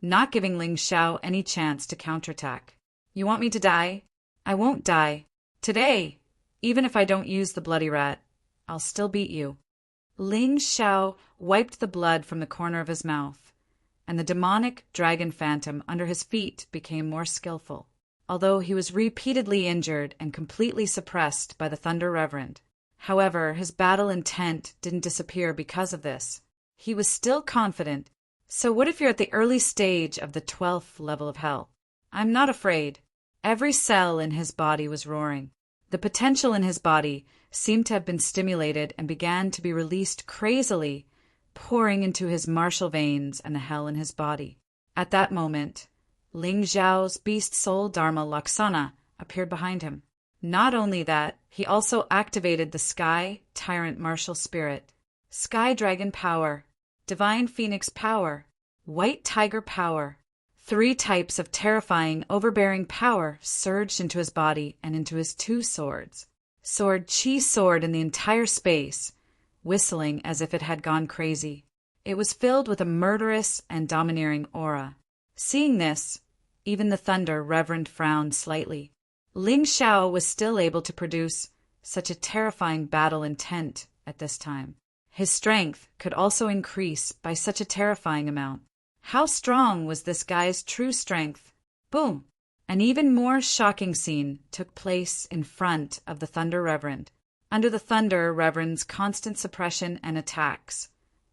not giving Ling Xiao any chance to counterattack. You want me to die? I won't die. Today, even if I don't use the bloody rat, I'll still beat you. Ling Xiao wiped the blood from the corner of his mouth, and the demonic dragon phantom under his feet became more skillful. Although he was repeatedly injured and completely suppressed by the Thunder Reverend. However, his battle intent didn't disappear because of this. He was still confident. So what if you're at the early stage of the 12th level of hell? I'm not afraid. Every cell in his body was roaring. The potential in his body seemed to have been stimulated and began to be released crazily, pouring into his martial veins and the hell in his body. At that moment, Ling Xiao's beast soul Dharma Laksana appeared behind him. Not only that, he also activated the Sky Tyrant Martial Spirit, Sky Dragon Power, Divine Phoenix Power, White Tiger Power. 3 types of terrifying, overbearing power surged into his body and into his 2 swords. Sword Qi soared in the entire space, whistling as if it had gone crazy. It was filled with a murderous and domineering aura. Seeing this, even the Thunder Reverend frowned slightly. Ling Xiao was still able to produce such a terrifying battle intent at this time. His strength could also increase by such a terrifying amount. How strong was this guy's true strength? Boom! An even more shocking scene took place in front of the Thunder Reverend. Under the Thunder Reverend's constant suppression and attacks,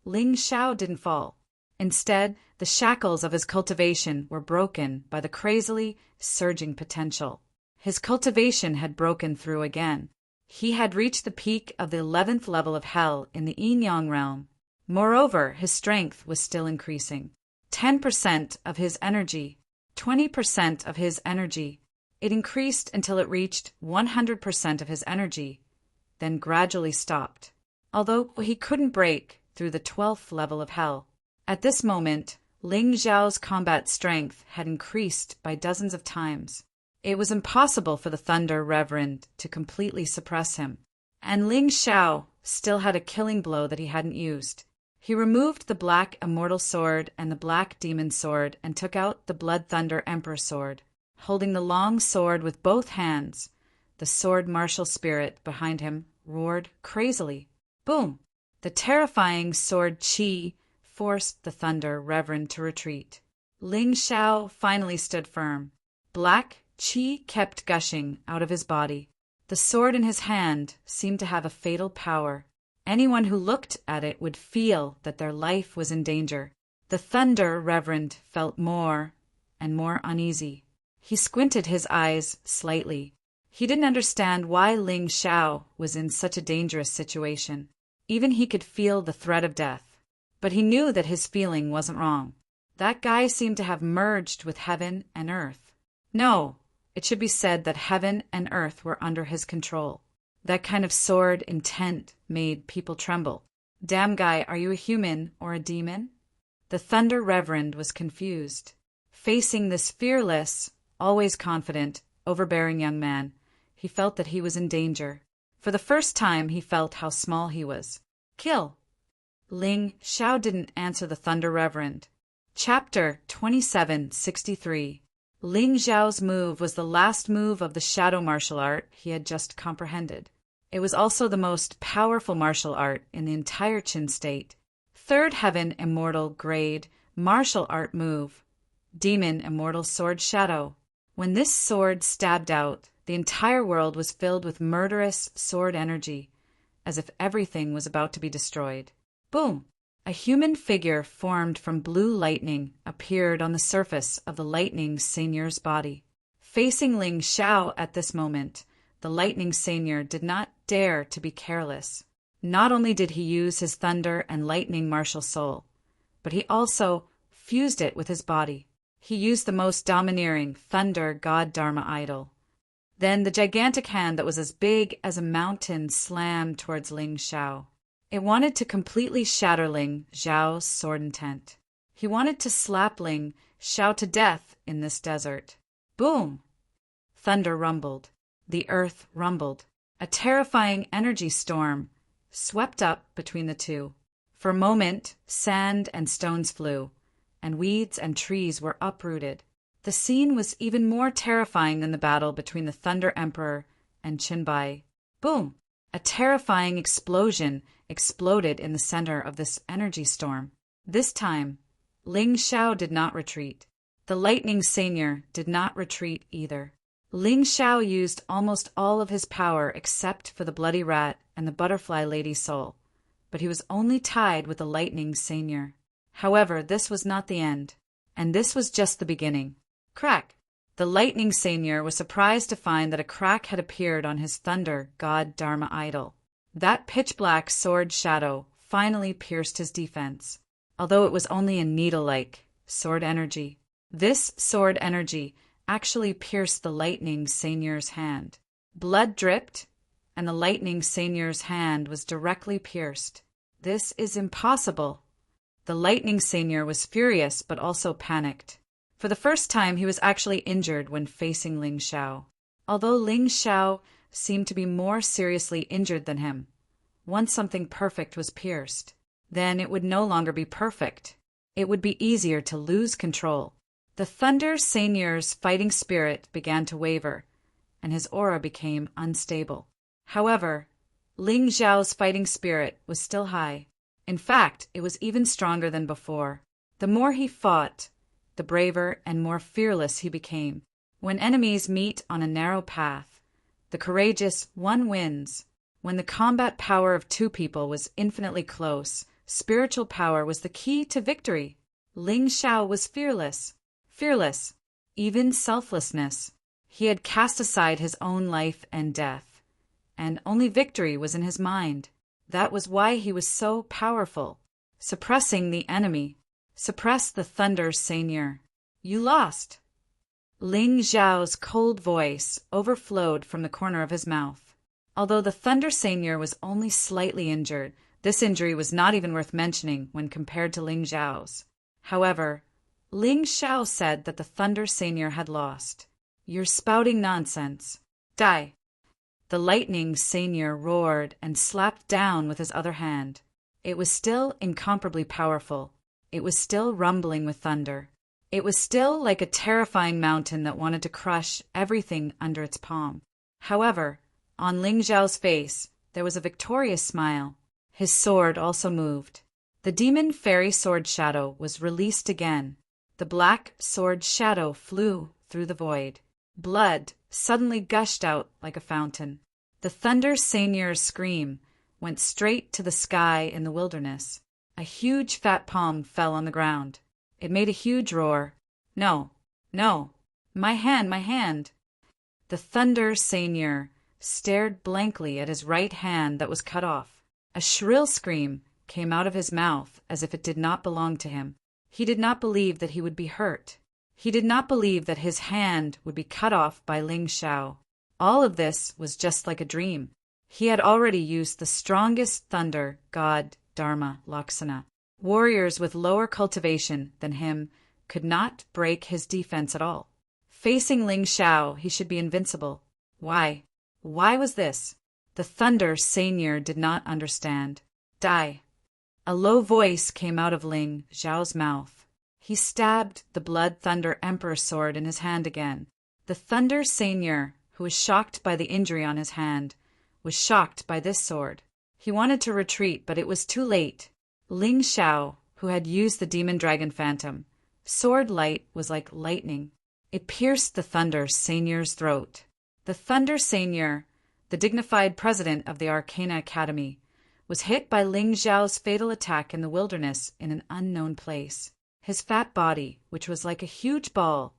Ling Xiao didn't fall. Instead, the shackles of his cultivation were broken by the crazily surging potential. His cultivation had broken through again. He had reached the peak of the 11th level of hell in the Yin-Yang realm. Moreover, his strength was still increasing. 10% of his energy, 20% of his energy. It increased until it reached 100% of his energy, then gradually stopped. Although he couldn't break through the 12th level of hell. At this moment, Ling Xiao's combat strength had increased by dozens of times. It was impossible for the Thunder Reverend to completely suppress him. And Ling Xiao still had a killing blow that he hadn't used. He removed the Black Immortal Sword and the Black Demon Sword and took out the Blood Thunder Emperor Sword. Holding the long sword with both hands, the sword martial spirit behind him roared crazily. Boom! The terrifying sword Qi forced the Thunder Reverend to retreat. Ling Xiao finally stood firm. Black Qi kept gushing out of his body. The sword in his hand seemed to have a fatal power. Anyone who looked at it would feel that their life was in danger. The Thunder Reverend felt more and more uneasy. He squinted his eyes slightly. He didn't understand why Ling Xiao was in such a dangerous situation. Even he could feel the threat of death. But he knew that his feeling wasn't wrong. That guy seemed to have merged with heaven and earth. No, it should be said that heaven and earth were under his control. That kind of sword intent made people tremble. Damn guy, are you a human or a demon? The Thunder Reverend was confused. Facing this fearless, always confident, overbearing young man, he felt that he was in danger. For the first time, he felt how small he was. Kill! Ling Xiao didn't answer the Thunder Reverend. Chapter 2763. Ling Xiao's move was the last move of the shadow martial art he had just comprehended. It was also the most powerful martial art in the entire Qin state. Third Heaven Immortal Grade Martial Art Move. Demon Immortal Sword Shadow. When this sword stabbed out, the entire world was filled with murderous sword energy, as if everything was about to be destroyed. Boom! A human figure formed from blue lightning appeared on the surface of the Lightning Seigneur's body. Facing Ling Xiao at this moment, the Lightning Seigneur did not dare to be careless. Not only did he use his thunder and lightning martial soul, but he also fused it with his body. He used the most domineering thunder god Dharma idol. Then the gigantic hand that was as big as a mountain slammed towards Ling Xiao. It wanted to completely shatter Ling Xiao's sword intent. He wanted to slap Ling Xiao to death in this desert. Boom! Thunder rumbled. The earth rumbled. A terrifying energy storm swept up between the two. For a moment, sand and stones flew, and weeds and trees were uprooted. The scene was even more terrifying than the battle between the Thunder Emperor and Qinbai. Boom! A terrifying explosion exploded in the center of this energy storm. This time, Ling Xiao did not retreat. The lightning seigneur did not retreat either. Ling Xiao used almost all of his power except for the bloody rat and the butterfly lady's soul, but he was only tied with the lightning seigneur. However, this was not the end, and this was just the beginning. Crack! The lightning seigneur was surprised to find that a crack had appeared on his thunder god Dharma idol. That pitch-black sword shadow finally pierced his defense, although it was only a needle-like sword energy. This sword energy actually pierced the lightning seigneur's hand. Blood dripped, and the lightning seigneur's hand was directly pierced. This is impossible. The lightning seigneur was furious but also panicked. For the first time, he was actually injured when facing Ling Xiao. Although Ling Xiao seemed to be more seriously injured than him, once something perfect was pierced, then it would no longer be perfect. It would be easier to lose control. The Thunder Seigneur's fighting spirit began to waver, and his aura became unstable. However, Ling Xiao's fighting spirit was still high. In fact, it was even stronger than before. The more he fought, the braver and more fearless he became. When enemies meet on a narrow path, the courageous one wins. When the combat power of two people was infinitely close, spiritual power was the key to victory. Ling Xiao was fearless. Fearless, even selflessness. He had cast aside his own life and death, and only victory was in his mind. That was why he was so powerful. Suppressing the enemy. Suppress the Thunder Seigneur. You lost. Ling Xiao's cold voice overflowed from the corner of his mouth. Although the Thunder Seigneur was only slightly injured, this injury was not even worth mentioning when compared to Ling Xiao's. However, Ling Xiao said that the Thunder Seigneur had lost. You're spouting nonsense. Die! The lightning seigneur roared and slapped down with his other hand. It was still incomparably powerful. It was still rumbling with thunder. It was still like a terrifying mountain that wanted to crush everything under its palm. However, on Ling Xiao's face, there was a victorious smile. His sword also moved. The demon fairy sword shadow was released again. The black sword shadow flew through the void. Blood suddenly gushed out like a fountain. The Thunder Seigneur's scream went straight to the sky in the wilderness. A huge fat palm fell on the ground. It made a huge roar. No, no, my hand, my hand. The Thunder Seigneur stared blankly at his right hand that was cut off. A shrill scream came out of his mouth as if it did not belong to him. He did not believe that he would be hurt. He did not believe that his hand would be cut off by Ling Xiao. All of this was just like a dream. He had already used the strongest thunder god Dharma Laksana. Warriors with lower cultivation than him could not break his defense at all. Facing Ling Xiao, he should be invincible. Why? Why was this? The Thunder Seigneur did not understand. Die. A low voice came out of Ling Xiao's mouth. He stabbed the Blood Thunder Emperor sword in his hand again. The Thunder Seigneur, who was shocked by the injury on his hand, was shocked by this sword. He wanted to retreat, but it was too late. Ling Xiao, who had used the Demon Dragon Phantom, sword light was like lightning. It pierced the Thunder Seigneur's throat. The Thunder Seigneur, the dignified president of the Arcana Academy, was hit by Ling Xiao's fatal attack in the wilderness in an unknown place. His fat body, which was like a huge ball,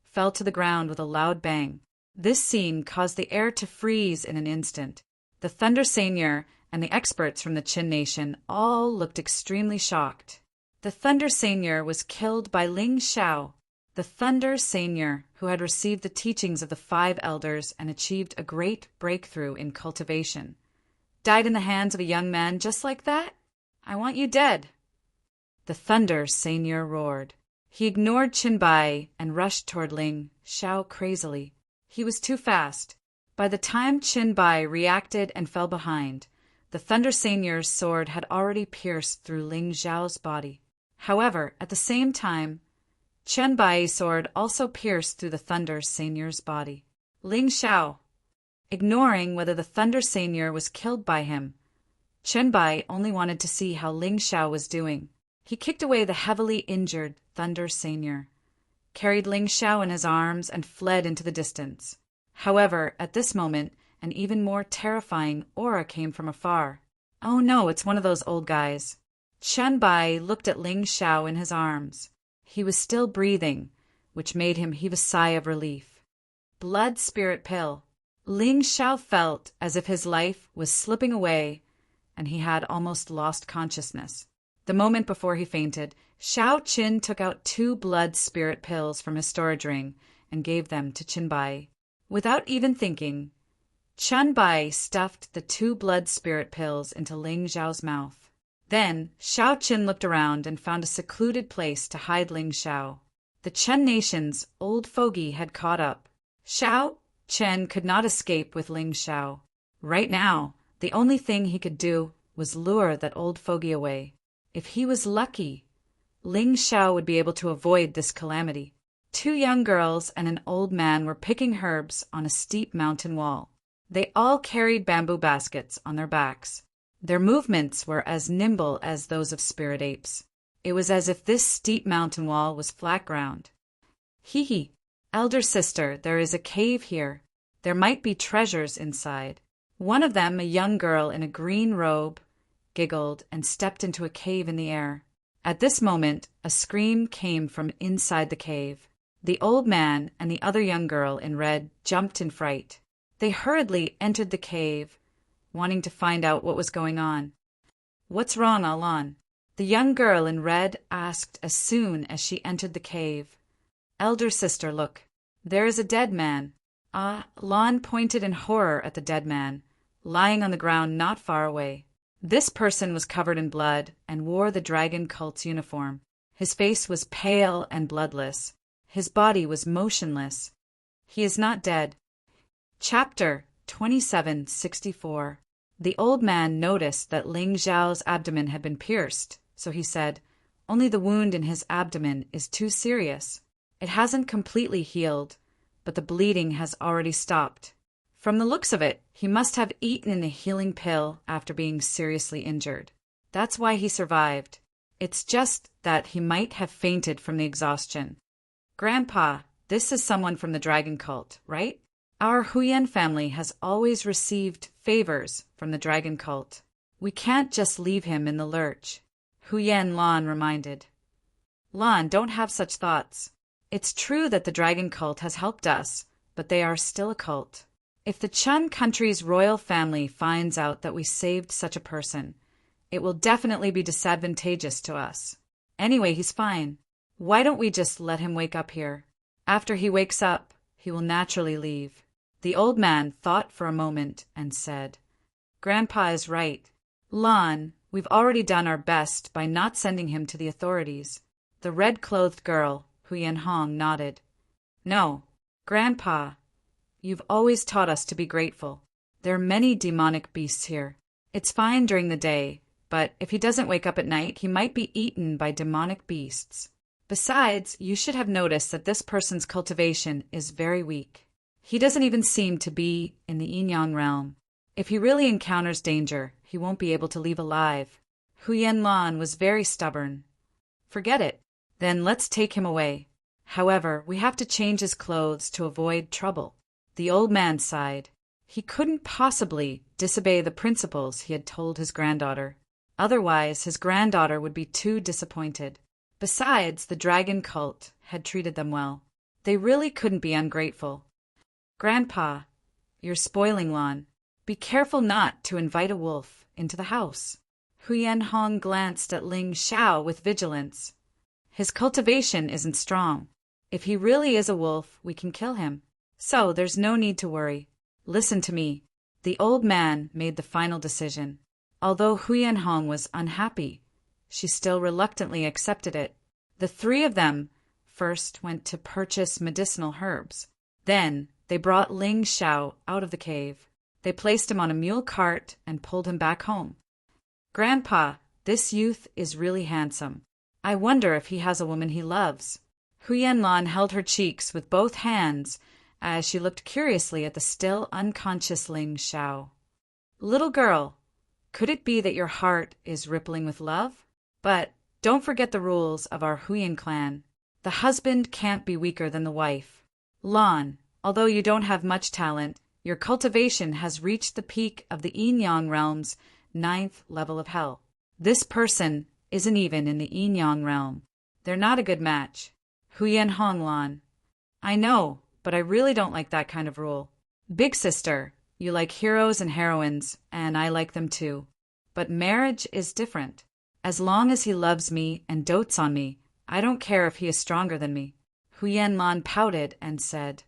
fell to the ground with a loud bang. This scene caused the air to freeze in an instant. The Thunder Seigneur and the experts from the Qin Nation all looked extremely shocked. The Thunder Seigneur was killed by Ling Xiao. The Thunder Seigneur, who had received the teachings of the 5 elders and achieved a great breakthrough in cultivation, died in the hands of a young man just like that? I want you dead. The Thunder Seigneur roared. He ignored Qinbai and rushed toward Ling Xiao crazily. He was too fast. By the time Qinbai reacted and fell behind, the Thunder Seigneur's sword had already pierced through Ling Xiao's body. However, at the same time, Qinbai's sword also pierced through the Thunder Seigneur's body. Ling Xiao, ignoring whether the Thunder Seigneur was killed by him, Qinbai only wanted to see how Ling Xiao was doing. He kicked away the heavily injured Thunder Seigneur, carried Ling Xiao in his arms, and fled into the distance. However, at this moment, an even more terrifying aura came from afar. Oh no, it's one of those old guys. Qinbai looked at Ling Xiao in his arms. He was still breathing, which made him heave a sigh of relief. Blood spirit pill. Ling Xiao felt as if his life was slipping away, and he had almost lost consciousness. The moment before he fainted, Xiao Qin took out 2 blood spirit pills from his storage ring and gave them to Qinbai. Without even thinking, Qinbai stuffed the 2 blood spirit pills into Ling Xiao's mouth. Then, Xiao Qin looked around and found a secluded place to hide Ling Xiao. The Chen nation's old fogey had caught up. Xiao Qin could not escape with Ling Xiao. Right now, the only thing he could do was lure that old fogey away. If he was lucky, Ling Xiao would be able to avoid this calamity. 2 young girls and an old man were picking herbs on a steep mountain wall. They all carried bamboo baskets on their backs. Their movements were as nimble as those of spirit apes. It was as if this steep mountain wall was flat ground. Hee, elder sister, there is a cave here. There might be treasures inside. One of them, a young girl in a green robe, giggled and stepped into a cave in the air. At this moment, a scream came from inside the cave. The old man and the other young girl in red jumped in fright. They hurriedly entered the cave, wanting to find out what was going on. What's wrong, Alan? The young girl in red asked as soon as she entered the cave. Elder sister, look. There is a dead man. Alan pointed in horror at the dead man, lying on the ground not far away. This person was covered in blood and wore the dragon cult's uniform. His face was pale and bloodless. His body was motionless. He is not dead. Chapter 2764. The old man noticed that Ling Xiao's abdomen had been pierced, so he said, "Only the wound in his abdomen is too serious. It hasn't completely healed, but the bleeding has already stopped. From the looks of it, he must have eaten a healing pill after being seriously injured. That's why he survived. It's just that he might have fainted from the exhaustion." "Grandpa, this is someone from the dragon cult, right? Our Huyen family has always received favors from the dragon cult. We can't just leave him in the lurch," Huyen Lan reminded. "Lan, don't have such thoughts. It's true that the dragon cult has helped us, but they are still a cult. If the Chun country's royal family finds out that we saved such a person, it will definitely be disadvantageous to us. Anyway, he's fine. Why don't we just let him wake up here? After he wakes up, he will naturally leave." The old man thought for a moment and said, "Grandpa is right. Lan, we've already done our best by not sending him to the authorities." The red-clothed girl, Huyen Hong, nodded. "No, Grandpa, you've always taught us to be grateful. There are many demonic beasts here. It's fine during the day, but if he doesn't wake up at night, he might be eaten by demonic beasts. Besides, you should have noticed that this person's cultivation is very weak. He doesn't even seem to be in the Yin-Yang realm. If he really encounters danger, he won't be able to leave alive." Huyen Lan was very stubborn. "Forget it. Then let's take him away. However, we have to change his clothes to avoid trouble." The old man sighed. He couldn't possibly disobey the principles he had told his granddaughter. Otherwise, his granddaughter would be too disappointed. Besides, the dragon cult had treated them well. They really couldn't be ungrateful. "Grandpa, you're spoiling Lan. Be careful not to invite a wolf into the house." Huyen Hong glanced at Ling Xiao with vigilance. "His cultivation isn't strong. If he really is a wolf, we can kill him. So there's no need to worry. Listen to me. The old man made the final decision. Although Huyan was unhappy, she still reluctantly accepted it. The three of them first went to purchase medicinal herbs. Then they brought Ling Xiao out of the cave. They placed him on a mule cart and pulled him back home. Grandpa, this youth is really handsome. I wonder if he has a woman he loves. Huyan held her cheeks with both hands as she looked curiously at the still unconscious Ling Xiao. Little girl, could it be that your heart is rippling with love? But don't forget the rules of our Huyan clan. The husband can't be weaker than the wife. Lan, although you don't have much talent, your cultivation has reached the peak of the Yin-Yang realm's 9th level of hell. This person isn't even in the Yin-Yang realm. They're not a good match. Huyan Lan. I know, but I really don't like that kind of rule. Big sister, you like heroes and heroines, and I like them too. But marriage is different. As long as he loves me and dotes on me, I don't care if he is stronger than me. Huyan pouted and said,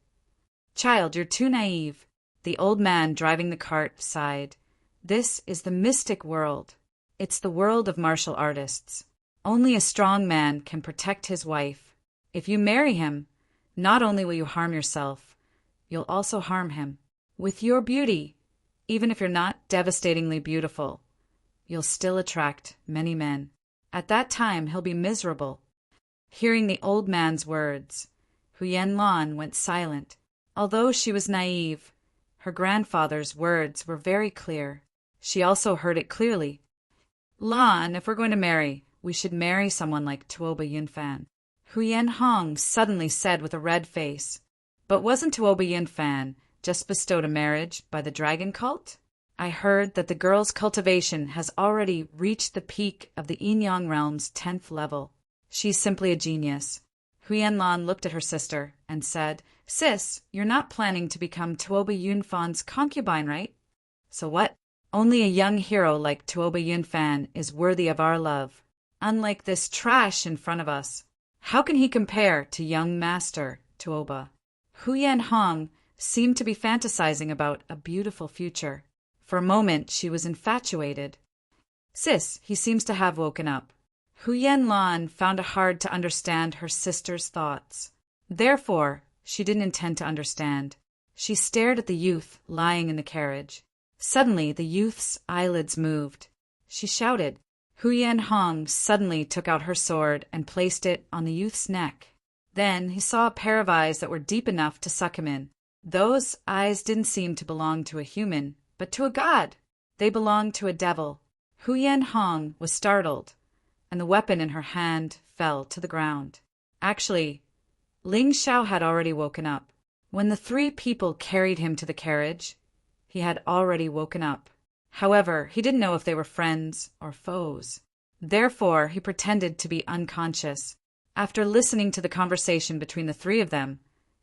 Child, you're too naive. The old man driving the cart sighed. This is the mystic world. It's the world of martial artists. Only a strong man can protect his wife. If you marry him, not only will you harm yourself, you'll also harm him. With your beauty, even if you're not devastatingly beautiful, you'll still attract many men. At that time, he'll be miserable. Hearing the old man's words, Huyan went silent. Although she was naive, her grandfather's words were very clear. She also heard it clearly. Lan, if we're going to marry, we should marry someone like Tuoba Yunfan. Huyan suddenly said with a red face. But wasn't Tuoba Yunfan just bestowed a marriage by the dragon cult? I heard that the girl's cultivation has already reached the peak of the Yin-Yang realm's 10th level. She's simply a genius. Huyan looked at her sister and said, Sis, you're not planning to become Tuoba Yunfan's concubine, right? So what? Only a young hero like Tuoba Yunfan is worthy of our love. Unlike this trash in front of us. How can he compare to young master Tuoba? Huyan seemed to be fantasizing about a beautiful future. For a moment, she was infatuated. Sis, he seems to have woken up. Huyan found it hard to understand her sister's thoughts. Therefore, she didn't intend to understand. She stared at the youth lying in the carriage. Suddenly, the youth's eyelids moved. She shouted. Huyan suddenly took out her sword and placed it on the youth's neck. Then he saw a pair of eyes that were deep enough to suck him in. Those eyes didn't seem to belong to a human, but to a god. They belonged to a devil. Huyan was startled, and the weapon in her hand fell to the ground. Actually, Ling Xiao had already woken up. When the three people carried him to the carriage, he had already woken up. However, he didn't know if they were friends or foes. Therefore, he pretended to be unconscious. After listening to the conversation between the three of them,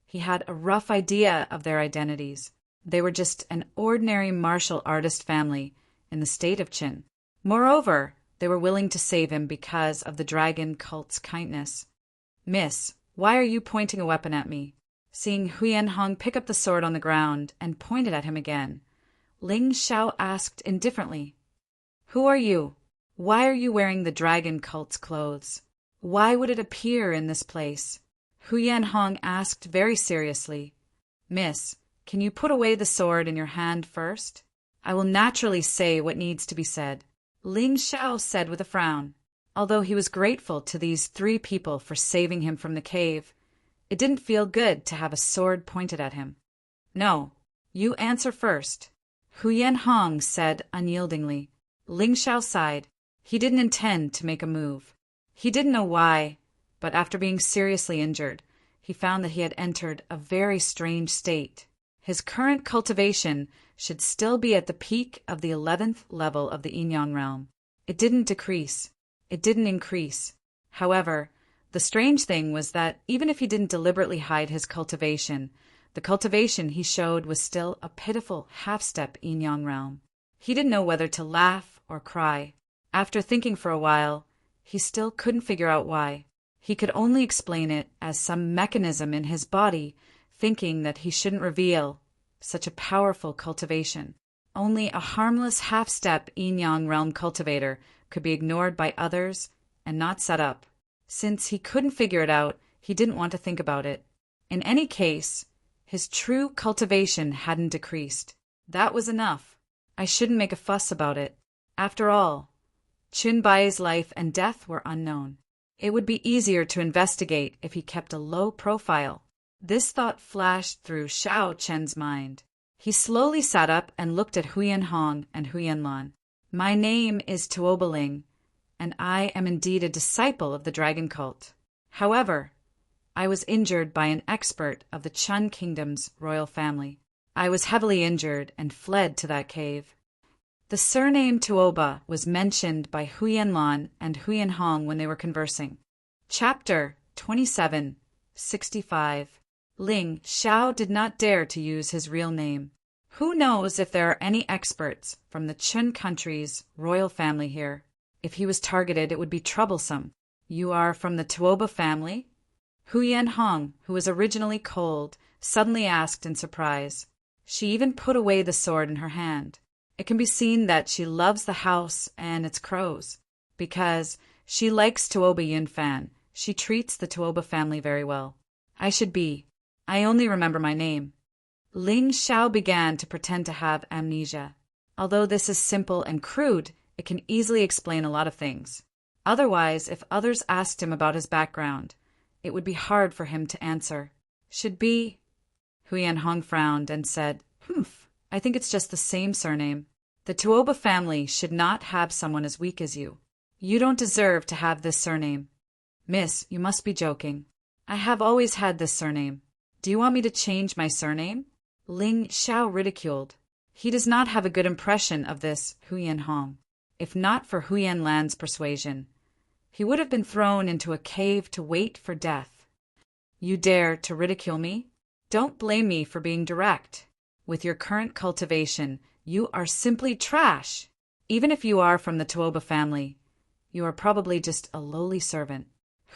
he had a rough idea of their identities. They were just an ordinary martial artist family in the state of Qin. Moreover, they were willing to save him because of the dragon cult's kindness. Miss, why are you pointing a weapon at me? Seeing Huyan pick up the sword on the ground and point it at him again, Ling Xiao asked indifferently, Who are you? Why are you wearing the dragon cult's clothes? Why would it appear in this place? Huyan asked very seriously, Miss, can you put away the sword in your hand first? I will naturally say what needs to be said. Ling Xiao said with a frown. Although he was grateful to these three people for saving him from the cave, it didn't feel good to have a sword pointed at him. No, you answer first. Huyan said unyieldingly. Ling Xiao sighed. He didn't intend to make a move. He didn't know why, but after being seriously injured, he found that he had entered a very strange state. His current cultivation should still be at the peak of the 11th level of the Yin-Yang realm. It didn't decrease. It didn't increase. However, the strange thing was that even if he didn't deliberately hide his cultivation, the cultivation he showed was still a pitiful half-step Yin-Yang realm. He didn't know whether to laugh or cry. After thinking for a while, he still couldn't figure out why. He could only explain it as some mechanism in his body thinking that he shouldn't reveal such a powerful cultivation. Only a harmless half-step yin-yang realm cultivator could be ignored by others and not set up. Since he couldn't figure it out, he didn't want to think about it. In any case, his true cultivation hadn't decreased. That was enough. I shouldn't make a fuss about it. After all, Chunbai's life and death were unknown. It would be easier to investigate if he kept a low profile. This thought flashed through Xiao Chen's mind. He slowly sat up and looked at Huyan Hong and Huyan Lan. My name is Tuobaling, and I am indeed a disciple of the dragon cult. However, I was injured by an expert of the Chun Kingdom's royal family. I was heavily injured and fled to that cave. The surname Tuoba was mentioned by Huyan Lan and Huyan Hong when they were conversing. Chapter 27:65. Ling Xiao did not dare to use his real name. Who knows if there are any experts from the Chun country's royal family here? If he was targeted, it would be troublesome. You are from the Tuoba family? Huyan Hong, who was originally cold, suddenly asked in surprise. She even put away the sword in her hand. It can be seen that she loves the house and its crows. Because she likes Tuoba Yunfan, she treats the Tuoba family very well. I only remember my name. Ling Xiao began to pretend to have amnesia. Although this is simple and crude, it can easily explain a lot of things. Otherwise, if others asked him about his background, it would be hard for him to answer. Huyan Hong frowned and said, I think it's just the same surname. The Tuoba family should not have someone as weak as you. You don't deserve to have this surname. Miss, you must be joking. I have always had this surname. Do you want me to change my surname? Ling Xiao ridiculed. He does not have a good impression of this Huyan Hong. If not for Huyan Lan's persuasion, he would have been thrown into a cave to wait for death. You dare to ridicule me? Don't blame me for being direct. With your current cultivation, you are simply trash. Even if you are from the Tuoba family, you are probably just a lowly servant.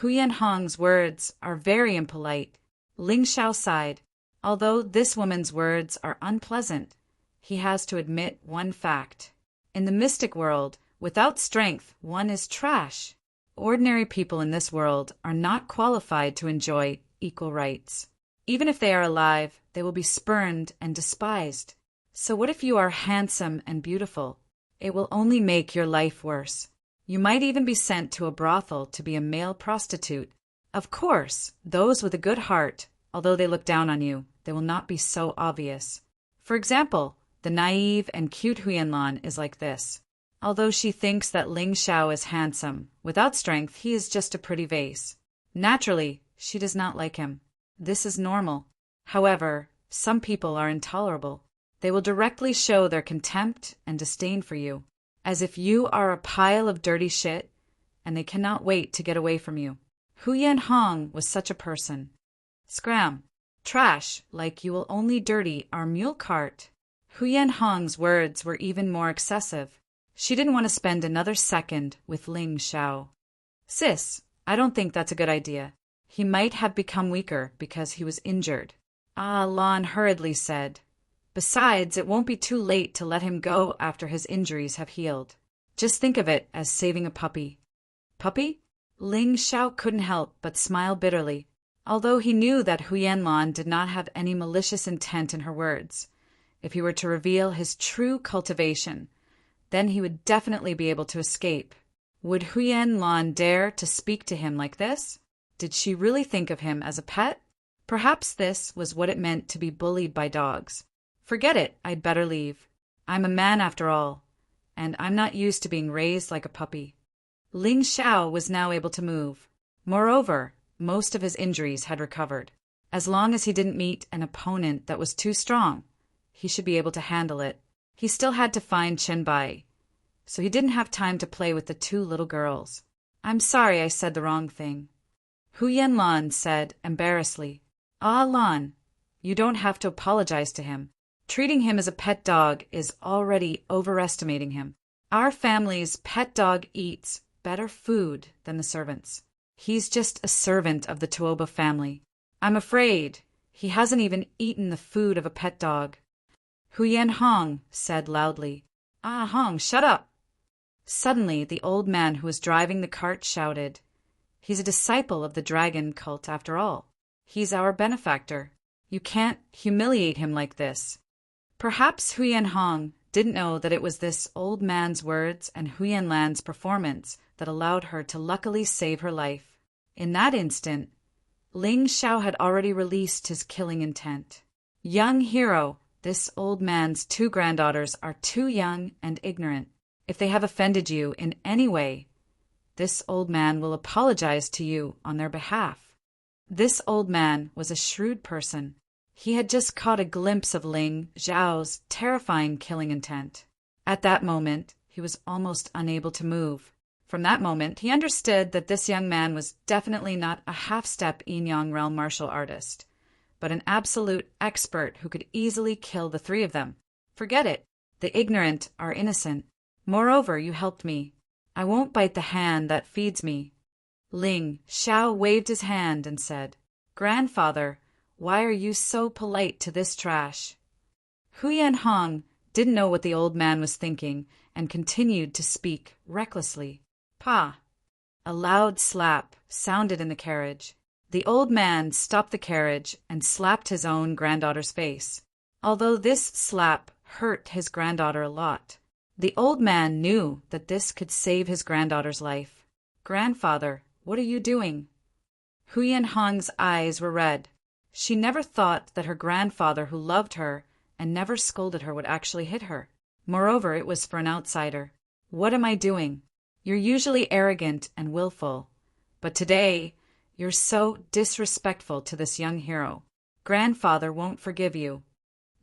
Huyan Hong's words are very impolite. Ling Xiao sighed. Although this woman's words are unpleasant, he has to admit one fact. In the mystic world, without strength, one is trash. Ordinary people in this world are not qualified to enjoy equal rights. Even if they are alive, they will be spurned and despised. So what if you are handsome and beautiful? It will only make your life worse. You might even be sent to a brothel to be a male prostitute. Of course, those with a good heart, although they look down on you, they will not be so obvious. For example, the naive and cute Huyan Lan is like this. Although she thinks that Ling Xiao is handsome, without strength he is just a pretty vase. Naturally, she does not like him. This is normal. However, some people are intolerable. They will directly show their contempt and disdain for you, as if you are a pile of dirty shit, and they cannot wait to get away from you. Huyan Hong was such a person. Scram. Trash, like you will only dirty our mule cart. Huyan Hong's words were even more excessive. She didn't want to spend another second with Ling Xiao. Sis, I don't think that's a good idea. He might have become weaker because he was injured. Lan hurriedly said. Besides, it won't be too late to let him go after his injuries have healed. Just think of it as saving a puppy. Puppy? Ling Xiao couldn't help but smile bitterly, although he knew that Huyan Lan did not have any malicious intent in her words. If he were to reveal his true cultivation, then he would definitely be able to escape. Would Huyan Lan dare to speak to him like this? Did she really think of him as a pet? Perhaps this was what it meant to be bullied by dogs. Forget it, I'd better leave. I'm a man after all, and I'm not used to being raised like a puppy. Ling Xiao was now able to move. Moreover, most of his injuries had recovered. As long as he didn't meet an opponent that was too strong, he should be able to handle it. He still had to find Chunbai, so he didn't have time to play with the two little girls. I'm sorry I said the wrong thing. Huyan Lan said embarrassedly. Lan, you don't have to apologize to him. Treating him as a pet dog is already overestimating him. Our family's pet dog eats better food than the servants. He's just a servant of the Tuoba family. I'm afraid he hasn't even eaten the food of a pet dog. Huyen Hong said loudly. Ah, Hong, shut up! Suddenly, the old man who was driving the cart shouted, He's a disciple of the dragon cult after all. He's our benefactor. You can't humiliate him like this. Perhaps Huyen Hong didn't know that it was this old man's words and Huyen Lan's performance that allowed her to luckily save her life. In that instant, Ling Xiao had already released his killing intent. Young hero, this old man's 2 granddaughters are too young and ignorant. If they have offended you in any way, this old man will apologize to you on their behalf. This old man was a shrewd person. He had just caught a glimpse of Ling Xiao's terrifying killing intent. At that moment, he was almost unable to move. From that moment, he understood that this young man was definitely not a half-step Yin-Yang realm martial artist, but an absolute expert who could easily kill the 3 of them. Forget it. The ignorant are innocent. Moreover, you helped me. I won't bite the hand that feeds me. Ling Xiao waved his hand and said, Grandfather, why are you so polite to this trash? Huyen Hong didn't know what the old man was thinking and continued to speak recklessly. Pa! A loud slap sounded in the carriage. The old man stopped the carriage and slapped his own granddaughter's face. Although this slap hurt his granddaughter a lot, the old man knew that this could save his granddaughter's life. Grandfather, what are you doing? Huyen Hong's eyes were red. She never thought that her grandfather, who loved her and never scolded her, would actually hit her. Moreover, it was for an outsider. What am I doing? You're usually arrogant and willful, but today you're so disrespectful to this young hero. Grandfather won't forgive you.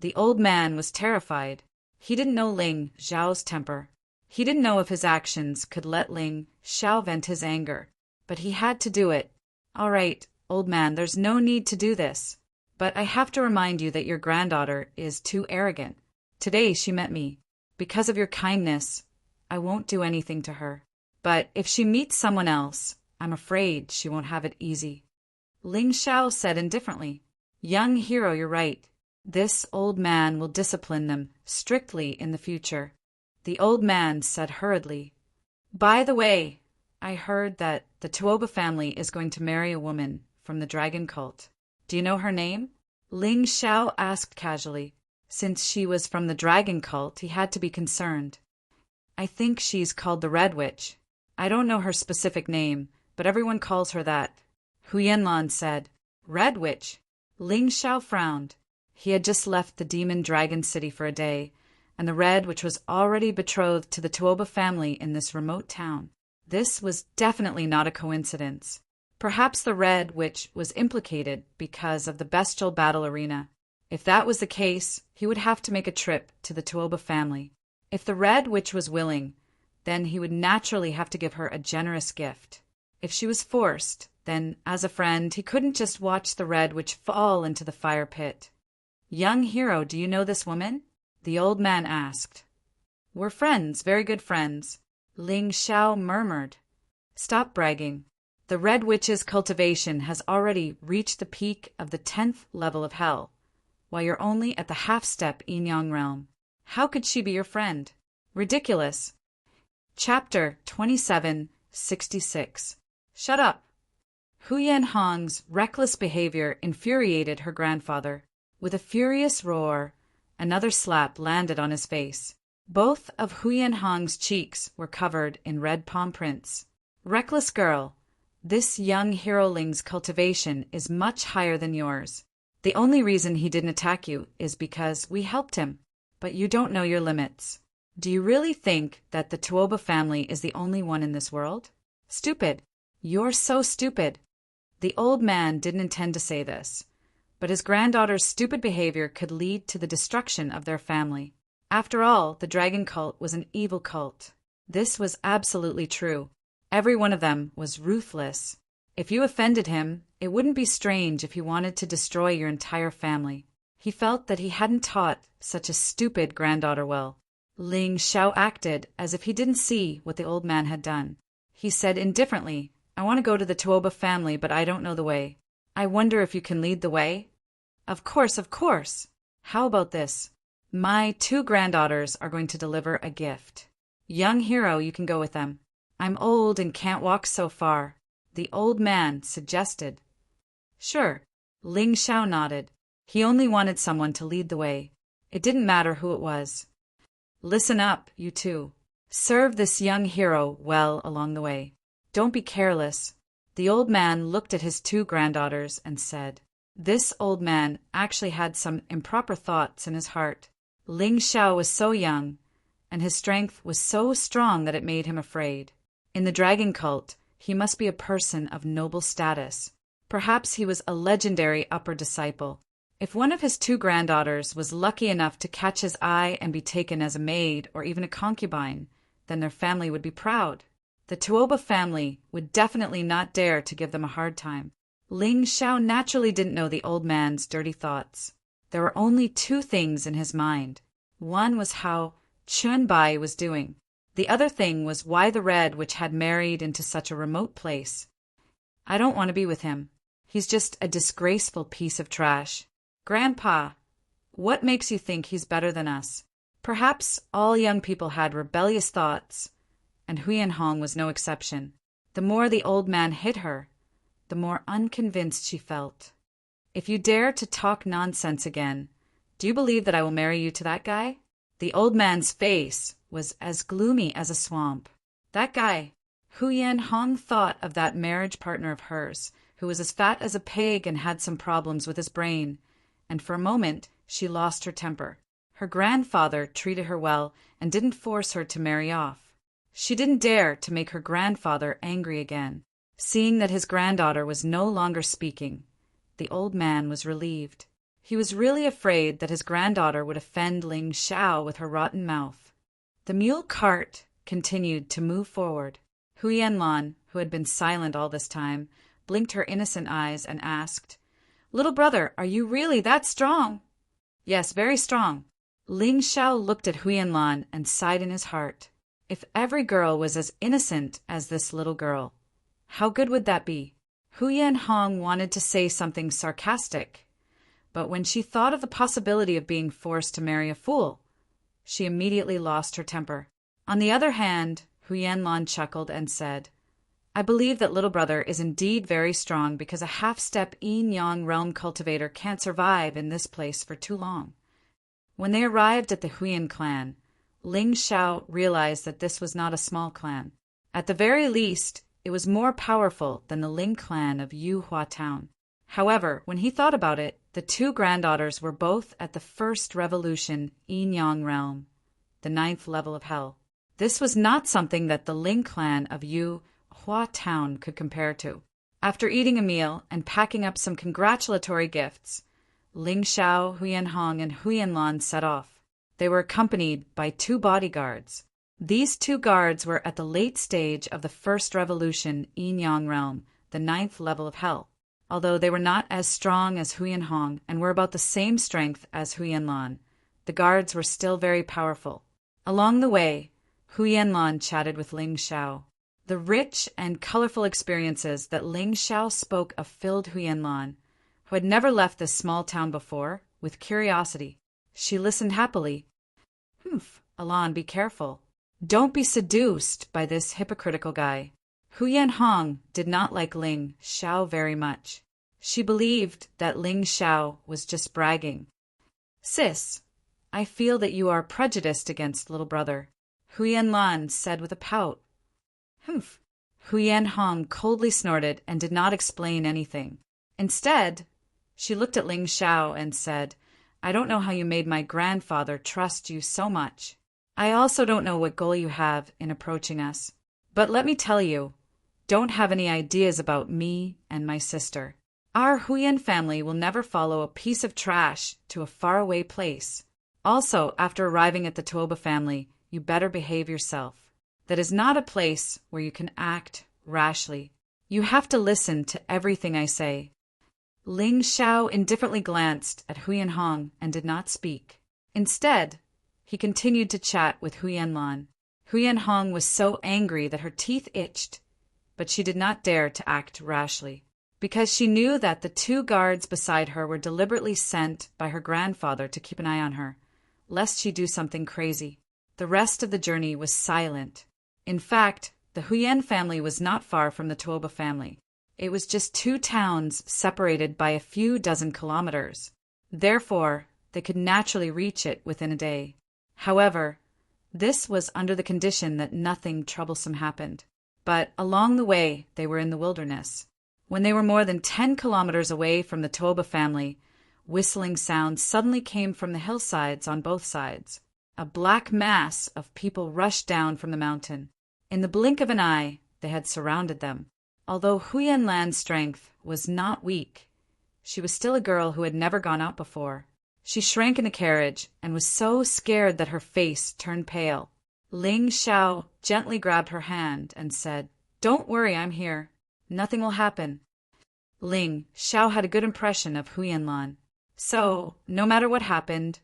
The old man was terrified. He didn't know Ling Xiao's temper. He didn't know if his actions could let Ling Xiao vent his anger, but he had to do it. All right, old man, there's no need to do this, but I have to remind you that your granddaughter is too arrogant. Today she met me. Because of your kindness, I won't do anything to her. But if she meets someone else, I'm afraid she won't have it easy. Ling Xiao said indifferently, Young hero, you're right. This old man will discipline them strictly in the future. The old man said hurriedly, By the way, I heard that the Tuoba family is going to marry a woman from the dragon cult. Do you know her name? Ling Xiao asked casually. Since she was from the dragon cult, he had to be concerned. I think she's called the Red Witch. I don't know her specific name, but everyone calls her that. Huyen Lan said, Red Witch? Ling Xiao frowned. He had just left the demon dragon city for a day, and the Red Witch was already betrothed to the Tuoba family in this remote town. This was definitely not a coincidence. Perhaps the Red Witch was implicated because of the bestial battle arena. If that was the case, he would have to make a trip to the Tuoba family. If the Red Witch was willing, then he would naturally have to give her a generous gift. If she was forced, then, as a friend, he couldn't just watch the Red Witch fall into the fire pit. Young hero, do you know this woman? The old man asked. We're friends, very good friends. Ling Xiao murmured. Stop bragging. The Red Witch's cultivation has already reached the peak of the 10th level of hell, while you're only at the half-step Yin-Yang realm. How could she be your friend? Ridiculous. Chapter 2766. Shut up. Huyen Hong's reckless behavior infuriated her grandfather. With a furious roar, another slap landed on his face. Both of Huyen Hong's cheeks were covered in red palm prints. Reckless girl, this young heroling's cultivation is much higher than yours. The only reason he didn't attack you is because we helped him. But you don't know your limits. Do you really think that the Tuoba family is the only one in this world? Stupid. You're so stupid. The old man didn't intend to say this, but his granddaughter's stupid behavior could lead to the destruction of their family. After all, the dragon cult was an evil cult. This was absolutely true. Every one of them was ruthless. If you offended him, it wouldn't be strange if he wanted to destroy your entire family. He felt that he hadn't taught such a stupid granddaughter well. Ling Xiao acted as if he didn't see what the old man had done. He said indifferently, I want to go to the Tuoba family, but I don't know the way. I wonder if you can lead the way? Of course, of course. How about this? My 2 granddaughters are going to deliver a gift. Young hero, you can go with them. I'm old and can't walk so far, the old man suggested. Sure. Ling Xiao nodded. He only wanted someone to lead the way. It didn't matter who it was. Listen up, you two. Serve this young hero well along the way. Don't be careless. The old man looked at his 2 granddaughters and said. This old man actually had some improper thoughts in his heart. Ling Xiao was so young, and his strength was so strong that it made him afraid. In the dragon cult, he must be a person of noble status. Perhaps he was a legendary upper disciple. If one of his 2 granddaughters was lucky enough to catch his eye and be taken as a maid or even a concubine, then their family would be proud. The Tuoba family would definitely not dare to give them a hard time. Ling Xiao naturally didn't know the old man's dirty thoughts. There were only 2 things in his mind. One was how Chunbai was doing. The other thing was why the Red Witch had married into such a remote place. I don't want to be with him. He's just a disgraceful piece of trash. Grandpa, what makes you think he's better than us? Perhaps all young people had rebellious thoughts, and Huyan Hong was no exception. The more the old man hit her, the more unconvinced she felt. If you dare to talk nonsense again, do you believe that I will marry you to that guy? The old man's face was as gloomy as a swamp. That guy. Huyan Hong thought of that marriage partner of hers, who was as fat as a pig and had some problems with his brain, and for a moment she lost her temper. Her grandfather treated her well and didn't force her to marry off. She didn't dare to make her grandfather angry again. Seeing that his granddaughter was no longer speaking, the old man was relieved. He was really afraid that his granddaughter would offend Ling Xiao with her rotten mouth. The mule cart continued to move forward. Huyan Lan, who had been silent all this time, blinked her innocent eyes and asked, "Little brother, are you really that strong?" "Yes, very strong." Ling Xiao looked at Huyan Lan and sighed in his heart. If every girl was as innocent as this little girl, how good would that be? Huyan Hong wanted to say something sarcastic, but when she thought of the possibility of being forced to marry a fool, she immediately lost her temper. On the other hand, Huyan Lan chuckled and said, "I believe that little brother is indeed very strong because a half-step yin-yang realm cultivator can't survive in this place for too long." When they arrived at the Huyan clan, Ling Xiao realized that this was not a small clan. At the very least, it was more powerful than the Ling clan of Yuhua Town. However, when he thought about it, the 2 granddaughters were both at the first revolution yin-yang realm, the 9th level of hell. This was not something that the Ling clan of Yuhua Town could compare to. After eating a meal and packing up some congratulatory gifts, Ling Xiao, Huyan Hong, and Huyan Lan set off. They were accompanied by 2 bodyguards. These 2 guards were at the late stage of the first revolution yin-yang realm, the 9th level of hell. Although they were not as strong as Huyan Hong and were about the same strength as Huyan Lan, the guards were still very powerful. Along the way, Huyan Lan chatted with Ling Xiao. The rich and colorful experiences that Ling Xiao spoke of filled Huyan Lan, who had never left this small town before, with curiosity. She listened happily. Alan, be careful. Don't be seduced by this hypocritical guy." Huyan Hong did not like Ling Xiao very much. She believed that Ling Xiao was just bragging. "Sis, I feel that you are prejudiced against little brother," Huyan Lan said with a pout. Huyan Hong coldly snorted and did not explain anything. Instead, she looked at Ling Xiao and said, "I don't know how you made my grandfather trust you so much. I also don't know what goal you have in approaching us. But let me tell you, don't have any ideas about me and my sister. Our Huyan family will never follow a piece of trash to a faraway place. Also, after arriving at the Tuoba family, you better behave yourself. That is not a place where you can act rashly. You have to listen to everything I say." Ling Xiao indifferently glanced at Huyan Hong and did not speak. Instead, he continued to chat with Huyan Lan. Huyan Hong was so angry that her teeth itched. but she did not dare to act rashly, because she knew that the 2 guards beside her were deliberately sent by her grandfather to keep an eye on her, lest she do something crazy. The rest of the journey was silent. In fact, the Huyen family was not far from the Tuoba family. It was just 2 towns separated by a few dozen kilometers. Therefore, they could naturally reach it within a day. However, this was under the condition that nothing troublesome happened. But along the way, they were in the wilderness. When they were more than 10 kilometers away from the Tuoba family, whistling sounds suddenly came from the hillsides on both sides. A black mass of people rushed down from the mountain. In the blink of an eye, they had surrounded them. Although Huyen Lan's strength was not weak, she was still a girl who had never gone out before. She shrank in the carriage and was so scared that her face turned pale. Ling Xiao gently grabbed her hand and said, "Don't worry, I'm here. Nothing will happen." Ling Xiao had a good impression of Huyen Lan. So, no matter what happened,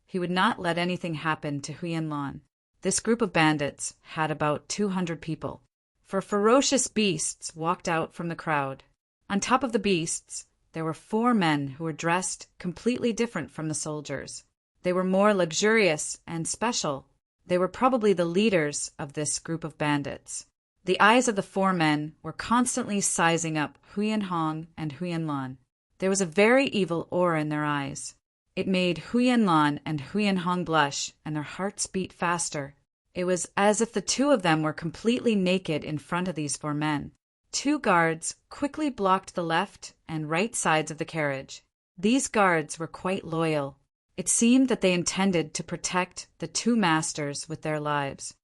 he would not let anything happen to Huyen Lan. This group of bandits had about 200 people. For ferocious beasts walked out from the crowd. On top of the beasts, there were 4 men who were dressed completely different from the soldiers. They were more luxurious and special. They were probably the leaders of this group of bandits. The eyes of the 4 men were constantly sizing up Huyen Hong and Huyen Lan. There was a very evil aura in their eyes. It made Huyen Lan and Huyen Hong blush, and their hearts beat faster. It was as if the 2 of them were completely naked in front of these 4 men. 2 guards quickly blocked the left and right sides of the carriage. These guards were quite loyal. It seemed that they intended to protect the 2 masters with their lives.